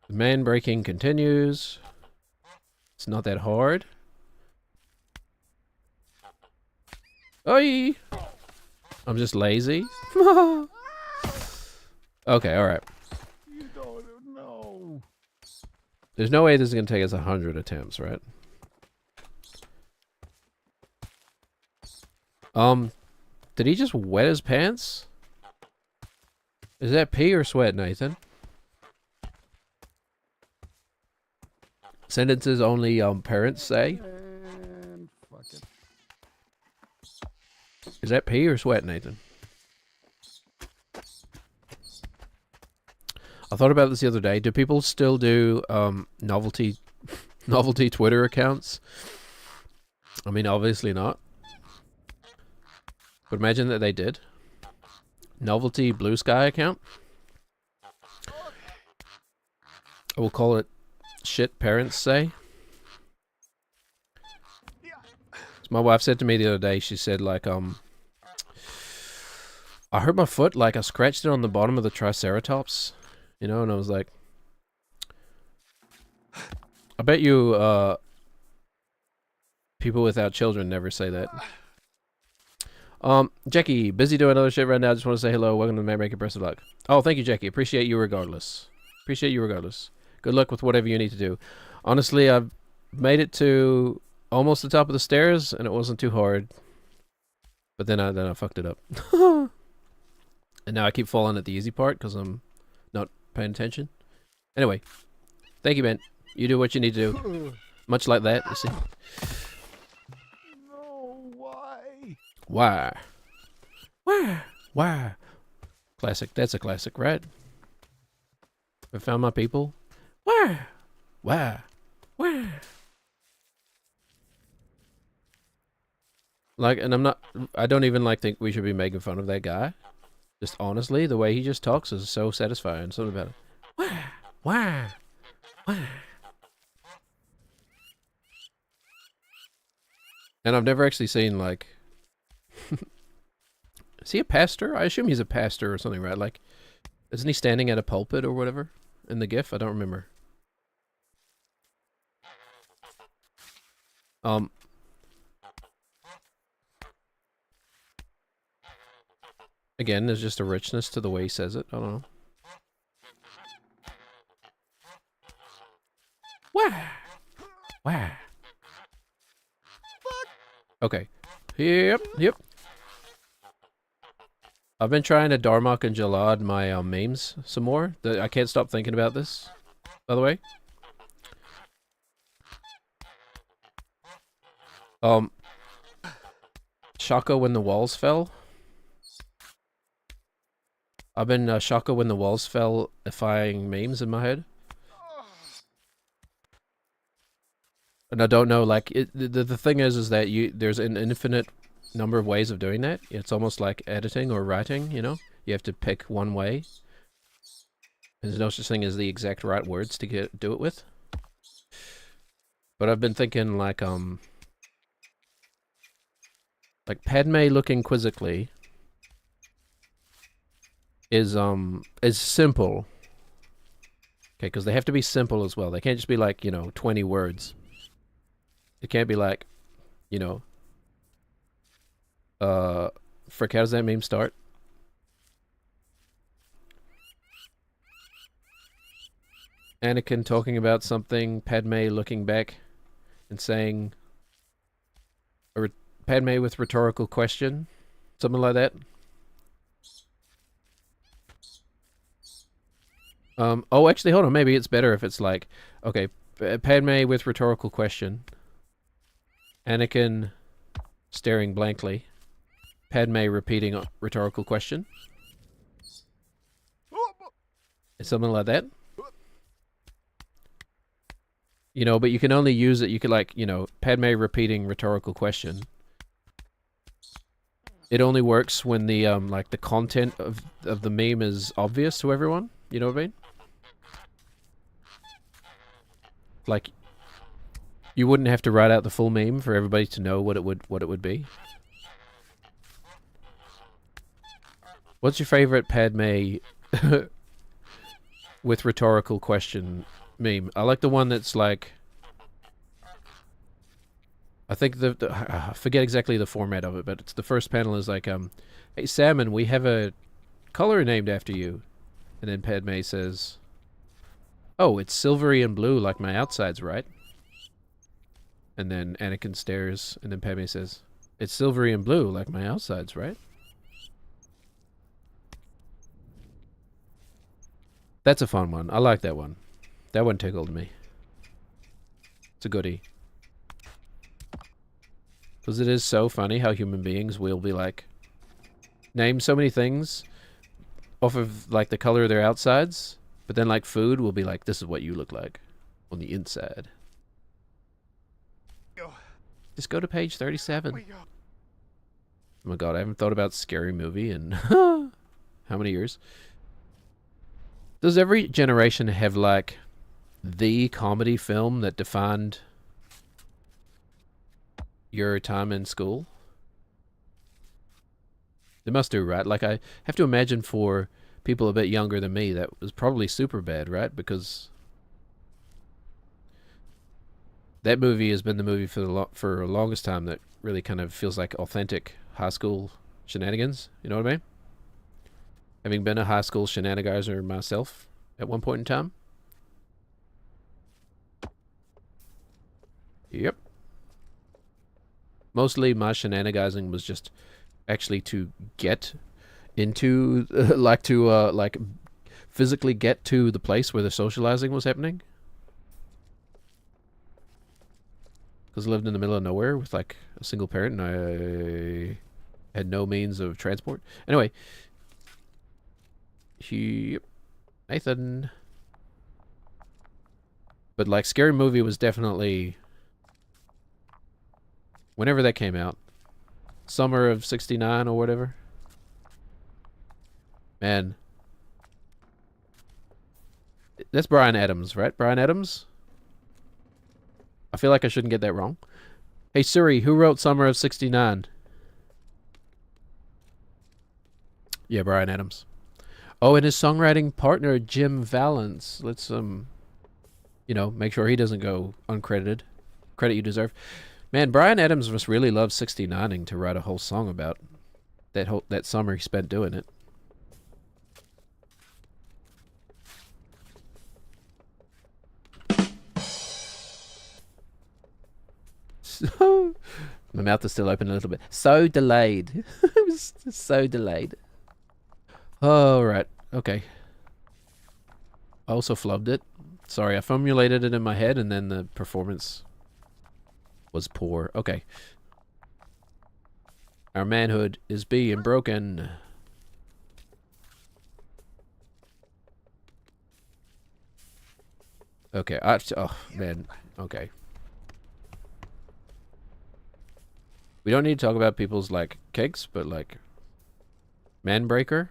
The man breaking continues. It's not that hard. Oi! I'm just lazy. Okay, alright. You don't know. There's no way this is going to take us 100 attempts, right? Did he just wet his pants? Is that pee or sweat, Nathan? Sentences only parents say? And fuck it. Is that pee or sweat, Nathan? I thought about this the other day. Do people still do novelty Twitter accounts? I mean, obviously not. But imagine that they did. Novelty Blue Sky account. I will call it Shit Parents Say. So my wife said to me the other day, she said, like, I hurt my foot, like I scratched it on the bottom of the Triceratops. You know, and I was like, I bet you, people without children never say that. Jackie, busy doing other shit right now. Just want to say hello. Welcome to the Man Maker. Best of luck. Oh, thank you, Jackie. Appreciate you regardless. Appreciate you regardless. Good luck with whatever you need to do. Honestly, I've made it to almost the top of the stairs, and it wasn't too hard. But then I fucked it up. And now I keep falling at the easy part because I'm not paying attention. Anyway, thank you, man. You do what you need to do. Much like that, you see. No, why? Why? Why? Why? Classic. That's a classic, right? I found my people. Why? Why? Why? Like, and I don't even like think we should be making fun of that guy. Just honestly, the way he just talks is so satisfying. Something about it. Why? Why? Why? And I've never actually seen, like... Is he a pastor? I assume he's a pastor or something, right? Like, isn't he standing at a pulpit or whatever in the GIF? I don't remember. Again, there's just a richness to the way he says it. I don't know. Why? Why? Okay. Yep. I've been trying to Darmok and Jalad my memes some more. I can't stop thinking about this, by the way. Shaka when the walls fell. I've been shocker when the walls fell, ifying memes in my head. And I don't know, like, the thing is that there's an infinite number of ways of doing that. It's almost like editing or writing, you know? You have to pick one way. There's no such thing as the exact right words to do it with. But I've been thinking, like Padme looking quizzically is simple. Okay, because they have to be simple as well. They can't just be like, you know, 20 words. It can't be like, you know, frick, how does that meme start? Anakin talking about something, Padme looking back and saying, Padme with rhetorical question, something like that. Oh, actually, hold on. Maybe it's better if it's like, okay, Padme with rhetorical question, Anakin staring blankly, Padme repeating a rhetorical question. Something like that. You know, but you can only use it, you could like, you know, Padme repeating rhetorical question. It only works when the, like, the content of the meme is obvious to everyone. You know what I mean? Like, you wouldn't have to write out the full meme for everybody to know what it would be. What's your favorite Padme with rhetorical question meme? I like the one that's like, I think I forget exactly the format of it, but it's the first panel is like, hey Salmon, we have a color named after you. And then Padme says, oh, it's silvery and blue like my outsides, right? And then Anakin stares, and then Padme says, it's silvery and blue like my outsides, right? That's a fun one. I like that one. That one tickled me. It's a goodie. Because it is so funny how human beings will be like, name so many things off of like the color of their outsides, but then like food will be like, this is what you look like on the inside. Just go to page 37. Oh my god, I haven't thought about Scary Movie in how many years? Does every generation have like the comedy film that defined your time in school? They must do, right? Like, I have to imagine for people a bit younger than me, that was probably Superbad, right? Because that movie has been the movie for the longest time that really kind of feels like authentic high school shenanigans. You know what I mean? Having been a high school shenaniganizer myself at one point in time. Yep. Mostly my shenanigizing was just actually to get into, like physically get to the place where the socializing was happening. Because I lived in the middle of nowhere with like a single parent and I had no means of transport. Anyway. Nathan. But like Scary Movie was definitely, whenever that came out, summer of '69 or whatever. Man. That's Bryan Adams, right? Bryan Adams? I feel like I shouldn't get that wrong. Hey Siri, who wrote Summer of '69? Yeah, Bryan Adams. Oh, and his songwriting partner, Jim Valance. Let's, you know, make sure he doesn't go uncredited. Credit you deserve. Man, Bryan Adams must really love '69ing to write a whole song about that summer he spent doing it. My mouth is still open a little bit. So delayed. It was so delayed. All right. Okay. I also flubbed it. Sorry, I formulated it in my head and then the performance was poor. Okay. Our manhood is being broken. Okay, oh, man. Okay. We don't need to talk about people's, like, kinks, but, like... Man-breaker?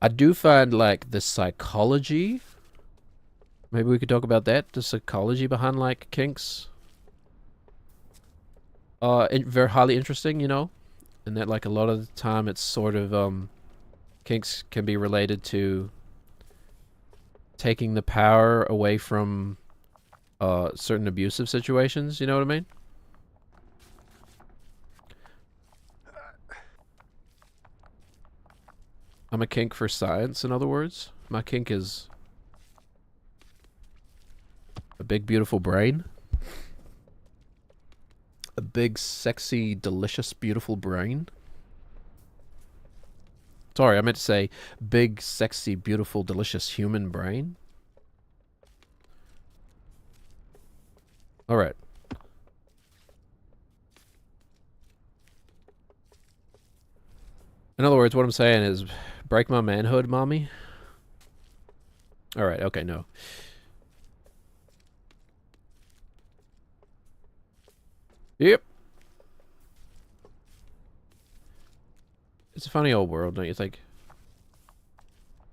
I do find, like, the psychology... Maybe we could talk about that. The psychology behind, like, kinks. Very highly interesting, you know? And that, like, a lot of the time it's sort of, kinks can be related to taking the power away from certain abusive situations, you know what I mean? I'm a kink for science, in other words. My kink is a big, beautiful brain. A big, sexy, delicious, beautiful brain. Sorry, I meant to say big, sexy, beautiful, delicious human brain. Alright. In other words, what I'm saying is, break my manhood, mommy. Alright, okay, no. Yep. It's a funny old world, don't you think?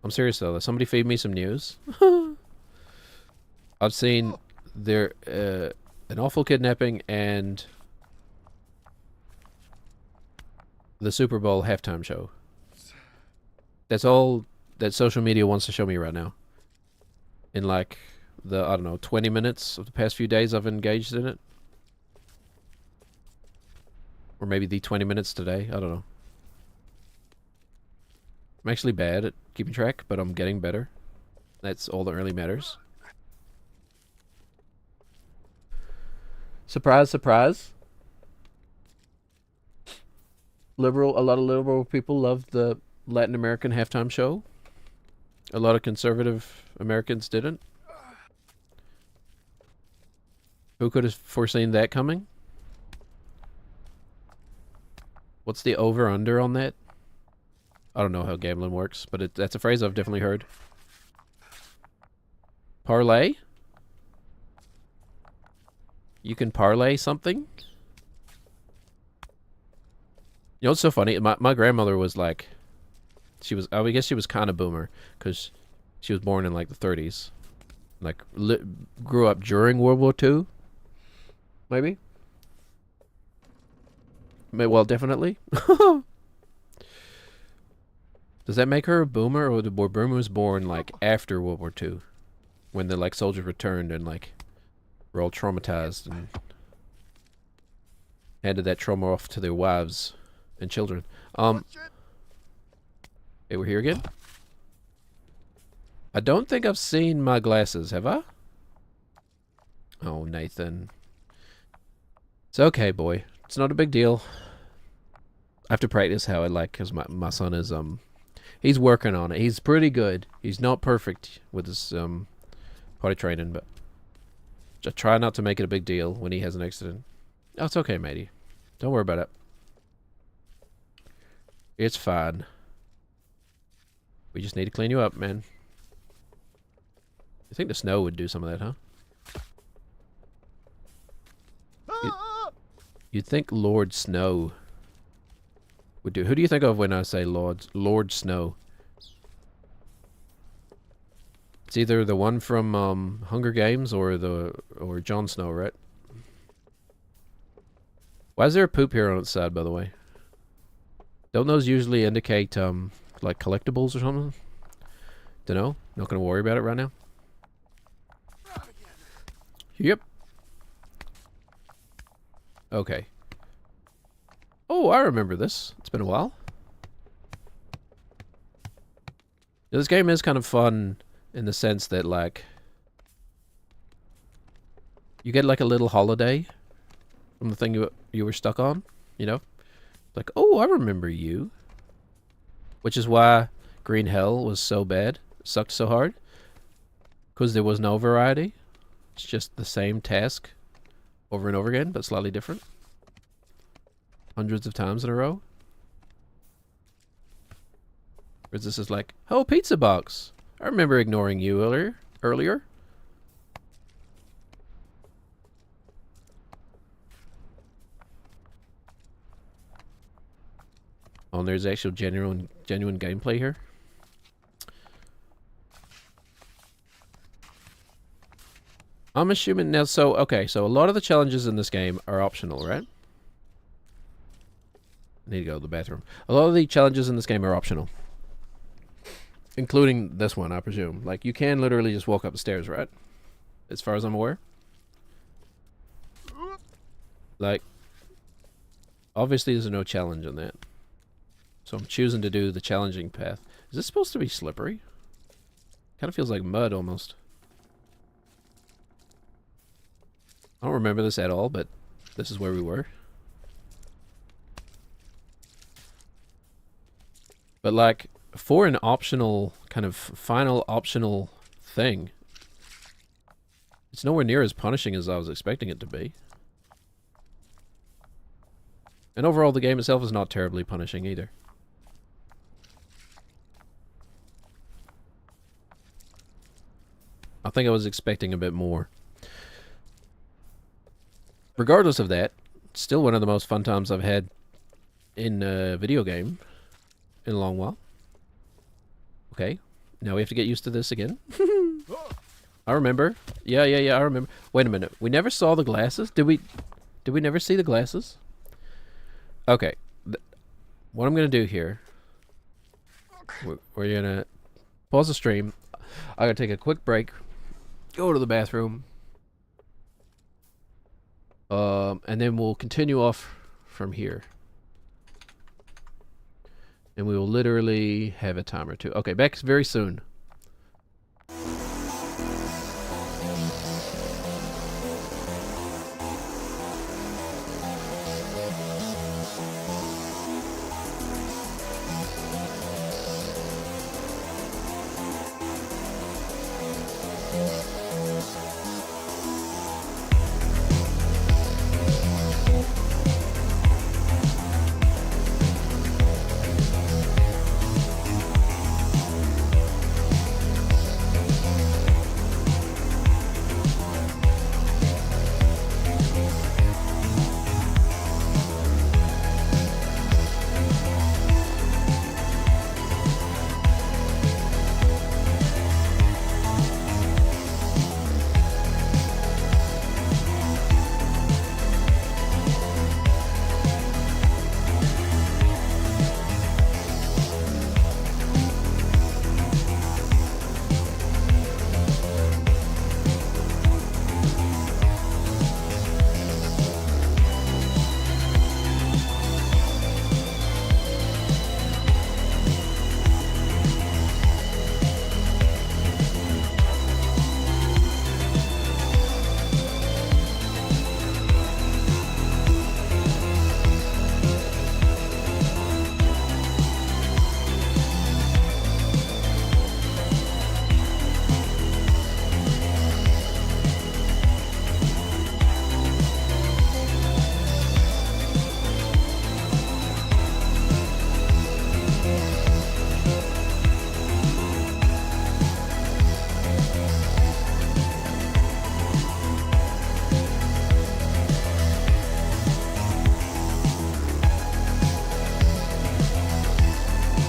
I'm serious though. Somebody feed me some news. I've seen there an awful kidnapping and the Super Bowl halftime show. That's all that social media wants to show me right now. In like the, I don't know, 20 minutes of the past few days I've engaged in it. Or maybe the 20 minutes today. I don't know. I'm actually bad at keeping track, but I'm getting better. That's all that really matters. Surprise, surprise. A lot of liberal people love the Latin American halftime show. A lot of conservative Americans didn't. Who could have foreseen that coming? What's the over-under on that? I don't know how gambling works, but that's a phrase I've definitely heard. Parlay? You can parlay something? You know what's so funny? My grandmother was like... I guess she was kind of boomer, because she was born in like the 30s. Like, grew up during World War II? Maybe? Well, definitely. Does that make her a boomer, or were boomers born like after World War II, when the like soldiers returned and like were all traumatized and handed that trauma off to their wives and children? Hey, we're here again. I don't think I've seen my glasses, have I? Oh, Nathan. It's okay, boy. It's not a big deal. I have to practice how I like, because my son is, he's working on it. He's pretty good. He's not perfect with his, potty training, but just try not to make it a big deal when he has an accident. Oh, it's okay, matey. Don't worry about it. It's fine. We just need to clean you up, man. You think the snow would do some of that, huh? You'd think Lord Snow would do. Who do you think of when I say Lord Snow? It's either the one from Hunger Games or Jon Snow, right? Why is there a poop here on its side, by the way? Don't those usually indicate like collectibles or something? Dunno. Not gonna worry about it right now. Yep. Okay. Oh, I remember this. It's been a while. This game is kind of fun in the sense that, like, you get like a little holiday from the thing you were stuck on, you know? Like, oh, I remember you. Which is why Green Hell was so bad. It sucked so hard. Because there was no variety. It's just the same task over and over again, but slightly different. Hundreds of times in a row. Or is this just like, oh, pizza box. I remember ignoring you earlier. Oh, and there's actual genuine gameplay here. I'm assuming now, so a lot of the challenges in this game are optional, right? I need to go to the bathroom. A lot of the challenges in this game are optional. Including this one, I presume. Like, you can literally just walk up the stairs, right? As far as I'm aware. Like, obviously there's no challenge in that. So I'm choosing to do the challenging path. Is this supposed to be slippery? Kind of feels like mud, almost. I don't remember this at all, but this is where we were. But like, for an optional, kind of final optional thing, it's nowhere near as punishing as I was expecting it to be. And overall, the game itself is not terribly punishing either. I think I was expecting a bit more. Regardless of that, still one of the most fun times I've had in a video game in a long while. Okay, now we have to get used to this again. I remember. Yeah, I remember. Wait a minute. We never saw the glasses? Did we never see the glasses? Okay. What I'm going to do here, we're going to pause the stream. I'm going to take a quick break, go to the bathroom, and then we'll continue off from here. And we will literally have a time or two. Okay, back very soon.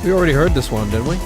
We already heard this one, didn't we?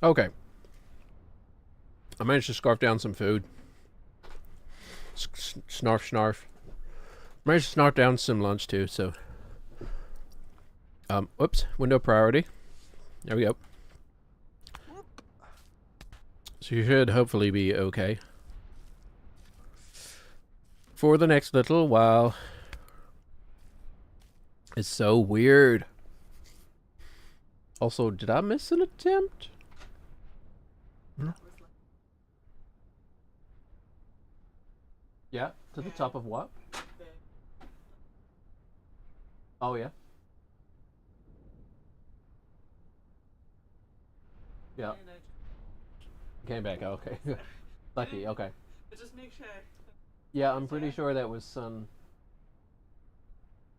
Okay. I managed to scarf down some food. Snarf, snarf. Managed to snarf down some lunch too, so. Whoops. Window priority. There we go. So you should hopefully be okay. For the next little while. It's so weird. Also, did I miss an attempt? Yeah, to the top of what? Oh, yeah. Yeah. Came back, okay. Lucky, okay. But just make sure. Yeah, I'm pretty sure that was some...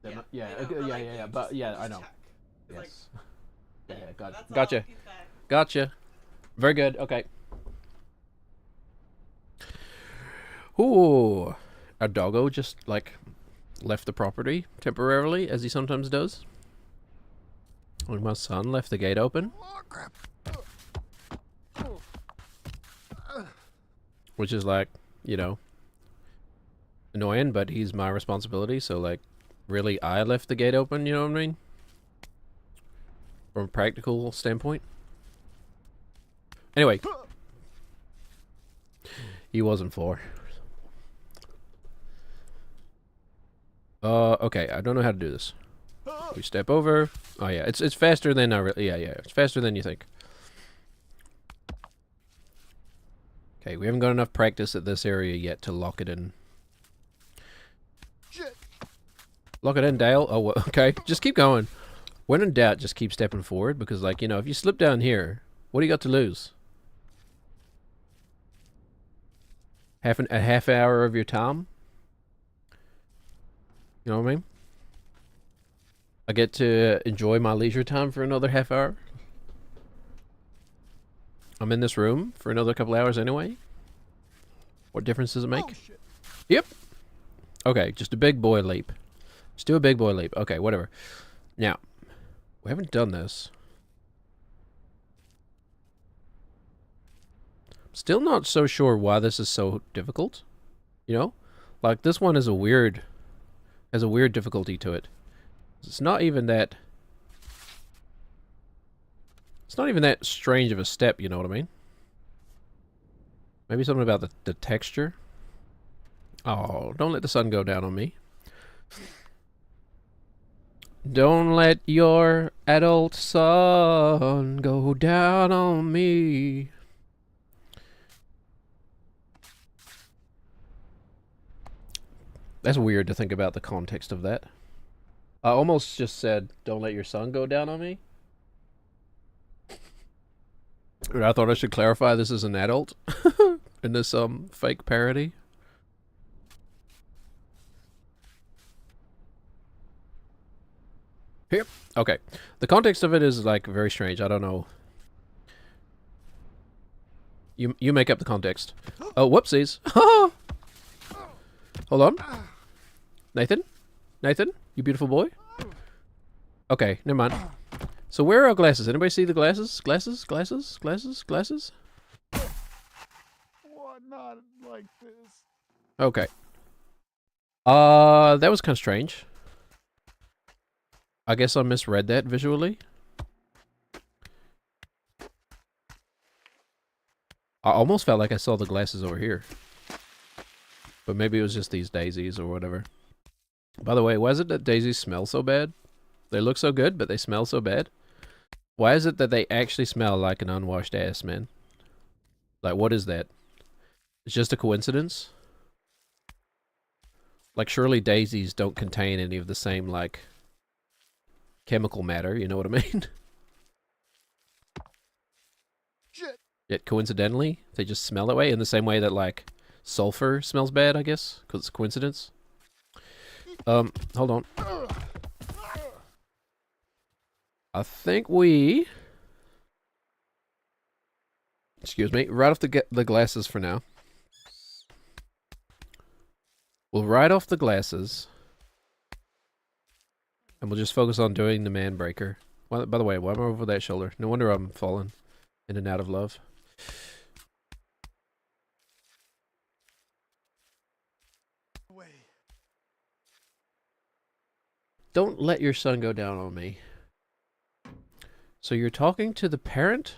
Yeah, Yeah, I know, but, like, you but just- yeah, you I just know. check. It's like, Yes. Yeah, that's all. gotcha. He's back. Gotcha. Very good, okay. Ooh. Our doggo just, like, left the property temporarily, as he sometimes does. When my son left the gate open. Oh, crap. Which is like, you know, annoying, but he's my responsibility, so like, really, I left the gate open, you know what I mean? From a practical standpoint. Anyway. He wasn't for. Okay, I don't know how to do this. We step over. Oh yeah, it's faster than I really, yeah, it's faster than you think. Okay, we haven't got enough practice at this area yet to lock it in. Shit. Lock it in, Dale. Oh, okay. Just keep going. When in doubt, just keep stepping forward, because, like, you know, if you slip down here, what do you got to lose? A half hour of your time? You know what I mean? I get to enjoy my leisure time for another half hour. I'm in this room for another couple hours anyway. What difference does it make? Oh, shit. Yep. Okay, just a big boy leap. Just do a big boy leap. Okay, whatever. Now, we haven't done this. Still not so sure why this is so difficult. You know? Like, this one is has a weird difficulty to it. It's not even that... It's not even that strange of a step, you know what I mean? Maybe something about the texture. Oh, don't let the sun go down on me. Don't let your adult son go down on me. That's weird to think about the context of that. I almost just said, don't let your son go down on me. I thought I should clarify this is an adult in this fake parody. Here. Okay. The context of it is like very strange. I don't know. You make up the context. Oh, whoopsies. Hold on. Nathan? Nathan? You beautiful boy? Okay, never mind. So where are our glasses? Anybody see the glasses? Glasses? Glasses? Glasses? Glasses? What? Not like this. Okay. That was kind of strange. I guess I misread that visually. I almost felt like I saw the glasses over here. But maybe it was just these daisies or whatever. By the way, why is it that daisies smell so bad? They look so good, but they smell so bad. Why is it that they actually smell like an unwashed ass, man? Like, what is that? It's just a coincidence? Like, surely daisies don't contain any of the same, like, chemical matter, you know what I mean? Shit. Yet, coincidentally, they just smell that way in the same way that, like, sulfur smells bad, I guess, because it's a coincidence. Hold on. I think we... Excuse me. Right off the glasses for now. We'll write off the glasses. And we'll just focus on doing the man breaker. By the way, why am I over that shoulder? No wonder I'm falling. In and out of love. Don't let your son go down on me. So you're talking to the parent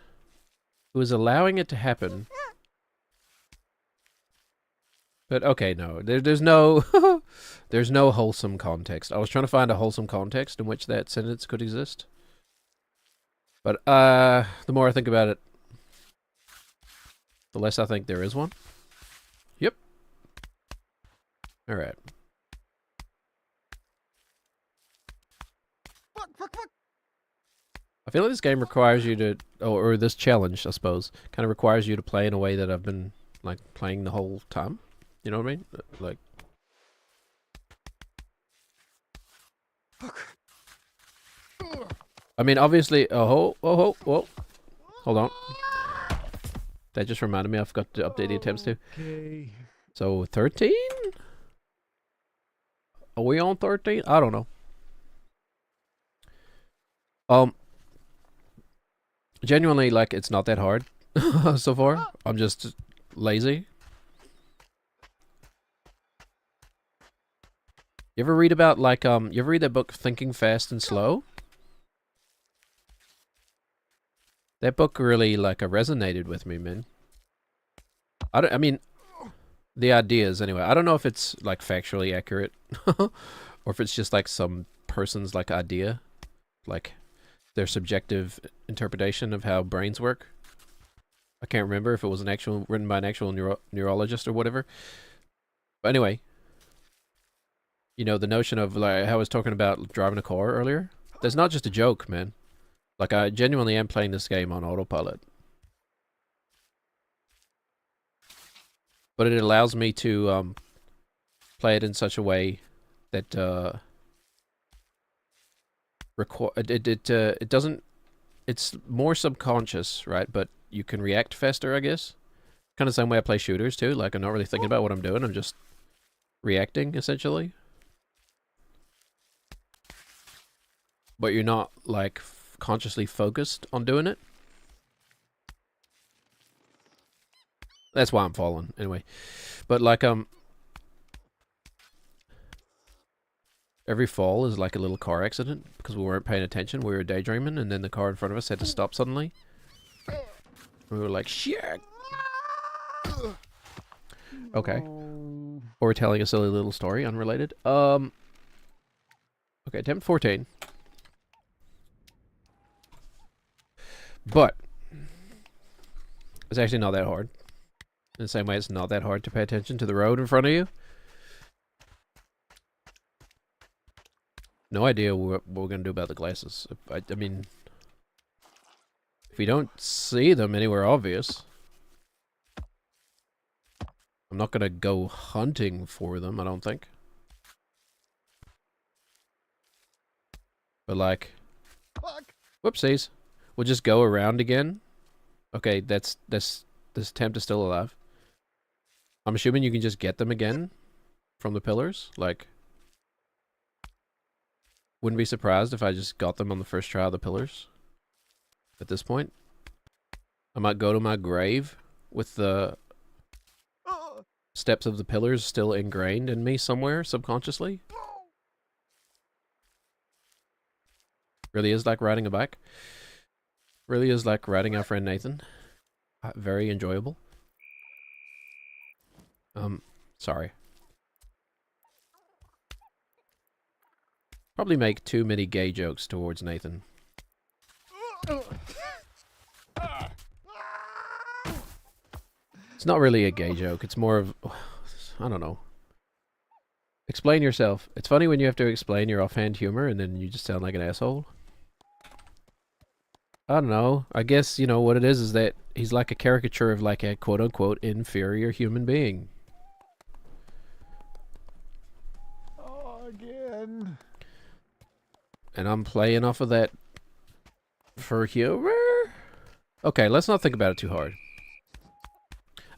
who is allowing it to happen. But okay, no, there's no there's no wholesome context. I was trying to find a wholesome context in which that sentence could exist. But the more I think about it, the less I think there is one. Yep. All right. I feel like this game requires you to, or this challenge, I suppose, kind of requires you to play in a way that I've been like playing the whole time. You know what I mean? Like. I mean, obviously. Oh, hold on. That just reminded me. I forgot to update the attempts too. Okay. So 13? Are we on 13? I don't know. Genuinely, like, it's not that hard so far. I'm just lazy. You ever read about, like, you ever read that book, Thinking Fast and Slow? That book really, like, resonated with me, man. I mean, the ideas, anyway. I don't know if it's, like, factually accurate. Or if it's just, like, some person's, like, idea. Like, their subjective interpretation of how brains work. I can't remember if it was written by an actual neurologist or whatever. But anyway, you know, the notion of, like, how I was talking about driving a car earlier. That's not just a joke, man. Like, I genuinely am playing this game on autopilot. But it allows me to play it in such a way that it doesn't. It's more subconscious, right? But you can react faster, I guess. Kind of the same way I play shooters too. Like, I'm not really thinking about what I'm doing. I'm just reacting, essentially. But you're not, like, consciously focused on doing it. That's why I'm falling, anyway. But, like, every fall is like a little car accident because we weren't paying attention. We were daydreaming, and then the car in front of us had to stop suddenly. We were like, shit! Okay. Or telling a silly little story, unrelated. Okay, attempt 14. But it's actually not that hard. In the same way, it's not that hard to pay attention to the road in front of you. No idea what we're going to do about the glasses. I mean, if we don't see them anywhere obvious, I'm not going to go hunting for them, I don't think. But, like, whoopsies. We'll just go around again. Okay, this attempt is still alive. I'm assuming you can just get them again from the pillars. Like, wouldn't be surprised if I just got them on the first try of the pillars. At this point, I might go to my grave with the steps of the pillars still ingrained in me somewhere subconsciously. Really is like riding a bike. Really is like riding our friend Nathan. Very enjoyable. Sorry. Probably make too many gay jokes towards Nathan. It's not really a gay joke. It's more of, I don't know. Explain yourself. It's funny when you have to explain your offhand humor and then you just sound like an asshole. I don't know. I guess, you know, what it is that he's like a caricature of like a quote-unquote inferior human being. Oh, again. And I'm playing off of that for humor? Okay, let's not think about it too hard.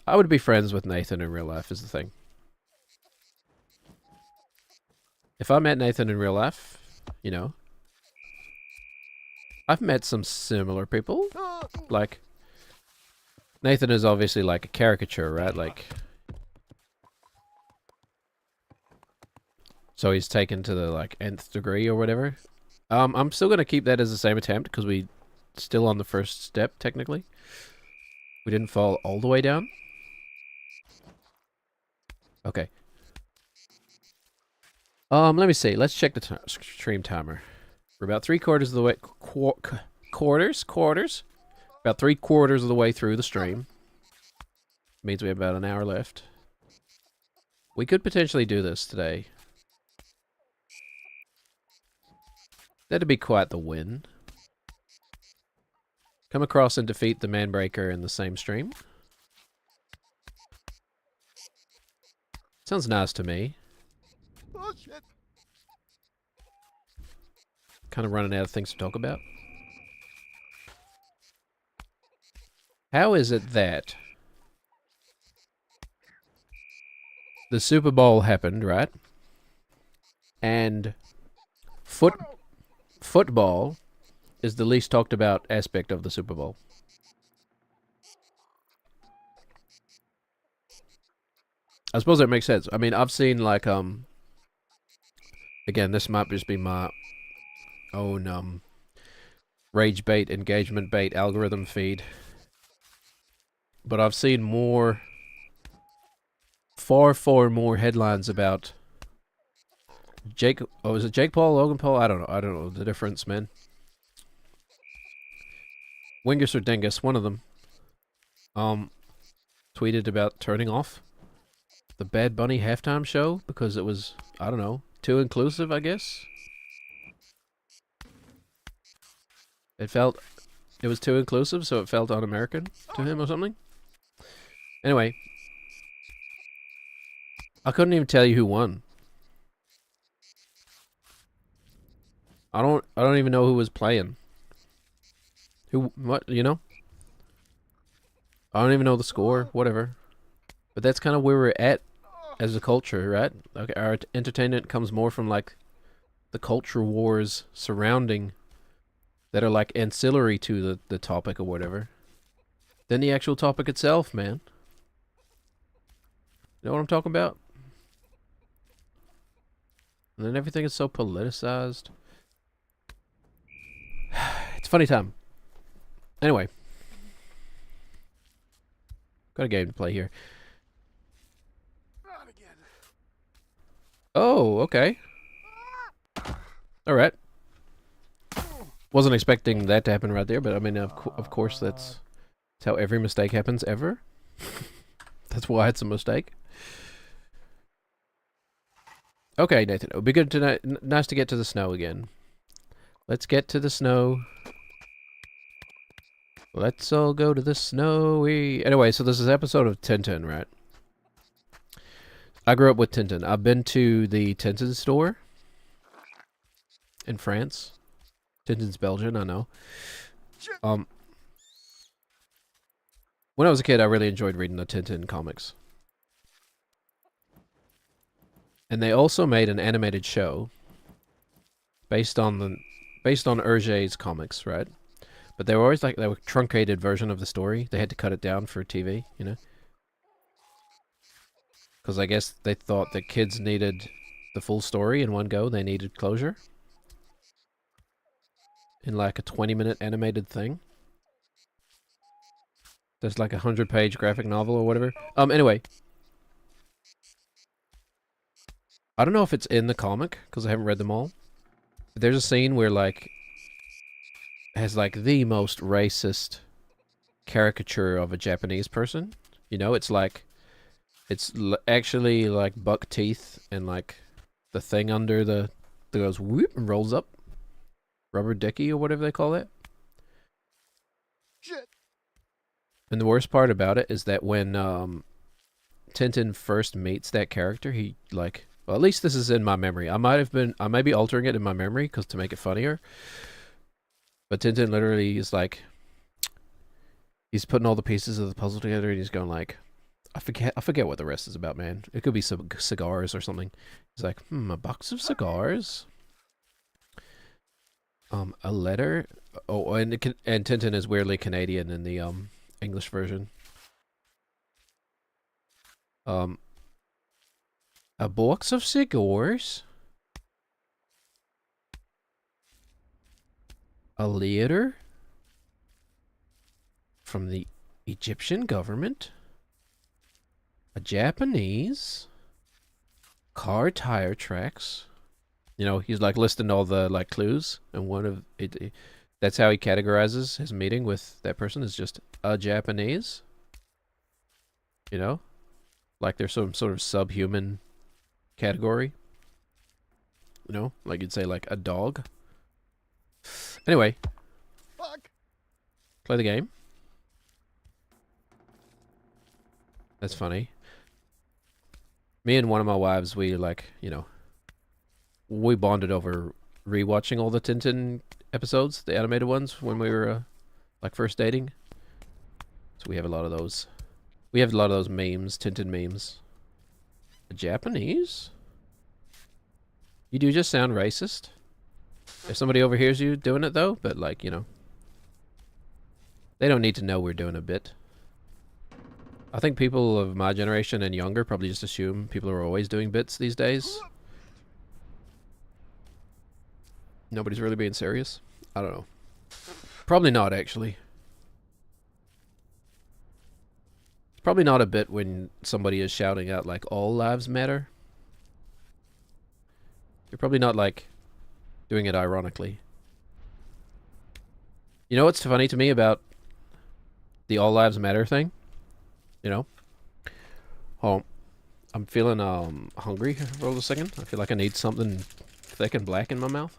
I would be friends with Nathan in real life is the thing. If I met Nathan in real life, you know, I've met some similar people. Like, Nathan is obviously like a caricature, right? Like, so he's taken to the like nth degree or whatever. I'm still gonna keep that as the same attempt because we still on the first step technically. We didn't fall all the way down. Okay. Let me see. Let's check the stream timer. We're about 3/4 of the way. Quarters. About 3/4 of the way through the stream. Means we have about an hour left. We could potentially do this today. That'd be quite the win. Come across and defeat the Manbreaker in the same stream. Sounds nice to me. Bullshit. Kind of running out of things to talk about. How is it that the Super Bowl happened, right? And football is the least talked about aspect of the Super Bowl. I suppose that makes sense. I mean, I've seen like again, this might just be my own rage bait, engagement bait algorithm feed. But I've seen far more headlines about Jake. Oh, is it Jake Paul, Logan Paul? I don't know the difference, man. Wingus or Dingus, one of them, tweeted about turning off the Bad Bunny halftime show because it was, I don't know, too inclusive, I guess. It was too inclusive, so it felt un-American to him or something. Anyway, I couldn't even tell you who won. I don't even know who was playing. What, you know? I don't even know the score, whatever. But that's kind of where we're at as a culture, right? Like our entertainment comes more from like the culture wars surrounding that are like ancillary to the topic or whatever than the actual topic itself, man. You know what I'm talking about? And then everything is so politicized. It's a funny time. Anyway. Got a game to play here. Not again. Oh, okay. Alright. Wasn't expecting that to happen right there, but I mean, of course, that's how every mistake happens ever. That's why it's a mistake. Okay, Nathan, it would be good to nice to get to the snow again. Let's get to the snow. Let's all go to the snowy... Anyway, so this is an episode of Tintin, right? I grew up with Tintin. I've been to the Tintin store in France. Tintin's Belgian, I know. When I was a kid, I really enjoyed reading the Tintin comics. And they also made an animated show based on Hergé's comics, right? But they were always like they were truncated version of the story. They had to cut it down for TV, you know? Because I guess they thought that kids needed the full story in one go. They needed closure. In like a 20-minute animated thing. There's like a 100-page graphic novel or whatever. Anyway. I don't know if it's in the comic, because I haven't read them all. But there's a scene where like has like the most racist caricature of a Japanese person. You know, it's like actually like buck teeth and like the thing under that goes whoop and rolls up. Rubber dicky or whatever they call it. Shit. And the worst part about it is that when Tintin first meets that character, he like, well, at least this is in my memory. I may be altering it in my memory because to make it funnier. But Tintin literally is like, he's putting all the pieces of the puzzle together and he's going like, I forget what the rest is about, man. It could be some cigars or something. He's like, a box of cigars. A letter. Oh, and Tintin is weirdly Canadian in the English version. A box of cigars. A letter from the Egyptian government. A Japanese. Car tire tracks. You know, he's like listing all the like clues, and one of it. That's how he categorizes his meeting with that person, is just a Japanese. You know, like there's some sort of subhuman category. You know, like you'd say like a dog. Anyway, Fuck. play the game. That's funny. Me and one of my wives, we like, you know, we bonded over rewatching all the Tintin episodes, the animated ones, when we were like first dating. So we have a lot of those. We have a lot of those memes, Tintin memes. The Japanese? You do just sound racist. If somebody overhears you doing it though, but like, you know, they don't need to know we're doing a bit. I think people of my generation and younger probably just assume people are always doing bits these days. Nobody's really being serious. I don't know. Probably not, actually. It's probably not a bit when somebody is shouting out, like, all lives matter. You're probably not, like, doing it ironically. You know what's funny to me about the all lives matter thing? You know? Oh, I'm feeling hungry for a second. I feel like I need something thick and black in my mouth.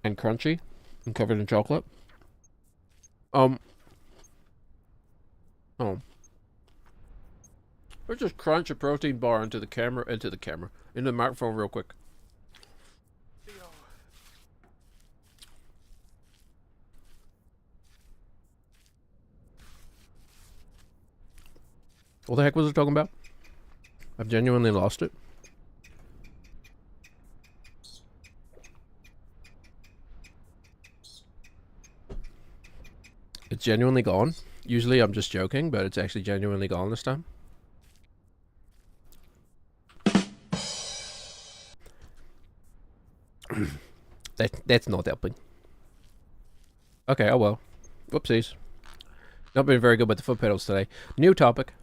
And crunchy and covered in chocolate. Let's just crunch a protein bar into the microphone real quick. What the heck was I talking about? I've genuinely lost it. It's genuinely gone. Usually I'm just joking, but it's actually genuinely gone this time. That's not helping. Okay, oh well. Whoopsies. Not been very good with the foot pedals today. New topic.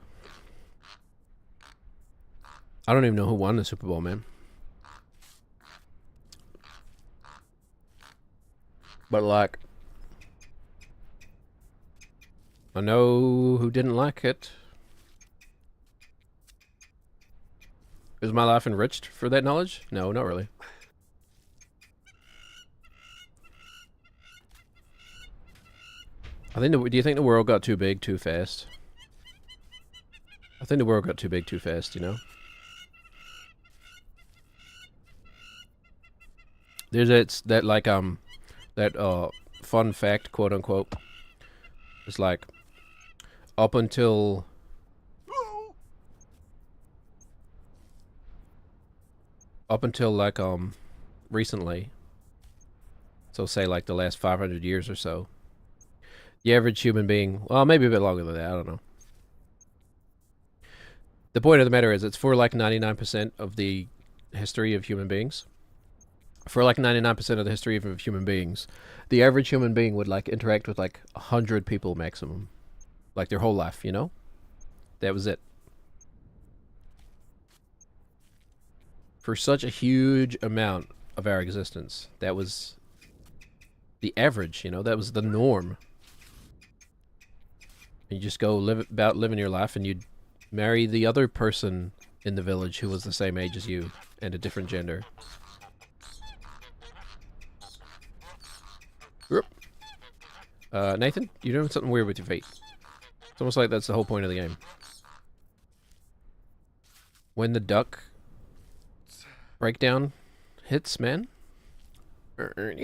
I don't even know who won the Super Bowl, man. But like, I know who didn't like it. Is my life enriched for that knowledge? No, not really. Do you think the world got too big too fast? I think the world got too big too fast, you know? There's that fun fact, quote unquote. It's like up until like recently. So say like the last 500 years or so. The average human being, well, maybe a bit longer than that, I don't know. The point of the matter is it's for like 99% of the history of human beings. For like 99% of the history of human beings, the average human being would like interact with like 100 people maximum. Like their whole life, you know? That was it. For such a huge amount of our existence, that was the average, you know? That was the norm. You just go about living your life and you'd marry the other person in the village who was the same age as you and a different gender. Nathan, you're doing something weird with your feet. It's almost like that's the whole point of the game. When the duck breakdown hits, man. I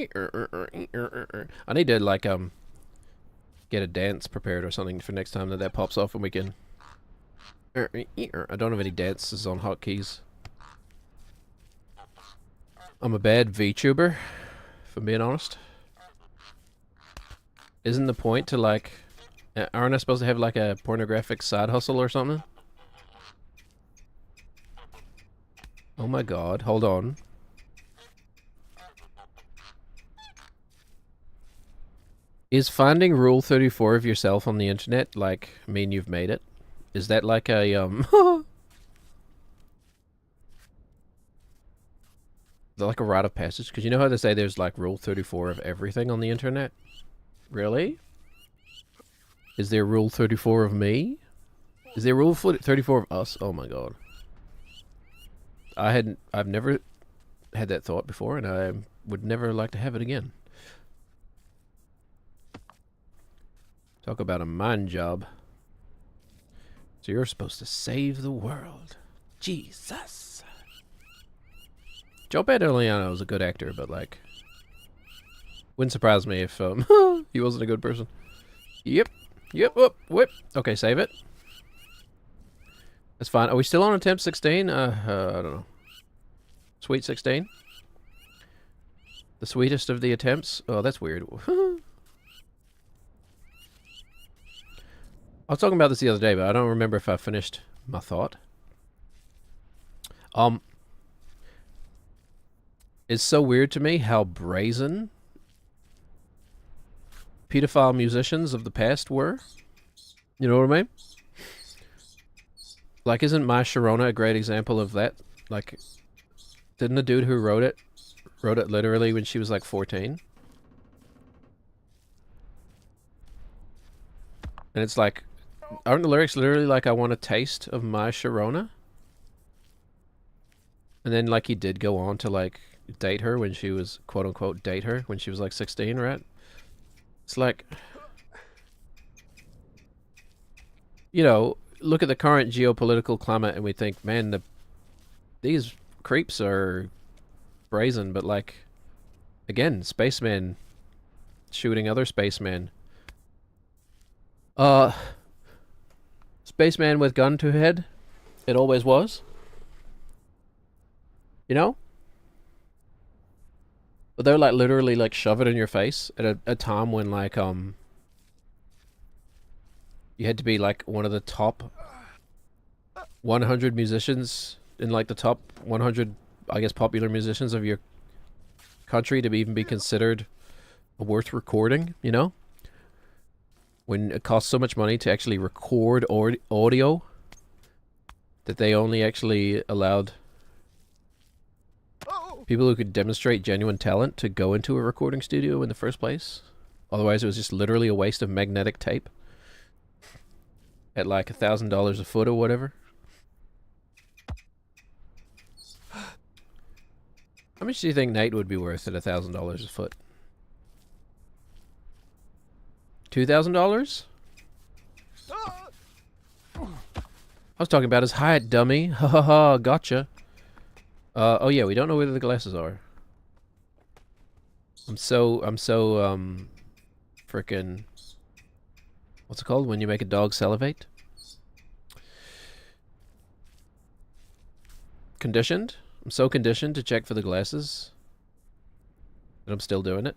need to like get a dance prepared or something for next time that pops off and we can. I don't have any dances on hotkeys. I'm a bad VTuber, if I'm being honest. Isn't the point to like Aren't I supposed to have like a pornographic side hustle or something? Oh my god, hold on. Is finding Rule 34 of yourself on the internet, like, mean you've made it? Is that like a, is that like a rite of passage? Because you know how they say there's like Rule 34 of everything on the internet? Really? Is there Rule 34 of me? Is there Rule 34 of us? Oh my god. I've never had that thought before, and I would never like to have it again. Talk about a mind job. So you're supposed to save the world. Jesus. Joe Pantoliano was a good actor, but like, wouldn't surprise me if he wasn't a good person. Yep. Yep. Whoop. Whip. Okay, save it. That's fine. Are we still on attempt 16? I don't know. Sweet 16? The sweetest of the attempts? Oh, that's weird. I was talking about this the other day, but I don't remember if I finished my thought. It's so weird to me how brazen pedophile musicians of the past were. You know what I mean? Like, isn't My Sharona a great example of that? Like, didn't the dude who wrote it literally when she was like 14? And it's like, aren't the lyrics literally like, I want a taste of my Sharona? And then like he did go on to like date her when she was, quote unquote, date her when she was like 16, right? It's like, you know, look at the current geopolitical climate and we think, man, these creeps are brazen, but like, again, spacemen shooting other spacemen. Spaceman with gun to head. It always was. You know? But they're like literally like shove it in your face at a time when like you had to be like one of the top 100 musicians in like the top 100, I guess, popular musicians of your country to even be considered worth recording, you know? When it costs so much money to actually record audio that they only actually allowed people who could demonstrate genuine talent to go into a recording studio in the first place. Otherwise, it was just literally a waste of magnetic tape at like $1,000 a foot or whatever. How much do you think Nate would be worth at $1,000 a foot? $2,000? I was talking about his height, dummy. Ha ha ha, gotcha. Oh yeah, we don't know where the glasses are. I'm so, frickin', what's it called when you make a dog salivate? Conditioned? I'm so conditioned to check for the glasses that I'm still doing it.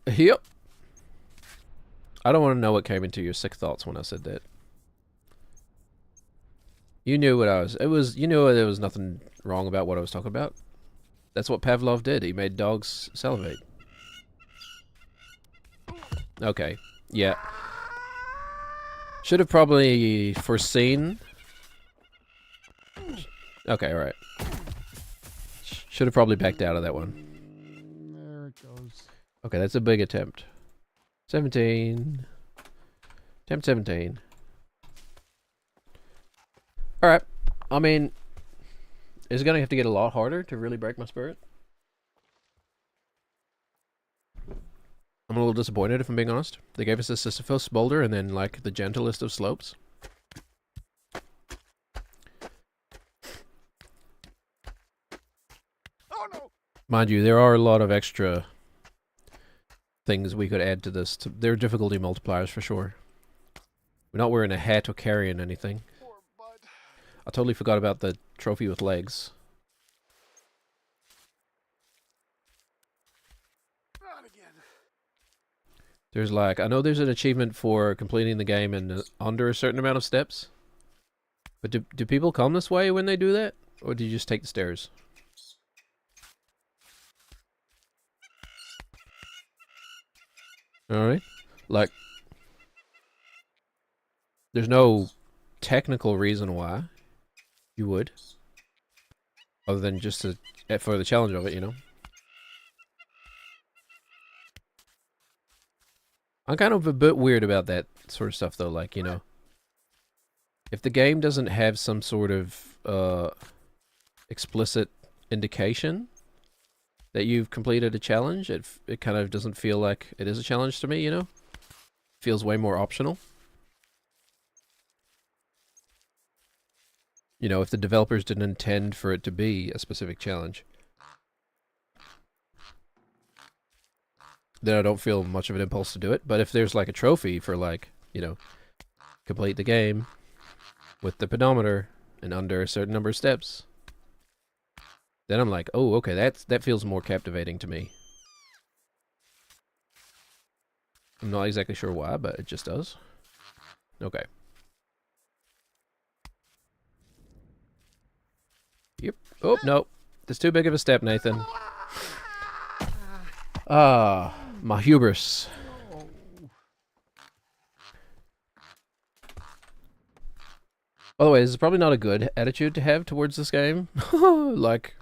Yep. I don't want to know what came into your sick thoughts when I said that. You knew what you knew there was nothing wrong about what I was talking about. That's what Pavlov did. He made dogs salivate. Okay. Yeah. Should have probably foreseen. Okay, alright. Should have probably backed out of that one. There it goes. Okay, that's a big attempt. 17. Attempt 17. Alright. I mean, is it going to have to get a lot harder to really break my spirit? I'm a little disappointed, if I'm being honest. They gave us a Sisyphus boulder and then, like, the gentlest of slopes. Oh no! Mind you, there are a lot of extra things we could add to this. There are difficulty multipliers for sure. We're not wearing a hat or carrying anything. Poor bud. I totally forgot about the trophy with legs. There's like, I know there's an achievement for completing the game in under a certain amount of steps. But do people come this way when they do that? Or do you just take the stairs? Alright. Like, there's no technical reason why you would. Other than just to, for the challenge of it, you know? I'm kind of a bit weird about that sort of stuff, though. Like, you know, if the game doesn't have some sort of explicit indication that you've completed a challenge, it kind of doesn't feel like it is a challenge to me, you know? Feels way more optional. You know, if the developers didn't intend for it to be a specific challenge, then I don't feel much of an impulse to do it. But if there's like a trophy for like, you know, complete the game with the pedometer and under a certain number of steps, then I'm like, oh, okay, that feels more captivating to me. I'm not exactly sure why, but it just does. Okay. Yep. Oh, no. That's too big of a step, Nathan. Ah, my hubris. By the way, this is probably not a good attitude to have towards this game. Like,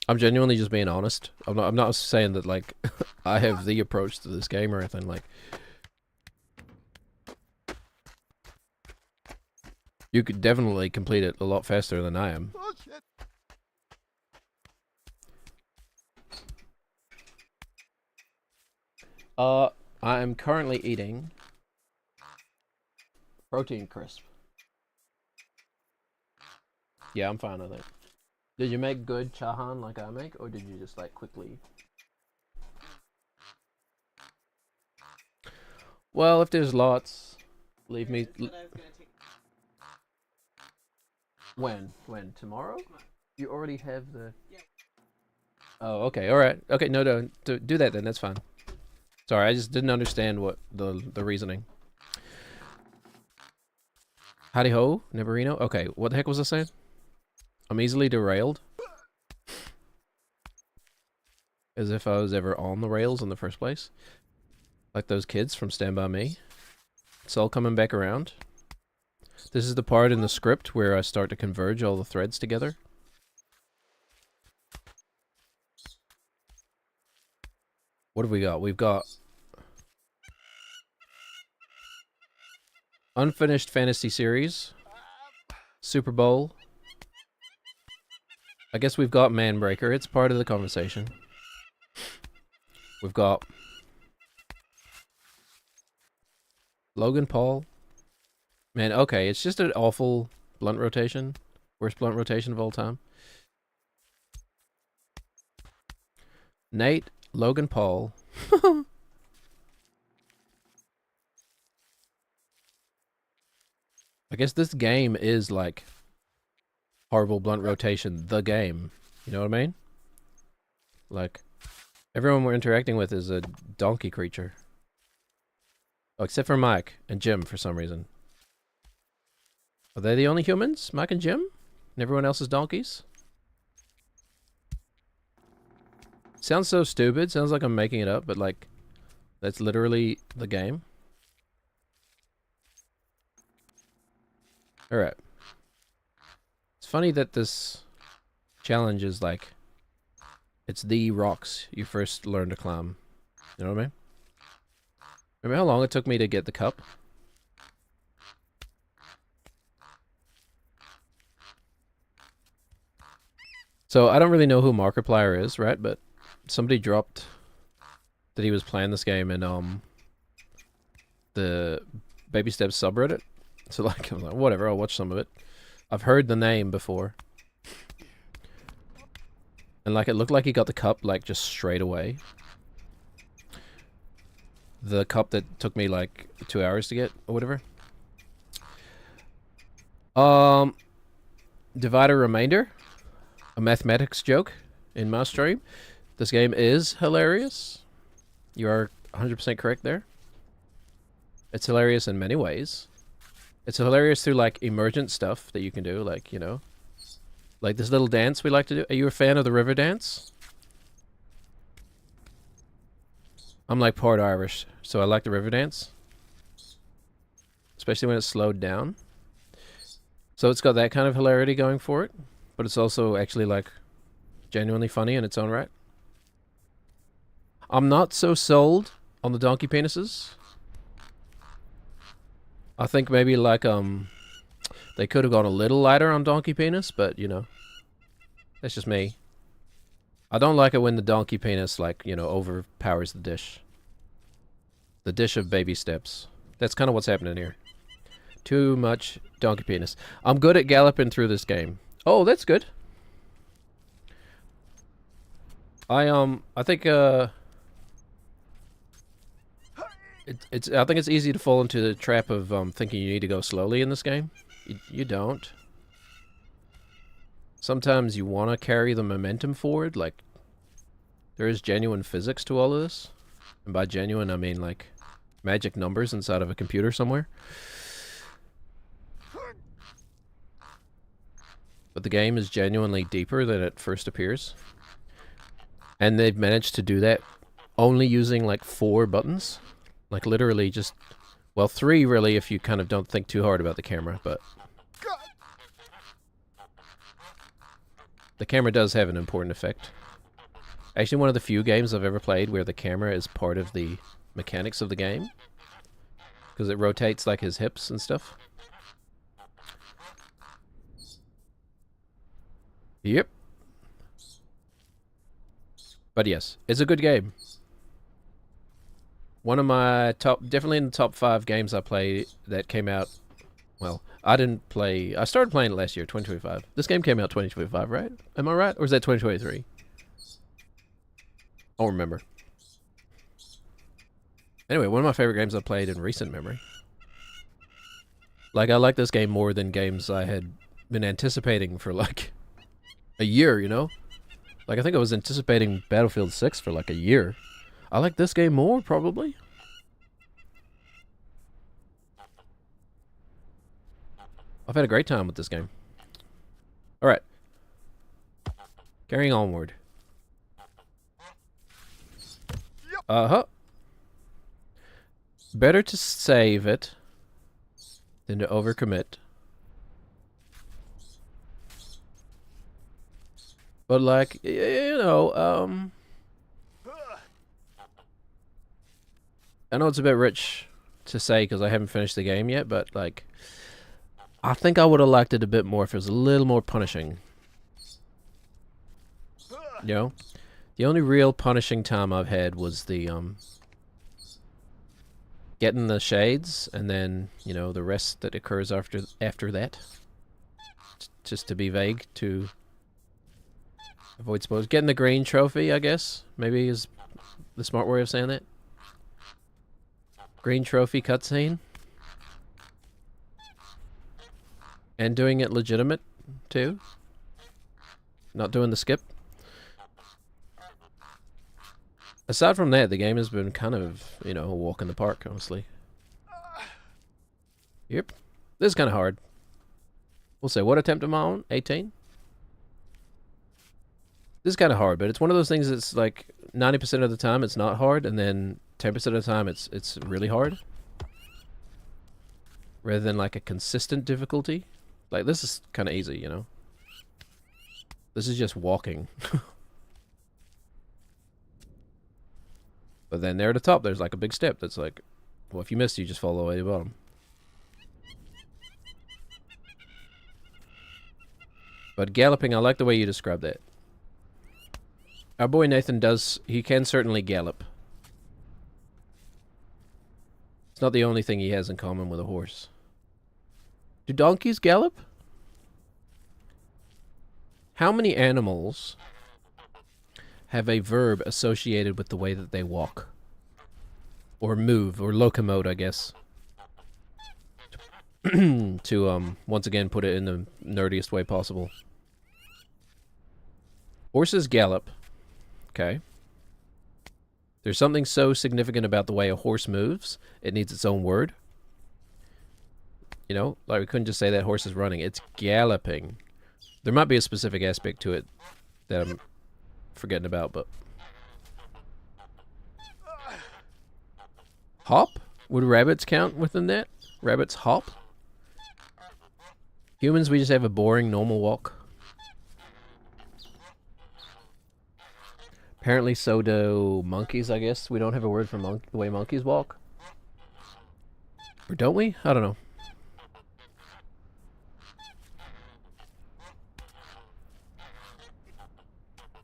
I'm genuinely just being honest. I'm not saying that, like, I have the approach to this game or anything. Like, you could definitely complete it a lot faster than I am. I'm currently eating protein crisp. Yeah, I'm fine with it. Did you make good chahan like I make, or did you just like quickly? Well, if there's lots, leave me. When? Tomorrow? You already have the. Oh, okay, all right, okay. No, do that then. That's fine. Sorry, I just didn't understand what the reasoning. Howdy ho, Neverino. Okay, what the heck was I saying? I'm easily derailed. As if I was ever on the rails in the first place. Like those kids from Stand By Me. It's all coming back around. This is the part in the script where I start to converge all the threads together. What have we got? We've got unfinished fantasy series, Super Bowl. I guess we've got Manbreaker. It's part of the conversation. We've got Logan Paul. Man, okay, it's just an awful blunt rotation. Worst blunt rotation of all time. Nate, Logan Paul. I guess this game is like horrible blunt rotation, the game. You know what I mean? Like, everyone we're interacting with is a donkey creature. Oh, except for Mike and Jim for some reason. Are they the only humans? Mike and Jim? And everyone else is donkeys? Sounds so stupid. Sounds like I'm making it up, but like, that's literally the game. Alright. It's funny that this challenge is like, it's the rocks you first learn to climb. You know what I mean? Remember how long it took me to get the cup? So I don't really know who Markiplier is, right? But somebody dropped that he was playing this game in the Baby Steps subreddit. So like, I'm like, whatever, I'll watch some of it. I've heard the name before. And like, it looked like he got the cup like just straight away. The cup that took me like 2 hours to get or whatever. Divider Remainder. A mathematics joke in my stream. This game is hilarious. You are 100% correct there. It's hilarious in many ways. It's hilarious through, like, emergent stuff that you can do, like, you know. Like this little dance we like to do. Are you a fan of the river dance? I'm like part Irish, so I like the river dance. Especially when it's slowed down. So it's got that kind of hilarity going for it. But it's also actually, like, genuinely funny in its own right. I'm not so sold on the donkey penises. I think maybe, like, they could have gone a little lighter on donkey penis, but, you know, that's just me. I don't like it when the donkey penis, like, you know, overpowers the dish. The dish of baby steps. That's kind of what's happening here. Too much donkey penis. I'm good at galloping through this game. Oh, that's good. I think, I think it's easy to fall into the trap of, thinking you need to go slowly in this game. You don't. Sometimes you want to carry the momentum forward, like, there is genuine physics to all of this. And by genuine, I mean, like, magic numbers inside of a computer somewhere. But the game is genuinely deeper than it first appears. And they've managed to do that only using, like, 4 buttons. Like, literally just... Well, 3, really, if you kind of don't think too hard about the camera, but... The camera does have an important effect. Actually, one of the few games I've ever played where the camera is part of the mechanics of the game. Because it rotates, like, his hips and stuff. Yep. But yes, it's a good game. One of my definitely in the top 5 games I played that came out, well, I started playing it last year, 2025. This game came out 2025, right? Am I right? Or is that 2023? I don't remember. Anyway, one of my favorite games I played in recent memory. Like, I like this game more than games I had been anticipating for, like, a year, you know? Like, I think I was anticipating Battlefield 6 for, like, a year. I like this game more, probably. I've had a great time with this game. Alright. Carrying onward. Uh-huh. Better to save it than to overcommit. But, like, you know, I know it's a bit rich to say because I haven't finished the game yet, but, like, I think I would have liked it a bit more if it was a little more punishing. You know? The only real punishing time I've had was the, getting the shades, and then, you know, the rest that occurs after that. Just to be vague, to avoid spoilers. Getting the green trophy, I guess, maybe is the smart way of saying that. Green trophy cutscene. And doing it legitimate, too. Not doing the skip. Aside from that, the game has been kind of, you know, a walk in the park, honestly. Yep. This is kind of hard. We'll say, what attempt am I on? 18? This is kind of hard, but it's one of those things that's like 90% of the time it's not hard, and then 10% of the time it's really hard. Rather than like a consistent difficulty. Like, this is kind of easy, you know? This is just walking. But then there at the top, there's like a big step that's like, well, if you miss, you just fall all the way to the bottom. But galloping, I like the way you described that. Our boy Nathan he can certainly gallop. It's not the only thing he has in common with a horse. Do donkeys gallop? How many animals have a verb associated with the way that they walk? Or move, or locomote, I guess. To, once again, put it in the nerdiest way possible. Horses gallop. Okay. There's something so significant about the way a horse moves, it needs its own word. You know, like we couldn't just say that horse is running. It's galloping. There might be a specific aspect to it that I'm forgetting about, but... Hop? Would rabbits count within that? Rabbits hop? Humans, we just have a boring, normal walk. Apparently so do monkeys, I guess. We don't have a word for the way monkeys walk. Or don't we? I don't know.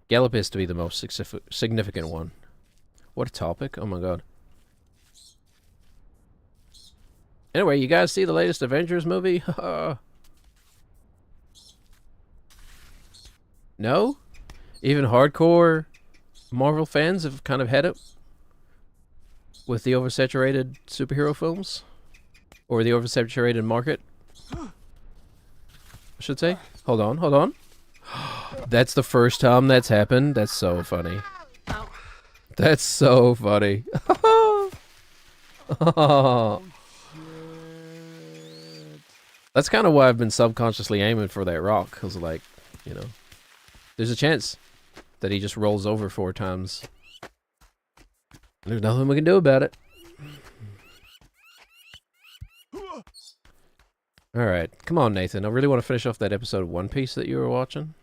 Gallop is to be the most significant one. What a topic. Oh my god. Anyway, you guys see the latest Avengers movie? No? Even hardcore Marvel fans have kind of had it with the oversaturated superhero films? Or the oversaturated market? I should say. Hold on, hold on. That's the first time that's happened. That's so funny. That's so funny. That's kind of why I've been subconsciously aiming for that rock. Because, like, you know, there's a chance that he just rolls over 4 times. There's nothing we can do about it. Alright, come on, Nathan. I really want to finish off that episode of One Piece that you were watching.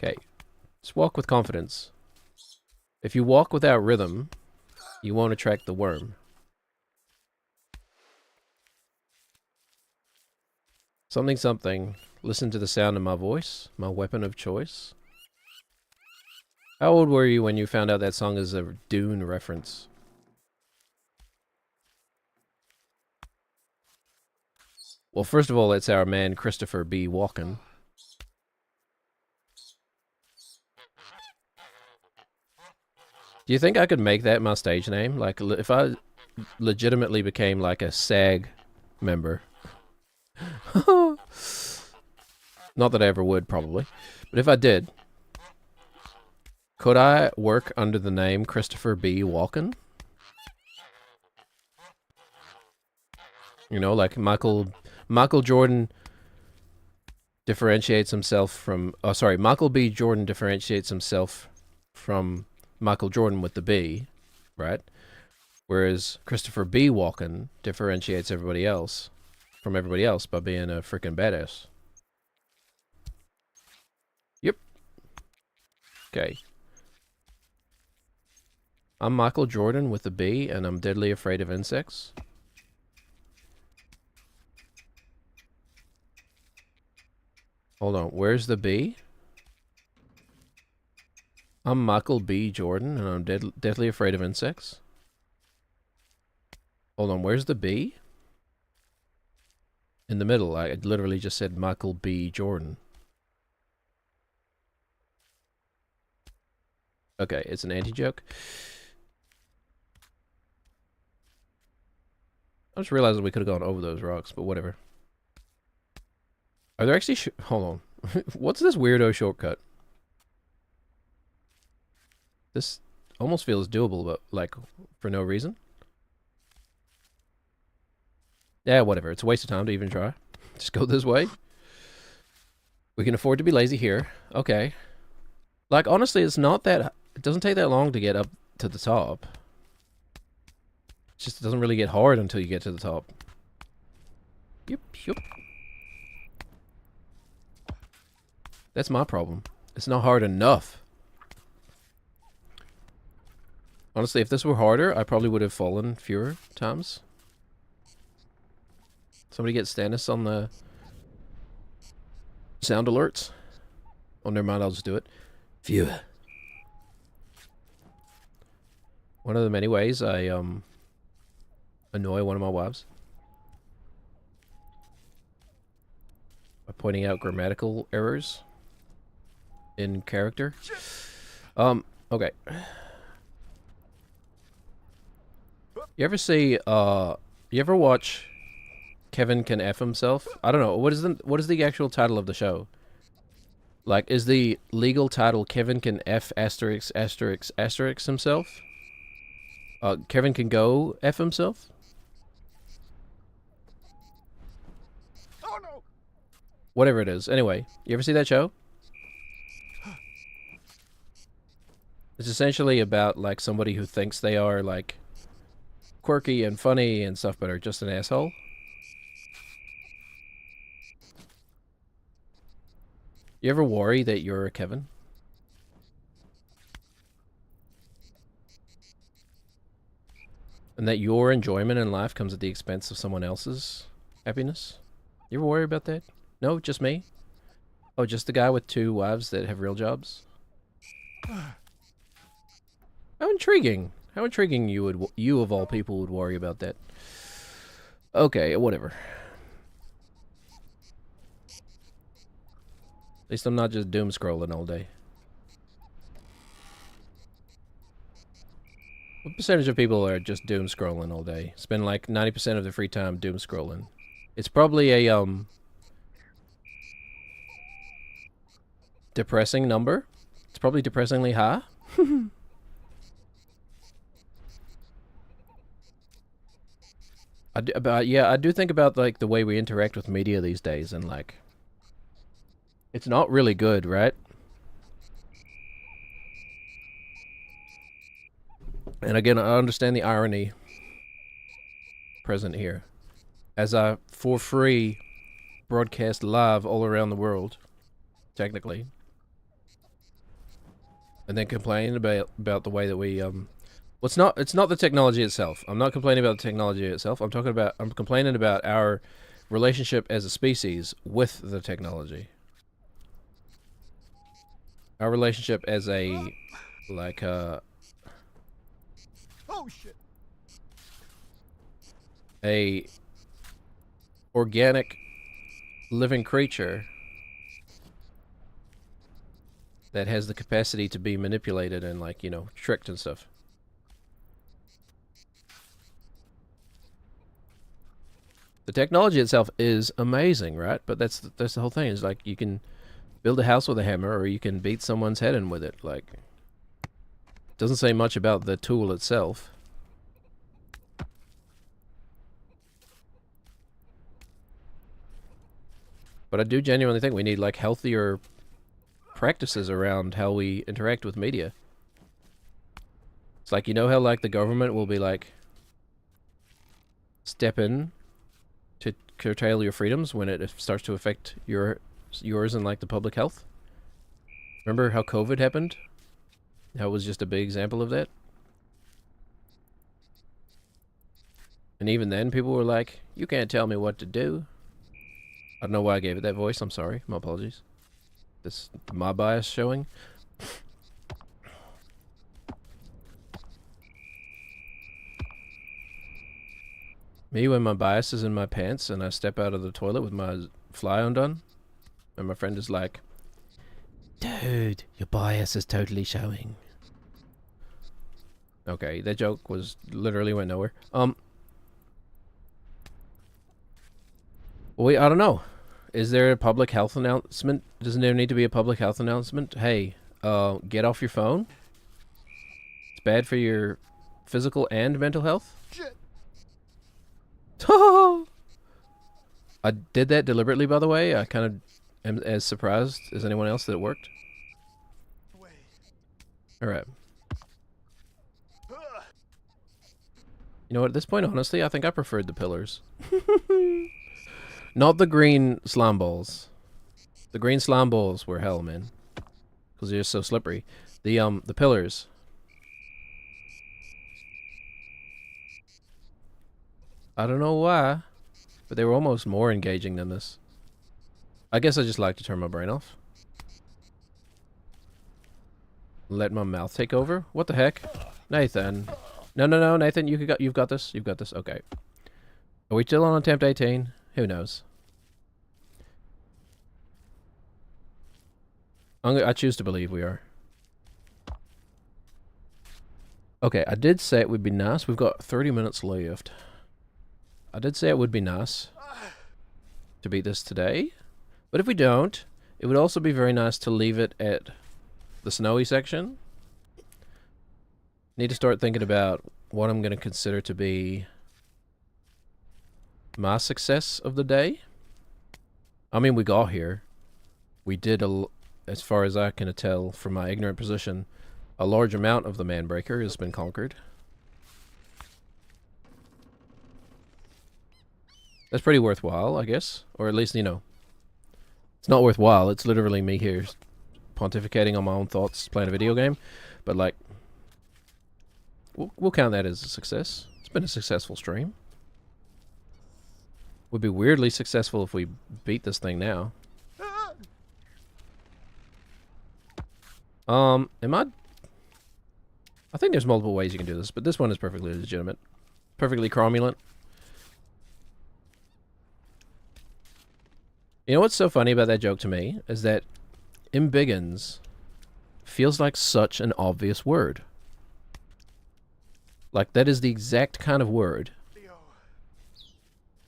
Okay. Just walk with confidence. If you walk without rhythm, you won't attract the worm. Something, something. Listen to the sound of my voice, my weapon of choice. How old were you when you found out that song is a Dune reference? Well, first of all, it's our man Christopher B. Walken. Do you think I could make that my stage name? Like, if I legitimately became like a SAG member. Not that I ever would, probably. But if I did, could I work under the name Christopher B. Walken? You know, like Michael Jordan differentiates himself from... Oh, sorry. Michael B. Jordan differentiates himself from Michael Jordan with the B, right? Whereas Christopher B. Walken differentiates everybody else from everybody else by being a freaking badass. Yep. Okay. I'm Michael Jordan with the B, and I'm deadly afraid of insects. Hold on, where's the B? I'm Michael B. Jordan, and I'm deadly afraid of insects. Hold on, where's the B? In the middle, I literally just said Michael B. Jordan. Okay, it's an anti-joke. I just realized that we could have gone over those rocks, but whatever. Are there actually... Hold on. What's this weirdo shortcut? This almost feels doable, but, like, for no reason. Yeah, whatever. It's a waste of time to even try. Just go this way. We can afford to be lazy here. Okay. Like, honestly, it's not that... It doesn't take that long to get up to the top. It just doesn't really get hard until you get to the top. Yep, yep. That's my problem. It's not hard enough. Honestly, if this were harder, I probably would have fallen fewer times. Somebody get Stannis on the sound alerts. Oh, never mind, I'll just do it. Fewer. One of the many ways I annoy one of my wives by pointing out grammatical errors in character. Okay. You ever see you ever watch Kevin Can F Himself? I don't know. What is the actual title of the show? Like, is the legal title Kevin can F asterisk asterisk asterisk himself? Kevin can go F himself? Oh no! Whatever it is. Anyway, you ever see that show? It's essentially about, like, somebody who thinks they are, like, quirky and funny and stuff, but are just an asshole. You ever worry that you're a Kevin? And that your enjoyment in life comes at the expense of someone else's happiness? You ever worry about that? No, just me? Oh, just the guy with 2 wives that have real jobs? How intriguing. How intriguing you of all people would worry about that. Okay, whatever. At least I'm not just doom scrolling all day. What percentage of people are just doom scrolling all day? Spend like 90% of their free time doom scrolling. It's probably a depressing number. It's probably depressingly high. I do think about, like, the way we interact with media these days, and, like, it's not really good, right? And again, I understand the irony present here, as I, for free, broadcast live all around the world, technically, and then complain about the way that we well, it's not the technology itself. I'm not complaining about the technology itself. I'm complaining about our relationship as a species with the technology. Our relationship as a, like, Oh shit! a organic living creature that has the capacity to be manipulated and, like, you know, tricked and stuff. The technology itself is amazing, right? But that's the whole thing. Is like, you can build a house with a hammer, or you can beat someone's head in with it. Like, it doesn't say much about the tool itself. But I do genuinely think we need, like, healthier practices around how we interact with media. It's like, you know how, like, the government will be like, step in to curtail your freedoms when it starts to affect yours and, like, the public health? Remember how COVID happened? How it was just a big example of that? And even then, people were like, you can't tell me what to do. I don't know why I gave it that voice. I'm sorry. My apologies. This my bias showing. Me when my bias is in my pants and I step out of the toilet with my fly undone, and my friend is like, dude, your bias is totally showing. Okay, that joke literally went nowhere. Wait, I don't know. Is there a public health announcement? Doesn't there need to be a public health announcement? Hey, get off your phone. It's bad for your physical and mental health. Shit! I did that deliberately, by the way. I kind of am as surprised as anyone else that it worked. Alright. You know what, at this point, honestly, I think I preferred the pillars. Not the green slime balls. The green slime balls were hell, man. Because they're just so slippery. The pillars. I don't know why, but they were almost more engaging than this. I guess I just like to turn my brain off. Let my mouth take over? What the heck? Nathan. No, Nathan, you've got this. You've got this. Okay. Are we still on attempt 18? Who knows? I choose to believe we are. Okay, I did say it would be nice. We've got 30 minutes left. I did say it would be nice to beat this today. But if we don't, It would also be very nice to leave it at the snowy section. Need to start thinking about what I'm going to consider to be my success of the day. I mean, we got here. We did, as far as I can tell from my ignorant position, a large amount of the Manbreaker has been conquered. That's pretty worthwhile, I guess. Or at least, you know, it's not worthwhile. It's literally me here pontificating on my own thoughts, playing a video game. But, like, we'll count that as a success. It's been a successful stream. Would be weirdly successful if we beat this thing now. Am I think there's multiple ways you can do this, but this one is perfectly legitimate. Perfectly cromulent. You know what's so funny about that joke to me is that embiggens feels like such an obvious word. Like, that is the exact kind of word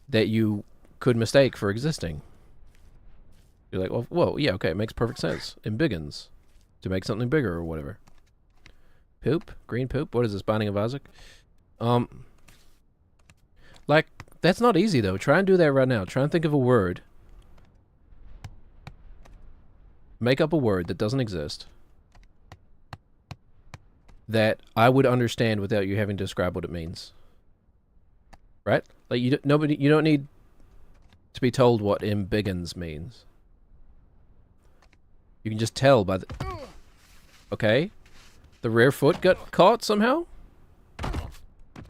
that you could mistake for existing. You're like, well, whoa, yeah, okay, it makes perfect sense. Embiggens. To make something bigger or whatever. Poop? Green poop? What is this, Binding of Isaac? Like, that's not easy, though. Try and do that right now. Try and think of a word. Make up a word that doesn't exist. That I would understand without you having to describe what it means. Right? Like, you don't need to be told what embiggens means. You can just tell by the... Okay. The rear foot got caught somehow?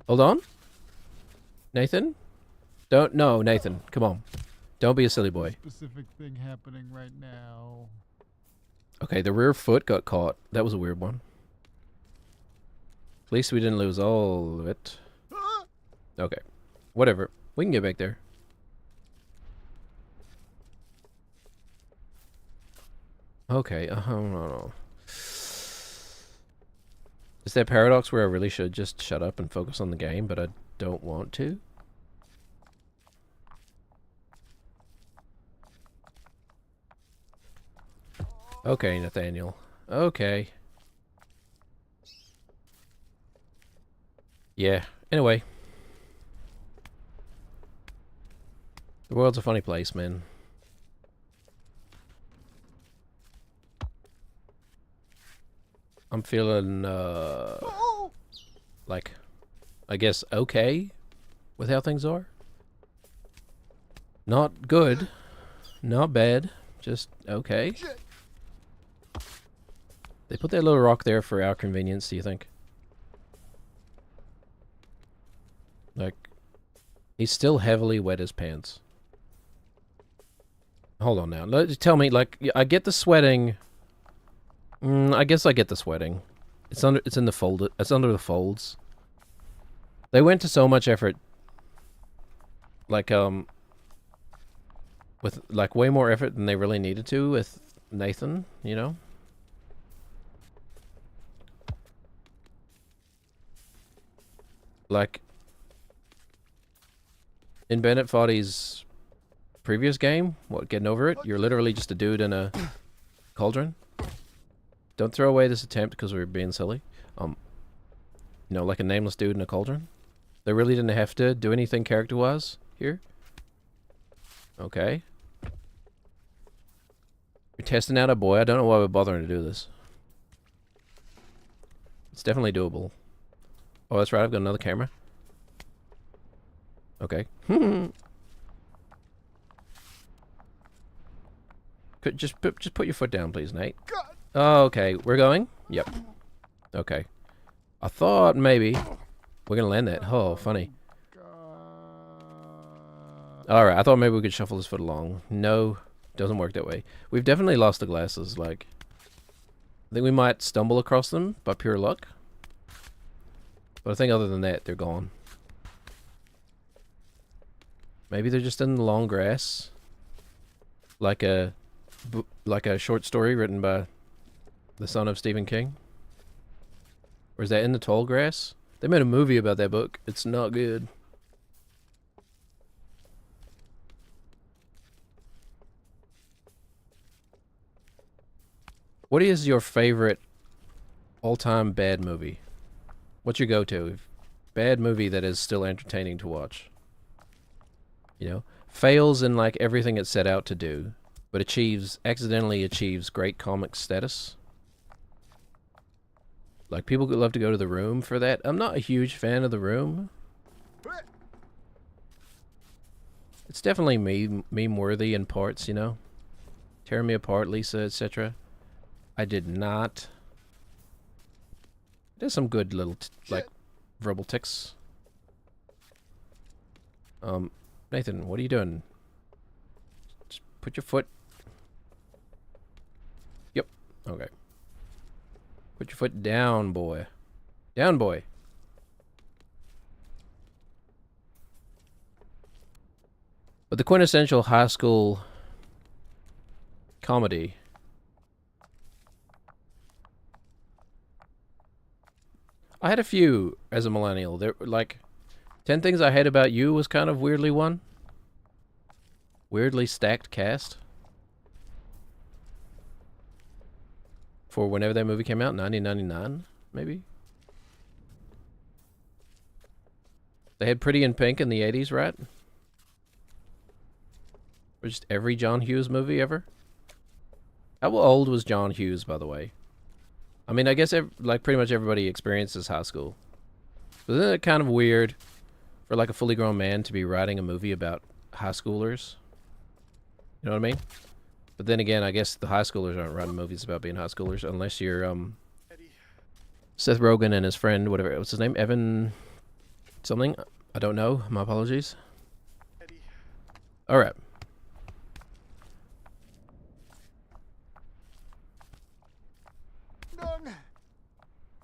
Hold on. Nathan? No, Nathan. Come on. Don't be a silly boy. Specific thing happening right now. Okay, the rear foot got caught. That was a weird one. At least we didn't lose all of it. Okay. Whatever. We can get back there. Okay, no. Is that paradox where I really should just shut up and focus on the game, but I don't want to? Okay, Nathaniel. Okay. Yeah, anyway. The world's a funny place, man. I'm feeling, like, I guess, okay with how things are. Not good. Not bad. Just okay. They put that little rock there for our convenience, do you think? Like, he's still heavily wet his pants. Hold on now. Tell me, like, I get the sweating... I guess I get the sweating. It's in the fold. It's under the folds. They went to so much effort. Like, with, like, way more effort than they really needed to with Nathan, you know? Like, in Bennett Foddy's previous game, what, Getting Over It? You're literally just a dude in a cauldron. Don't throw away this attempt because we were being silly. You know, like a nameless dude in a cauldron. They really didn't have to do anything character-wise here. Okay. You're testing out a boy. I don't know why we're bothering to do this. It's definitely doable. Oh, that's right. I've got another camera. Okay. Just put your foot down, please, Nate. Oh, okay. We're going? Yep. Okay. I thought maybe we're gonna land that. Oh, funny. Alright, I thought maybe we could shuffle this foot along. No, doesn't work that way. We've definitely lost the glasses, like... I think we might stumble across them by pure luck. But I think other than that, they're gone. Maybe they're just in the long grass. Like a short story written by the son of Stephen King. Or is that in the tall grass? They made a movie about that book. It's not good. What is your favorite all-time bad movie? What's your go-to? Bad movie that is still entertaining to watch. You know? Fails in like everything it set out to do, but accidentally achieves great comic status. Like, people could love to go to The Room for that. I'm not a huge fan of The Room. It's definitely meme-worthy in parts, you know? Tear Me Apart, Lisa, etc. I did not. There's some good little, like, verbal tics. Nathan, what are you doing? Just put your foot... Yep, okay. Put your foot down, boy. Down, boy. But the quintessential high school comedy. I had a few as a millennial. There were like 10 Things I Hate About You was kind of weirdly one. Weirdly stacked cast. For whenever that movie came out, 1999, maybe? They had Pretty in Pink in the 80s, right? Or just every John Hughes movie ever? How old was John Hughes, by the way? I mean, I guess like pretty much everybody experiences high school. But isn't it kind of weird for like a fully grown man to be writing a movie about high schoolers? You know what I mean? But then again, I guess the high schoolers aren't writing movies about being high schoolers unless you're Seth Rogen and his friend, whatever, what's his name? Evan something? I don't know. My apologies. Alright.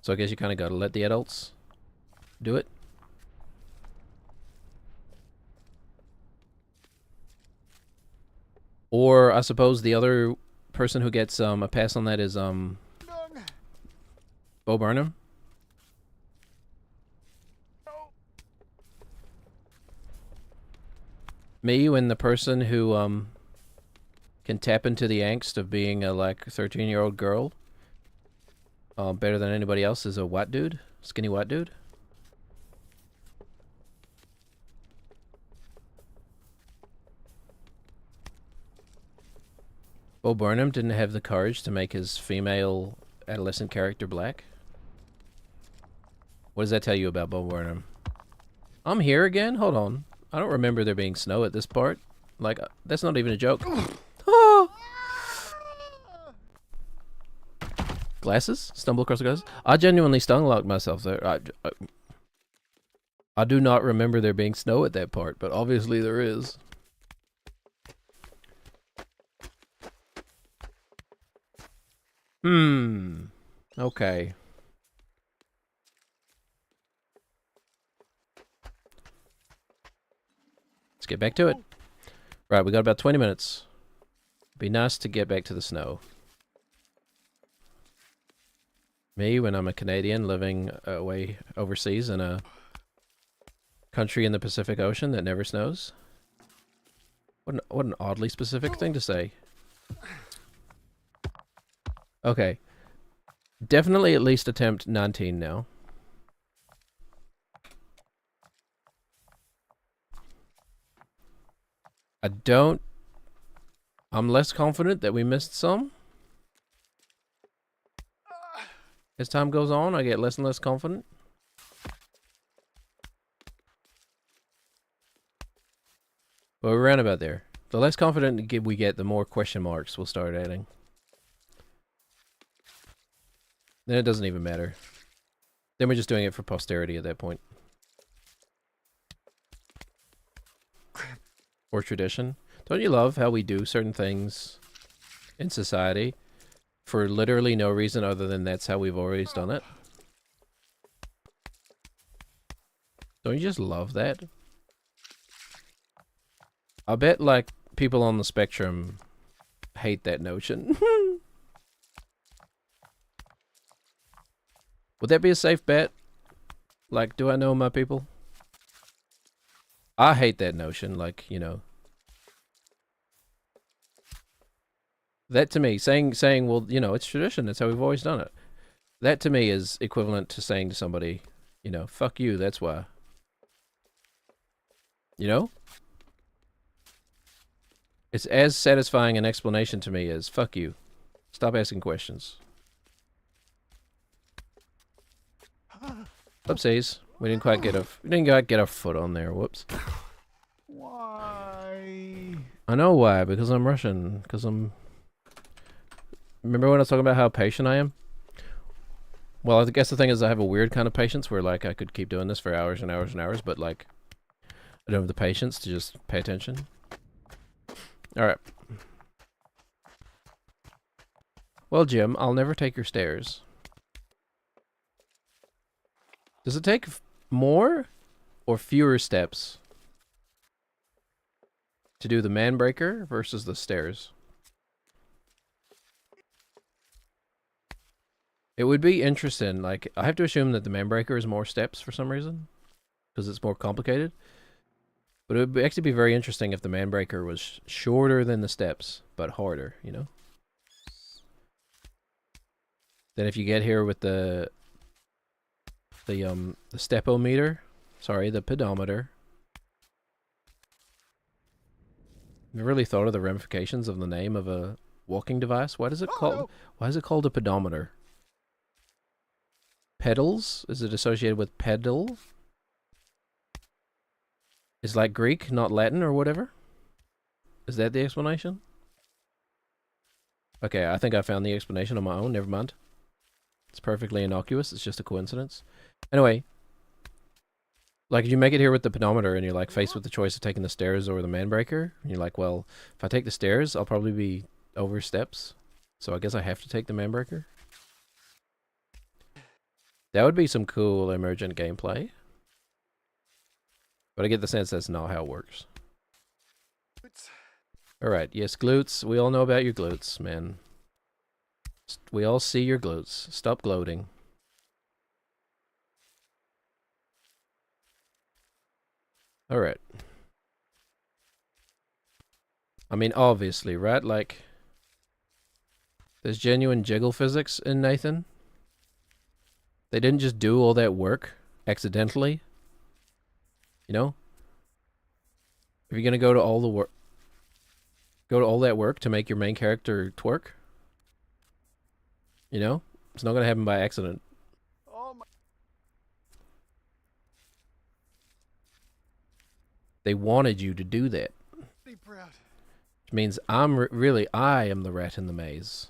So I guess you kind of got to let the adults do it. Or I suppose the other person who gets a pass on that is Bo Burnham. Me, when the person who can tap into the angst of being a like 13-year-old girl better than anybody else is a white dude, skinny white dude. Bo Burnham didn't have the courage to make his female adolescent character black. What does that tell you about Bo Burnham? I'm here again? Hold on. I don't remember there being snow at this part. Like, that's not even a joke. Oh! Glasses? Stumble across the glasses? I genuinely stun-locked myself there. I do not remember there being snow at that part, but obviously there is. Okay. Let's get back to it. Right, we got about 20 minutes. Be nice to get back to the snow. Me, when I'm a Canadian living away overseas in a country in the Pacific Ocean that never snows. What an oddly specific thing to say. Okay. Definitely at least attempt 19 now. I'm less confident that we missed some. As time goes on, I get less and less confident. But we're around about there. The less confident we get, the more question marks we'll start adding. Then it doesn't even matter. Then we're just doing it for posterity at that point. Or tradition. Don't you love how we do certain things in society for literally no reason other than that's how we've always done it? Don't you just love that? I bet, like, people on the spectrum hate that notion. Would that be a safe bet? Like, do I know my people? I hate that notion, like, you know. That to me, saying, well, you know, it's tradition. That's how we've always done it. That to me is equivalent to saying to somebody, you know, fuck you, that's why. You know? It's as satisfying an explanation to me as fuck you. Stop asking questions. Oopsies. We didn't quite get our foot on there. Whoops. Why? I know why, because I'm Russian. Because I'm... Remember when I was talking about how patient I am? Well, I guess the thing is I have a weird kind of patience where, like, I could keep doing this for hours and hours and hours, but, like, I don't have the patience to just pay attention. Alright. Well, Jim, I'll never take your stairs. Does it take more or fewer steps to do the man breaker versus the stairs? It would be interesting. Like, I have to assume that the man breaker is more steps for some reason, because it's more complicated. But it would actually be very interesting if the man breaker was shorter than the steps, but harder, you know? Then if you get here with the stepometer, sorry, the pedometer. I've really thought of the ramifications of the name of a walking device. Why is it called a pedometer? Pedals? Is it associated with pedal? Is like Greek, not Latin or whatever? Is that the explanation? Okay, I think I found the explanation on my own. Never mind. It's perfectly innocuous. It's just a coincidence. Anyway, like if you make it here with the pedometer and you're like faced with the choice of taking the stairs or the man breaker, and you're like, well, if I take the stairs, I'll probably be over steps. So I guess I have to take the man breaker. That would be some cool emergent gameplay. But I get the sense that's not how it works. Alright, yes, glutes. We all know about your glutes, man. We all see your glutes. Stop gloating. Alright. I mean, obviously, right? Like, there's genuine jiggle physics in Nathan. They didn't just do all that work accidentally. You know? If you're gonna go to all the work, go to all that work to make your main character twerk, you know? It's not gonna happen by accident. Oh my. They wanted you to do that. Be proud. Which means I'm really, I am the rat in the maze.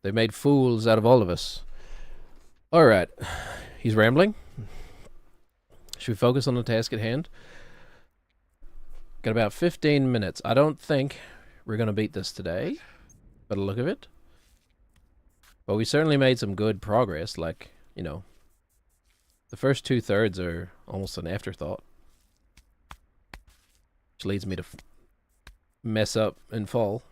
They made fools out of all of us. Alright. He's rambling. Should we focus on the task at hand? Got about 15 minutes. I don't think we're going to beat this today, by the look of it. But we certainly made some good progress. Like, you know, the first 2/3 are almost an afterthought. Which leads me to mess up and fall.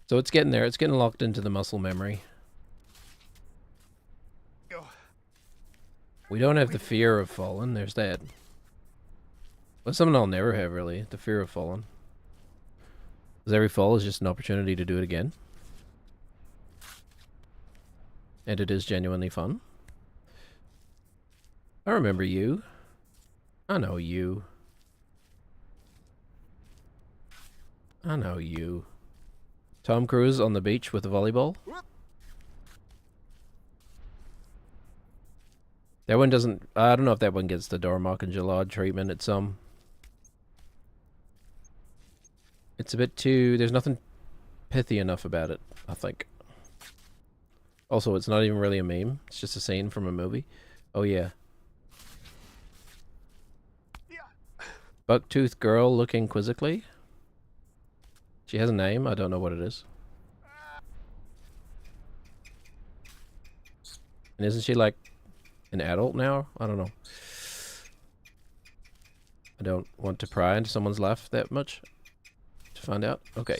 So it's getting there. It's getting locked into the muscle memory. We don't have the fear of falling. There's that. But something I'll never have, really. The fear of falling. Because every fall is just an opportunity to do it again. And it is genuinely fun. I remember you. I know you. I know you. Tom Cruise on the beach with a volleyball. That one doesn't... I don't know if that one gets the Darmok and Jalad treatment. It's a bit too... There's nothing pithy enough about it, I think. Also, it's not even really a meme. It's just a scene from a movie. Oh, yeah. Bucktooth girl looking quizzically. She has a name. I don't know what it is. And isn't she like an adult now? I don't know. I don't want to pry into someone's life that much to find out. Okay.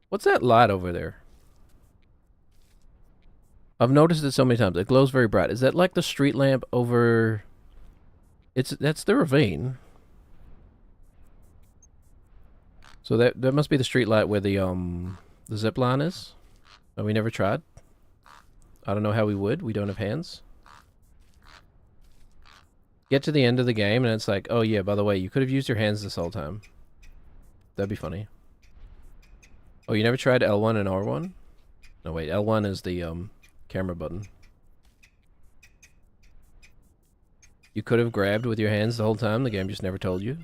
What's that light over there? I've noticed it so many times. It glows very bright. Is that like the street lamp over... That's the ravine. So that must be the street light where the zip line is. Oh, we never tried. I don't know how we would. We don't have hands. Get to the end of the game and it's like, oh yeah, by the way, you could have used your hands this whole time. That'd be funny. Oh, you never tried L1 and R1? No, wait, L1 is the camera button. You could have grabbed with your hands the whole time. The game just never told you.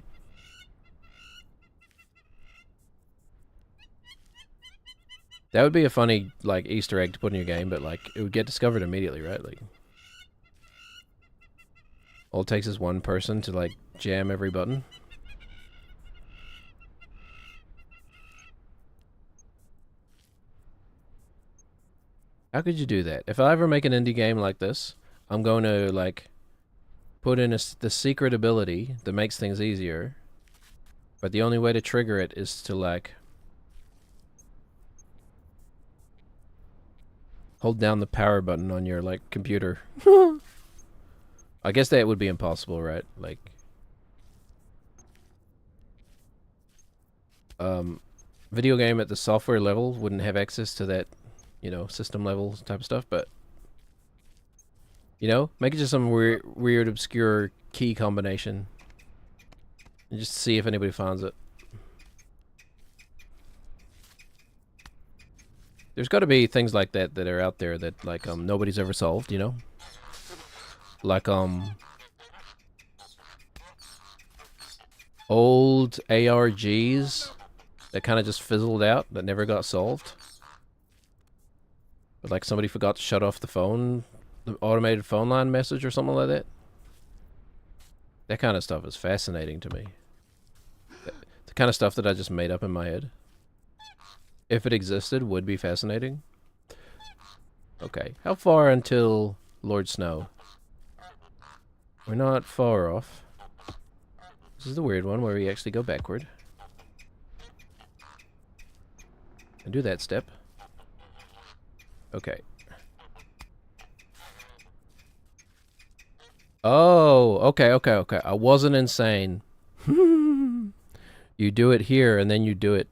That would be a funny, like, Easter egg to put in your game, but, like, it would get discovered immediately, right? Like, all it takes is one person to, like, jam every button. How could you do that? If I ever make an indie game like this, I'm going to, like, put in the secret ability that makes things easier. But the only way to trigger it is to, like... hold down the power button on your, like, computer. I guess that would be impossible, right? Like... video game at the software level wouldn't have access to that, you know, system level type of stuff, but... you know, make it just some weird, obscure key combination. And just see if anybody finds it. There's got to be things like that that are out there that, like, nobody's ever solved, you know? Like, old ARGs that kind of just fizzled out, that never got solved. But, like, somebody forgot to shut off the phone, the automated phone line message or something like that. That kind of stuff is fascinating to me. The kind of stuff that I just made up in my head. If it existed, would be fascinating. Okay, how far until Lord Snow? We're not far off. This is the weird one where we actually go backward. And do that step. Okay. Oh, okay. I wasn't insane. You do it here, and then you do it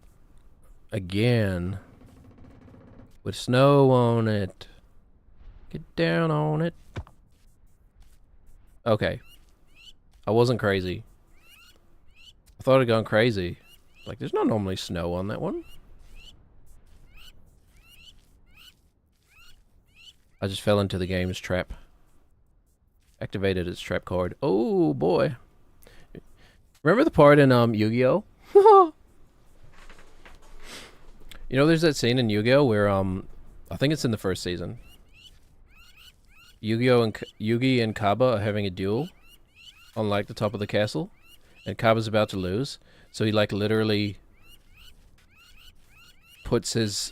again. With snow on it. Get down on it. Okay. I wasn't crazy. I thought I'd gone crazy. Like, there's not normally snow on that one. I just fell into the game's trap. Activated its trap card. Oh, boy. Remember the part in Yu-Gi-Oh? You know, there's that scene in Yu-Gi-Oh where I think it's in the first season. Yu-Gi-Oh and Yugi and Kaba are having a duel on, like, the top of the castle, and Kaba's about to lose, so he, like, literally puts his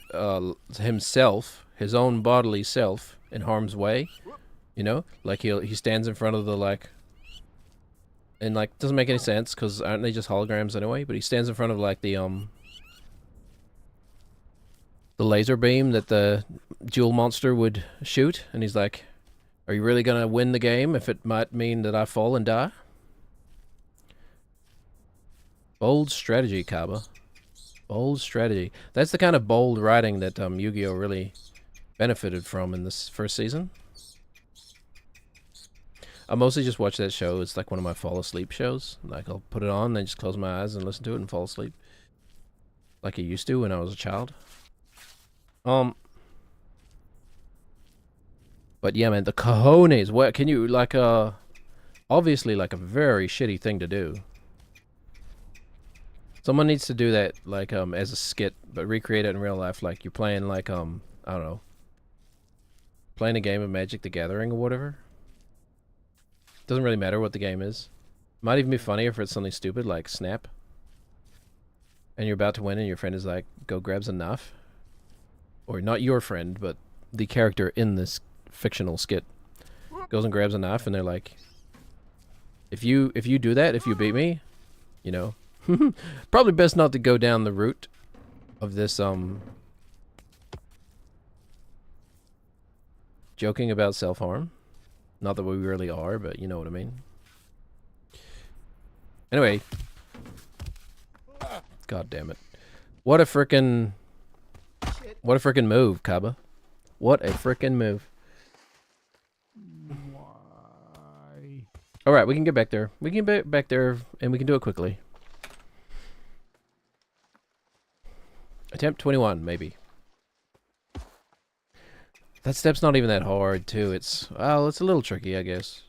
himself, his own bodily self, in harm's way. You know, like he stands in front of the, like, and, like, doesn't make any sense because aren't they just holograms anyway? But he stands in front of, like, the laser beam that the jewel monster would shoot, and he's like, "Are you really gonna win the game if it might mean that I fall and die?" Bold strategy, Kaba. Bold strategy. That's the kind of bold writing that Yu-Gi-Oh really benefited from in this first season. I mostly just watch that show. It's like one of my fall asleep shows. Like, I'll put it on, then just close my eyes and listen to it and fall asleep. Like I used to when I was a child. But yeah, man, the cojones. What can you, like, obviously, like, a very shitty thing to do. Someone needs to do that, like, as a skit, but recreate it in real life. Like, you're playing, like, I don't know, playing a game of Magic the Gathering or whatever. Doesn't really matter what the game is. Might even be funnier if it's something stupid like Snap. And you're about to win and your friend is like, go grabs a knife. Or not your friend, but the character in this fictional skit goes and grabs a knife and they're like, if you do that, if you beat me, you know, probably best not to go down the route of this joking about self-harm. Not that we really are, but you know what I mean. Anyway. God damn it. What a frickin' move, Kaba. What a frickin' move. Why? Alright, we can get back there. We can get back there, and we can do it quickly. Attempt 21, maybe. That step's not even that hard, too. It's, well, it's a little tricky, I guess.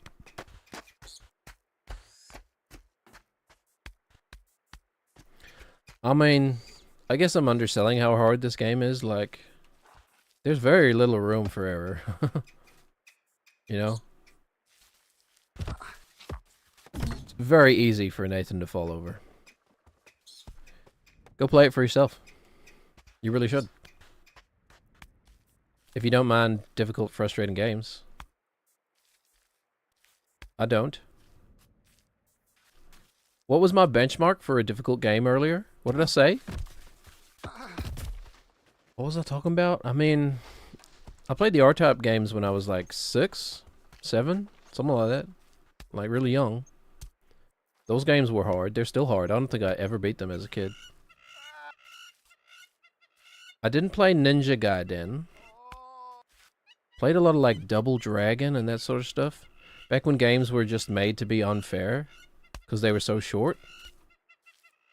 I mean, I guess I'm underselling how hard this game is. Like, there's very little room for error. You know? It's very easy for Nathan to fall over. Go play it for yourself. You really should. If you don't mind difficult, frustrating games. I don't. What was my benchmark for a difficult game earlier? What did I say? What was I talking about? I mean, I played the R-Type games when I was like 6, 7, something like that. Like really young. Those games were hard. They're still hard. I don't think I ever beat them as a kid. I didn't play Ninja Gaiden. Played a lot of like Double Dragon and that sort of stuff. Back when games were just made to be unfair. Because they were so short.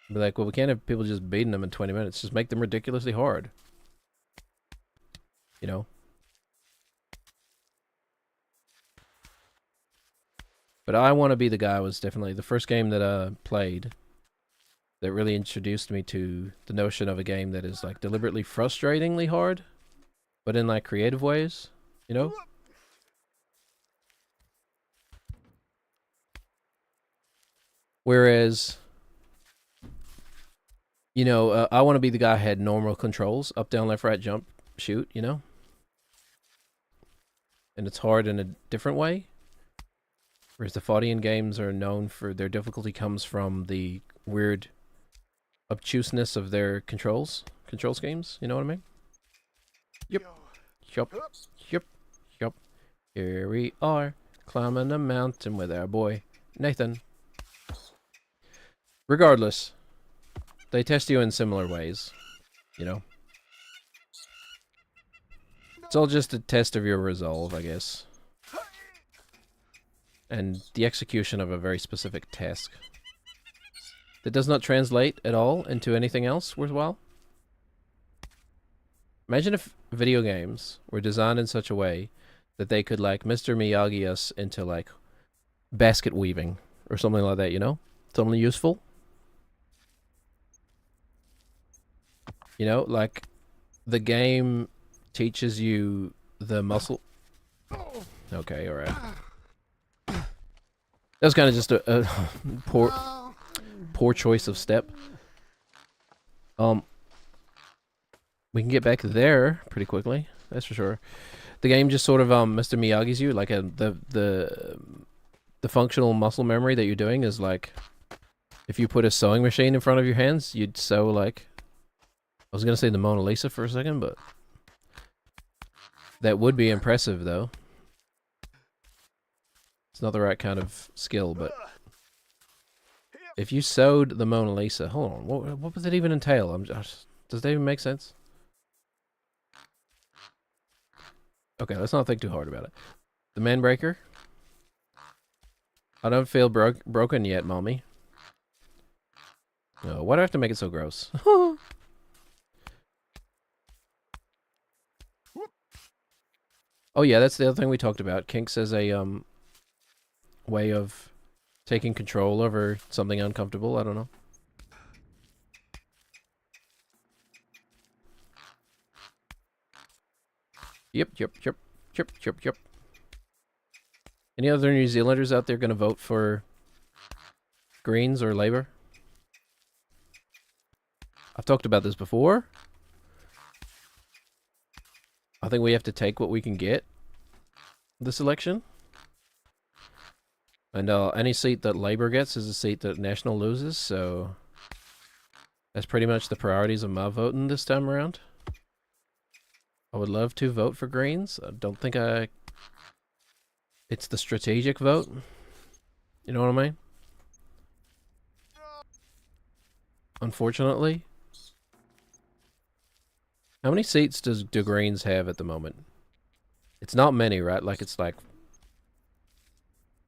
Be like, well, we can't have people just beating them in 20 minutes. Just make them ridiculously hard. You know? But I Want to Be the Guy was definitely the first game that I played that really introduced me to the notion of a game that is like deliberately frustratingly hard, but in like creative ways, you know? Whereas, you know, I Want to Be the Guy had normal controls, up, down, left, right, jump, shoot, you know? And it's hard in a different way. Whereas the Faudian games are known for their difficulty comes from the weird obtuseness of their control schemes, you know what I mean? Yep. Yup. Yup. Yup. Here we are, climbing a mountain with our boy, Nathan. Regardless, they test you in similar ways, you know? It's all just a test of your resolve, I guess. And the execution of a very specific task. That does not translate at all into anything else worthwhile. Imagine if video games were designed in such a way that they could, like, Mr. Miyagi us into, like, basket weaving or something like that, you know? Something useful. You know, like, the game teaches you the muscle... Okay, alright. That was kind of just a poor choice of step. We can get back there pretty quickly, that's for sure. The game just sort of Mr. Miyagi's you, like the functional muscle memory that you're doing is like, if you put a sewing machine in front of your hands, you'd sew like, I was gonna say the Mona Lisa for a second, but that would be impressive though. It's not the right kind of skill, but if you sewed the Mona Lisa, hold on, what does it even entail? Does that even make sense? Okay, let's not think too hard about it. The Manbreaker. I don't feel broken yet, mommy. No, why do I have to make it so gross? Oh yeah, that's the other thing we talked about. Kinks as a way of taking control over something uncomfortable. I don't know. Yep. Any other New Zealanders out there gonna vote for Greens or Labour? I've talked about this before. I think we have to take what we can get this election. And any seat that Labour gets is a seat that National loses, so that's pretty much the priorities of my voting this time around. I would love to vote for Greens. I don't think I It's the strategic vote. You know what I mean? Unfortunately. How many seats do Greens have at the moment? It's not many, right? Like, it's like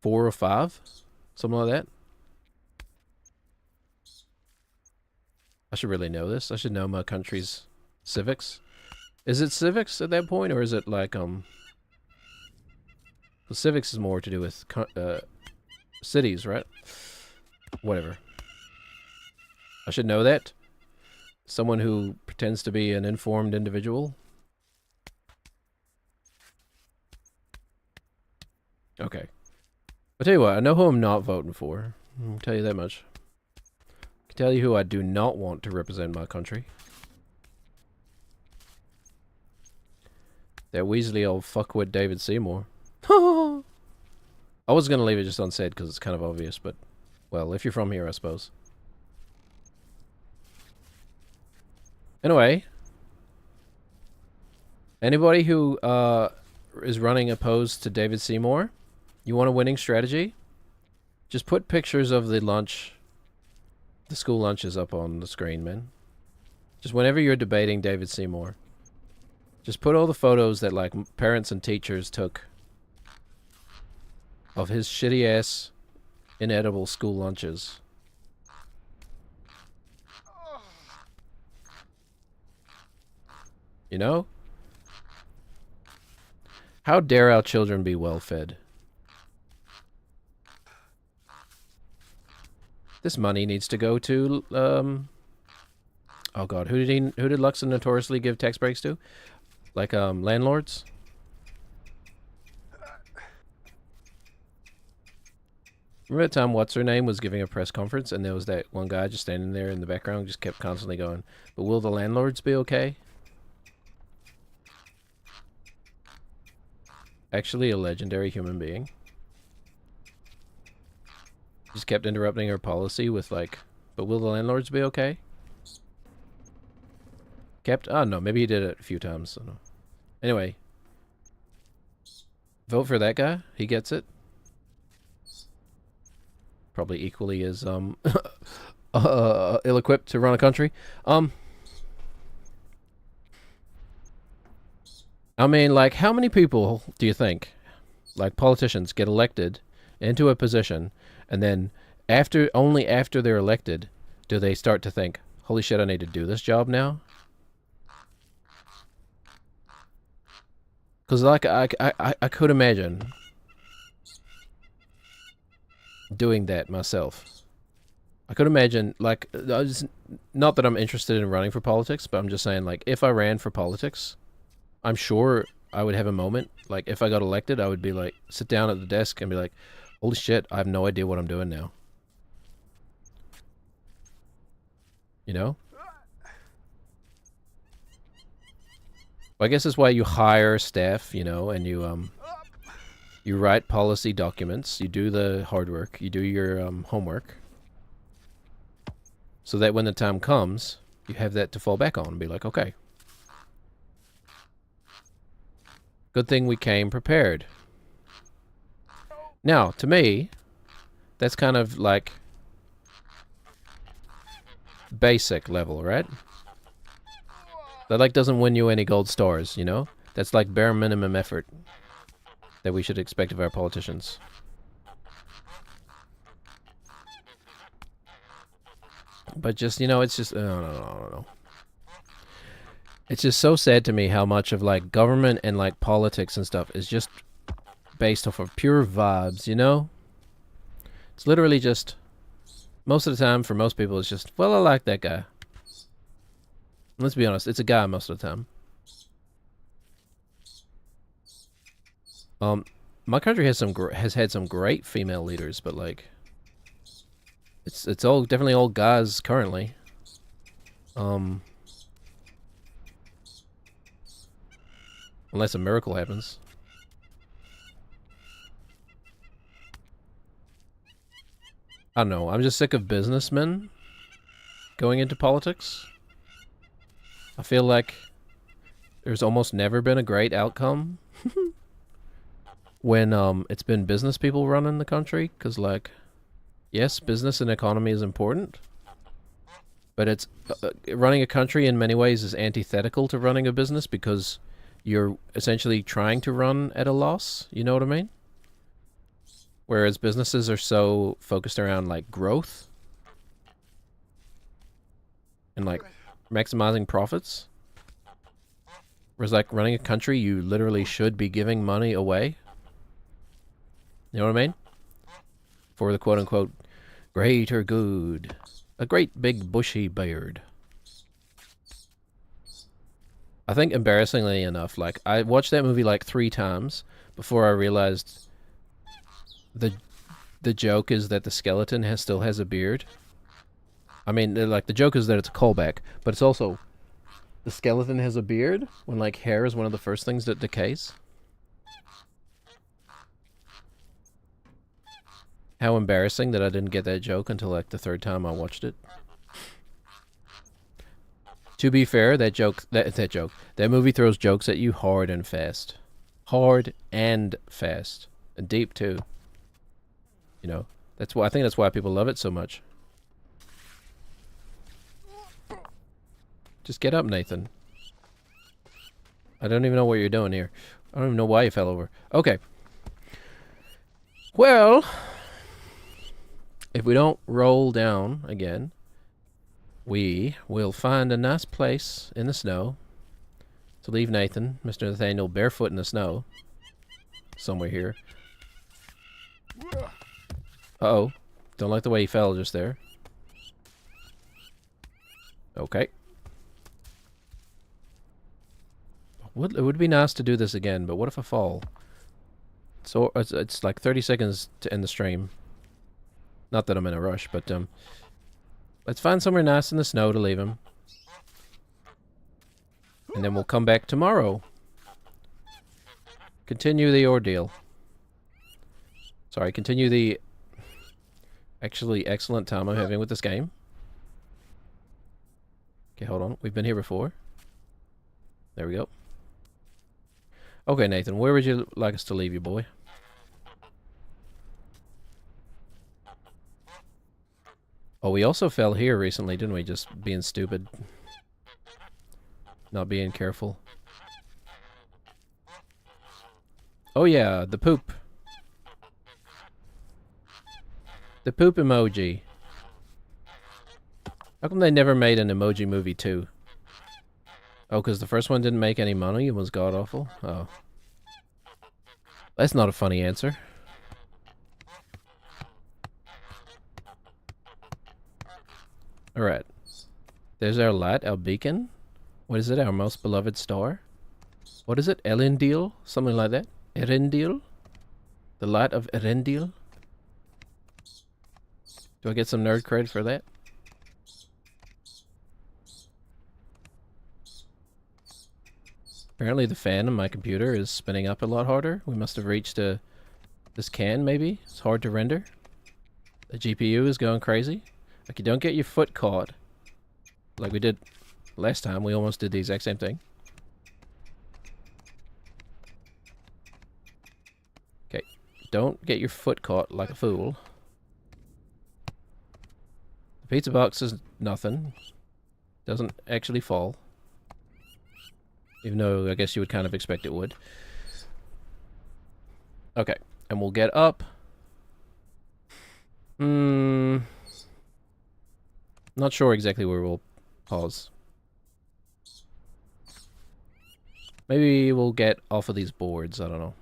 4 or 5? Something like that? I should really know this. I should know my country's civics. Is it civics at that point, or is it like, the civics is more to do with, cities, right? Whatever. I should know that. Someone who pretends to be an informed individual. Okay. I'll tell you what, I know who I'm not voting for. I'll tell you that much. I can tell you who I do not want to represent my country. That Weasley old fuckwit David Seymour. I was going to leave it just unsaid because it's kind of obvious, but, well, if you're from here, I suppose. Anyway, anybody who is running opposed to David Seymour, you want a winning strategy? Just put pictures of the lunch, the school lunches up on the screen, man. Just whenever you're debating David Seymour, just put all the photos that, like, parents and teachers took of his shitty-ass, inedible school lunches. You know? How dare our children be well-fed? This money needs to go to, oh god, who did Luxon notoriously give tax breaks to? Like, landlords? Remember that time What's-Her-Name was giving a press conference and there was that one guy just standing there in the background just kept constantly going, but will the landlords be okay? Actually a legendary human being. Just kept interrupting her policy with like, but will the landlords be okay? Kept? Oh no, maybe he did it a few times. I don't know. Anyway. Vote for that guy. He gets it. Probably equally as ill-equipped to run a country. I mean, like, how many people do you think, like, politicians get elected into a position, and then only after they're elected do they start to think, holy shit, I need to do this job now? Because, like, I could imagine doing that myself. I could imagine, like, not that I'm interested in running for politics, but I'm just saying, like, if I ran for politics, I'm sure I would have a moment, like, if I got elected, I would be like, sit down at the desk and be like, holy shit, I have no idea what I'm doing now. You know? Well, I guess that's why you hire staff, you know, and you write policy documents, you do the hard work, you do your homework, so that when the time comes, you have that to fall back on and be like, okay. Good thing we came prepared. Now, to me, that's kind of like basic level, right? That like doesn't win you any gold stars, you know? That's like bare minimum effort that we should expect of our politicians. But just, you know, it's just, I don't know. It's just so sad to me how much of, like, government and, like, politics and stuff is just based off of pure vibes, you know? It's literally just, most of the time, for most people, it's just, well, I like that guy. Let's be honest, it's a guy most of the time. My country has had some great female leaders, but, like, it's definitely all guys currently. Unless a miracle happens. I don't know. I'm just sick of businessmen going into politics. I feel like there's almost never been a great outcome. when it's been business people running the country, because like, yes, business and economy is important, but it's running a country in many ways is antithetical to running a business because you're essentially trying to run at a loss. You know what I mean? Whereas businesses are so focused around like growth and like maximizing profits. Whereas like running a country, you literally should be giving money away. You know what I mean? For the quote-unquote greater good. A great big bushy beard. I think embarrassingly enough, like, I watched that movie like 3 times before I realized the joke is that the skeleton still has a beard. I mean, like, the joke is that it's a callback, but it's also the skeleton has a beard when, like, hair is one of the first things that decays. How embarrassing that I didn't get that joke until, like, the 3rd time I watched it. To be fair, that movie throws jokes at you hard and fast. Hard and fast. And deep, too. You know, I think that's why people love it so much. Just get up, Nathan. I don't even know what you're doing here. I don't even know why you fell over. Okay. Well, if we don't roll down again, we will find a nice place in the snow to leave Nathan, Mr. Nathaniel, barefoot in the snow. Somewhere here. Uh-oh. Don't like the way he fell just there. Okay. It would be nice to do this again, but what if I fall? So it's like 30 seconds to end the stream. Not that I'm in a rush, but let's find somewhere nice in the snow to leave him. And then we'll come back tomorrow. Continue the ordeal. Sorry, continue the actually excellent time I'm having with this game. Okay, hold on. We've been here before. There we go. Okay, Nathan, where would you like us to leave you, boy? Oh, we also fell here recently, didn't we? Just being stupid. Not being careful. Oh yeah, the poop. The poop emoji. How come they never made an emoji movie too? Oh, because the first one didn't make any money and was god-awful? Oh. That's not a funny answer. Alright. There's our light, our beacon. What is it? Our most beloved star? What is it? Elendil? Something like that? Erendil? The light of Erendil? Do I get some nerd credit for that? Apparently the fan on my computer is spinning up a lot harder. We must have reached this can, maybe? It's hard to render. The GPU is going crazy. Like, you don't get your foot caught. Like we did last time. We almost did the exact same thing. Okay. Don't get your foot caught like a fool. The pizza box is nothing. Doesn't actually fall. Even though I guess you would kind of expect it would. Okay. And we'll get up. Not sure exactly where we'll pause. Maybe we'll get off of these boards. I don't know.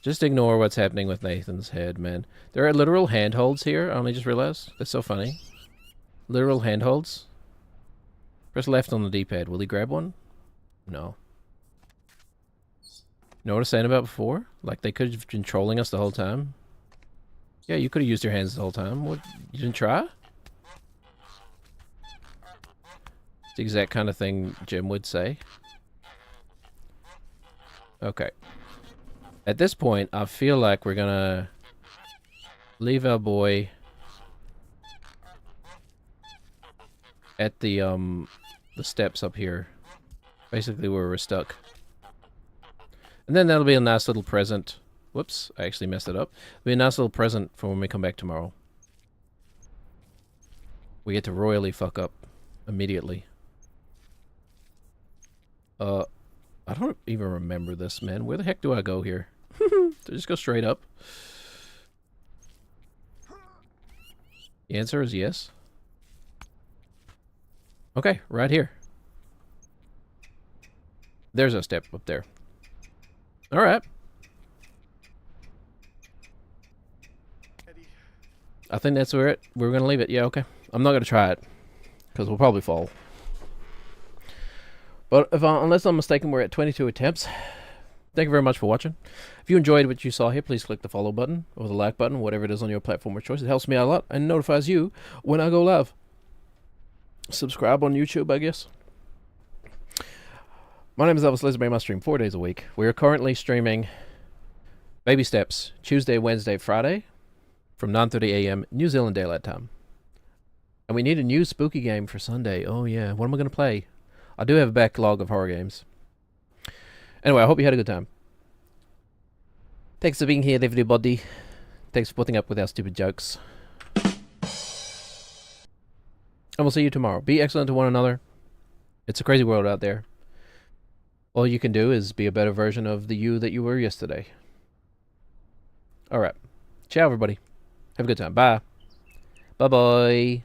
Just ignore what's happening with Nathan's head, man. There are literal handholds here. I only just realized. That's so funny. Literal handholds. Press left on the D-pad. Will he grab one? No. You know what I was saying about before? Like, they could have been trolling us the whole time. Yeah, you could have used your hands the whole time. What? You didn't try? It's the exact kind of thing Jim would say. Okay. At this point, I feel like we're gonna leave our boy at the steps up here. Basically where we're stuck. And then that'll be a nice little present. Whoops, I actually messed it up. It'll be a nice little present for when we come back tomorrow. We get to royally fuck up immediately. I don't even remember this, man. Where the heck do I go here? Just go straight up. The answer is yes. Okay, right here. There's a step up there. Alright. I think that's where we're going to leave it. Yeah, okay. I'm not going to try it. Because we'll probably fall. But unless I'm mistaken, we're at 22 attempts. Thank you very much for watching. If you enjoyed what you saw here, please click the follow button or the like button, whatever it is on your platform of choice. It helps me out a lot and notifies you when I go live. Subscribe on YouTube, I guess. My name is Elvis Lisbury. I stream 4 days a week. We are currently streaming Baby Steps Tuesday, Wednesday, Friday from 9:30 a.m. New Zealand Daylight Time. And we need a new spooky game for Sunday. Oh yeah, what am I going to play? I do have a backlog of horror games. Anyway, I hope you had a good time. Thanks for being here, everybody. Thanks for putting up with our stupid jokes. And we'll see you tomorrow. Be excellent to one another. It's a crazy world out there. All you can do is be a better version of the you that you were yesterday. Alright. Ciao, everybody. Have a good time. Bye. Bye-bye.